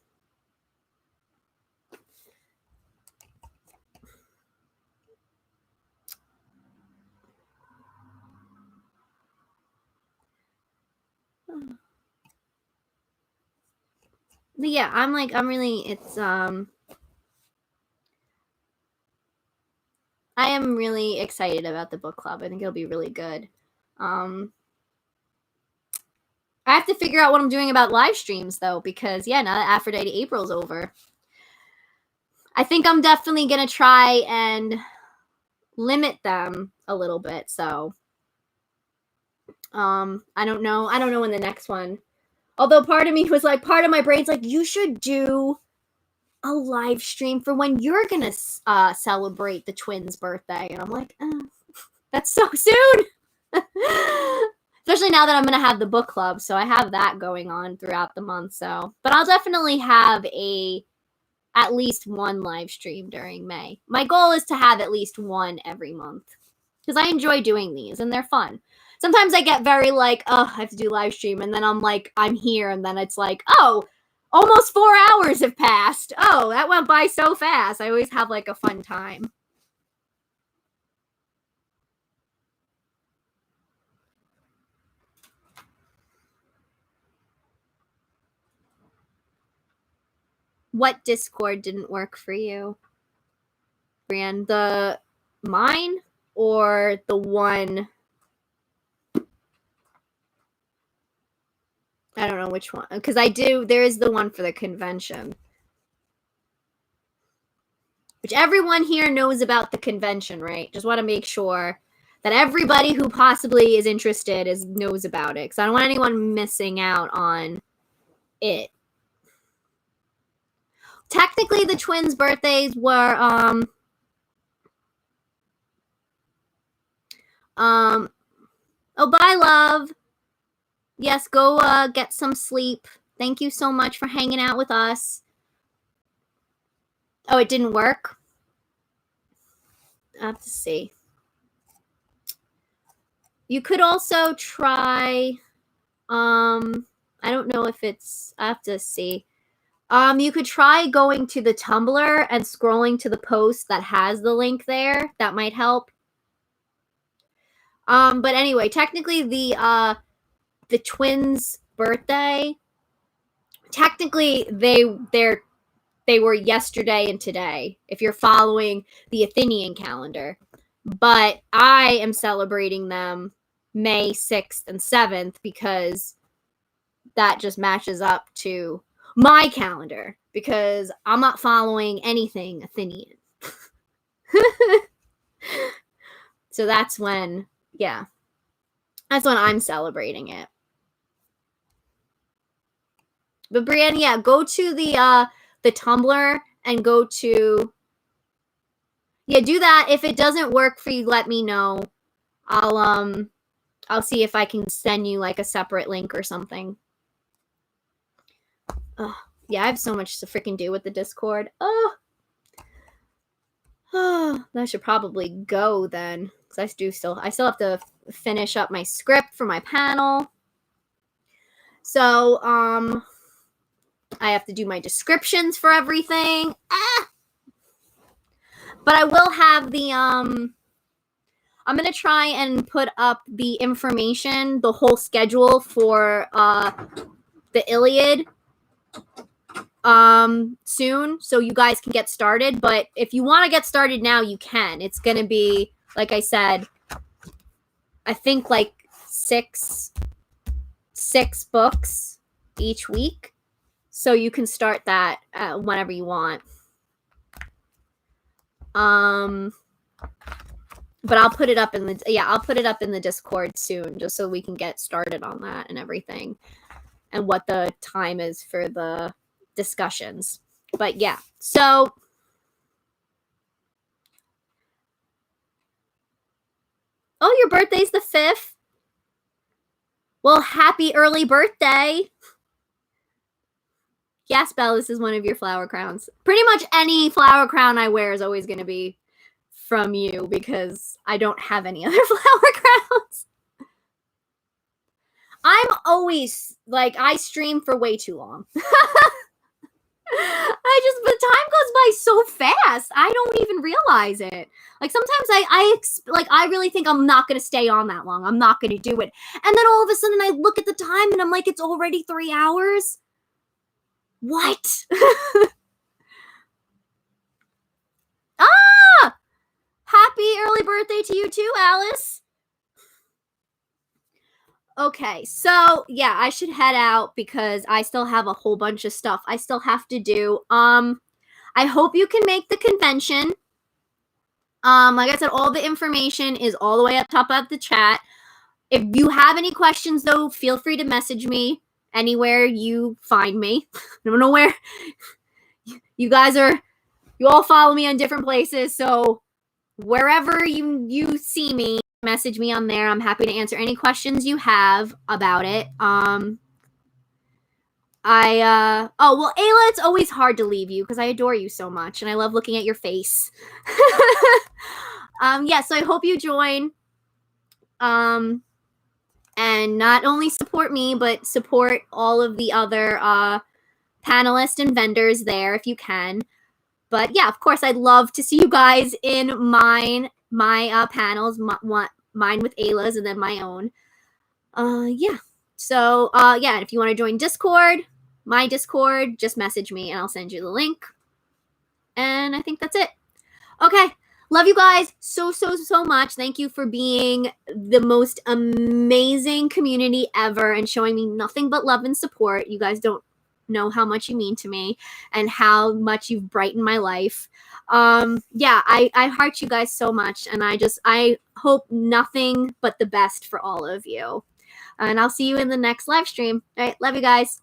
But yeah, I'm really, I am really excited about the book club. I think it'll be really good. I have to figure out what I'm doing about live streams though, because yeah, now that Aphrodite April's over, I think I'm definitely gonna try and limit them a little bit. So, I don't know when the next one. Although part of me was like, part of my brain's like, you should do a live stream for when you're gonna celebrate the twins' birthday, and I'm like, that's so soon. Especially now that I'm gonna have the book club, so I have that going on throughout the month. So, but I'll definitely have at least one live stream during May. My goal is to have at least one every month because I enjoy doing these and they're fun. Sometimes I get very like, oh, I have to do live stream, and then I'm like, I'm here, and then it's like, oh, almost 4 hours have passed. Oh, that went by so fast. I always have like a fun time. What Discord didn't work for you, Brian? Mine or the one? I don't know which one, because there is the one for the convention, which everyone here knows about the convention, right? Just want to make sure that everybody who possibly is interested knows about it, because I don't want anyone missing out on it. Technically, the twins' birthdays were oh, bye, love. Yes, go get some sleep. Thank you so much for hanging out with us. Oh, it didn't work? I have to see. You could also try, I don't know if it's, I have to see. You could try going to the Tumblr and scrolling to the post that has the link there. That might help. But anyway, technically the twins' birthday, technically they were yesterday and today, if you're following the Athenian calendar. But I am celebrating them May 6th and 7th because that just matches up to my calendar, because I'm not following anything Athenian. So that's when, yeah, that's when I'm celebrating it. But Brienne, yeah, go to the Tumblr and go to, yeah, do that. If it doesn't work for you, let me know. I'll see if I can send you like a separate link or something. Yeah, I have so much to freaking do with the Discord. Oh, I should probably go then, because I still have to finish up my script for my panel. So, I have to do my descriptions for everything. But I will have the, I'm going to try and put up the information, the whole schedule for the Iliad soon, so you guys can get started. But if you want to get started now, you can. It's going to be, like I said, I think like six books each week. So you can start that whenever you want. But I'll put it up in the Discord soon, just so we can get started on that and everything, and what the time is for the discussions. But yeah, so oh, your birthday's the 5th. Well, happy early birthday. Yes, Belle, this is one of your flower crowns. Pretty much any flower crown I wear is always going to be from you, because I don't have any other flower crowns. I'm always, like, I stream for way too long. But time goes by so fast. I don't even realize it. Like sometimes I really think I'm not going to stay on that long. I'm not going to do it. And then all of a sudden I look at the time and I'm like, it's already 3 hours. What? Ah! Happy early birthday to you too, Alice. Okay, so yeah, I should head out because I still have a whole bunch of stuff I still have to do. I hope you can make the convention. Like I said, all the information is all the way up top of the chat. If you have any questions though, feel free to message me anywhere you find me. I don't know where you guys are. You all follow me on different places, so wherever you see me, message me on there. I'm happy to answer any questions you have about it. Oh well, Ayla, it's always hard to leave you because I adore you so much and I love looking at your face. Yeah, so I hope you join. And not only support me, but support all of the other panelists and vendors there if you can. But yeah, of course, I'd love to see you guys in my panels, mine with Ayla's and then my own. Yeah. So yeah, if you want to join Discord, my Discord, just message me and I'll send you the link. And I think that's it. Okay. Love you guys so much. Thank you for being the most amazing community ever and showing me nothing but love and support. You guys don't know how much you mean to me and how much you've brightened my life. Yeah, I heart you guys so much, and I hope nothing but the best for all of you. And I'll see you in the next live stream. All right, love you guys.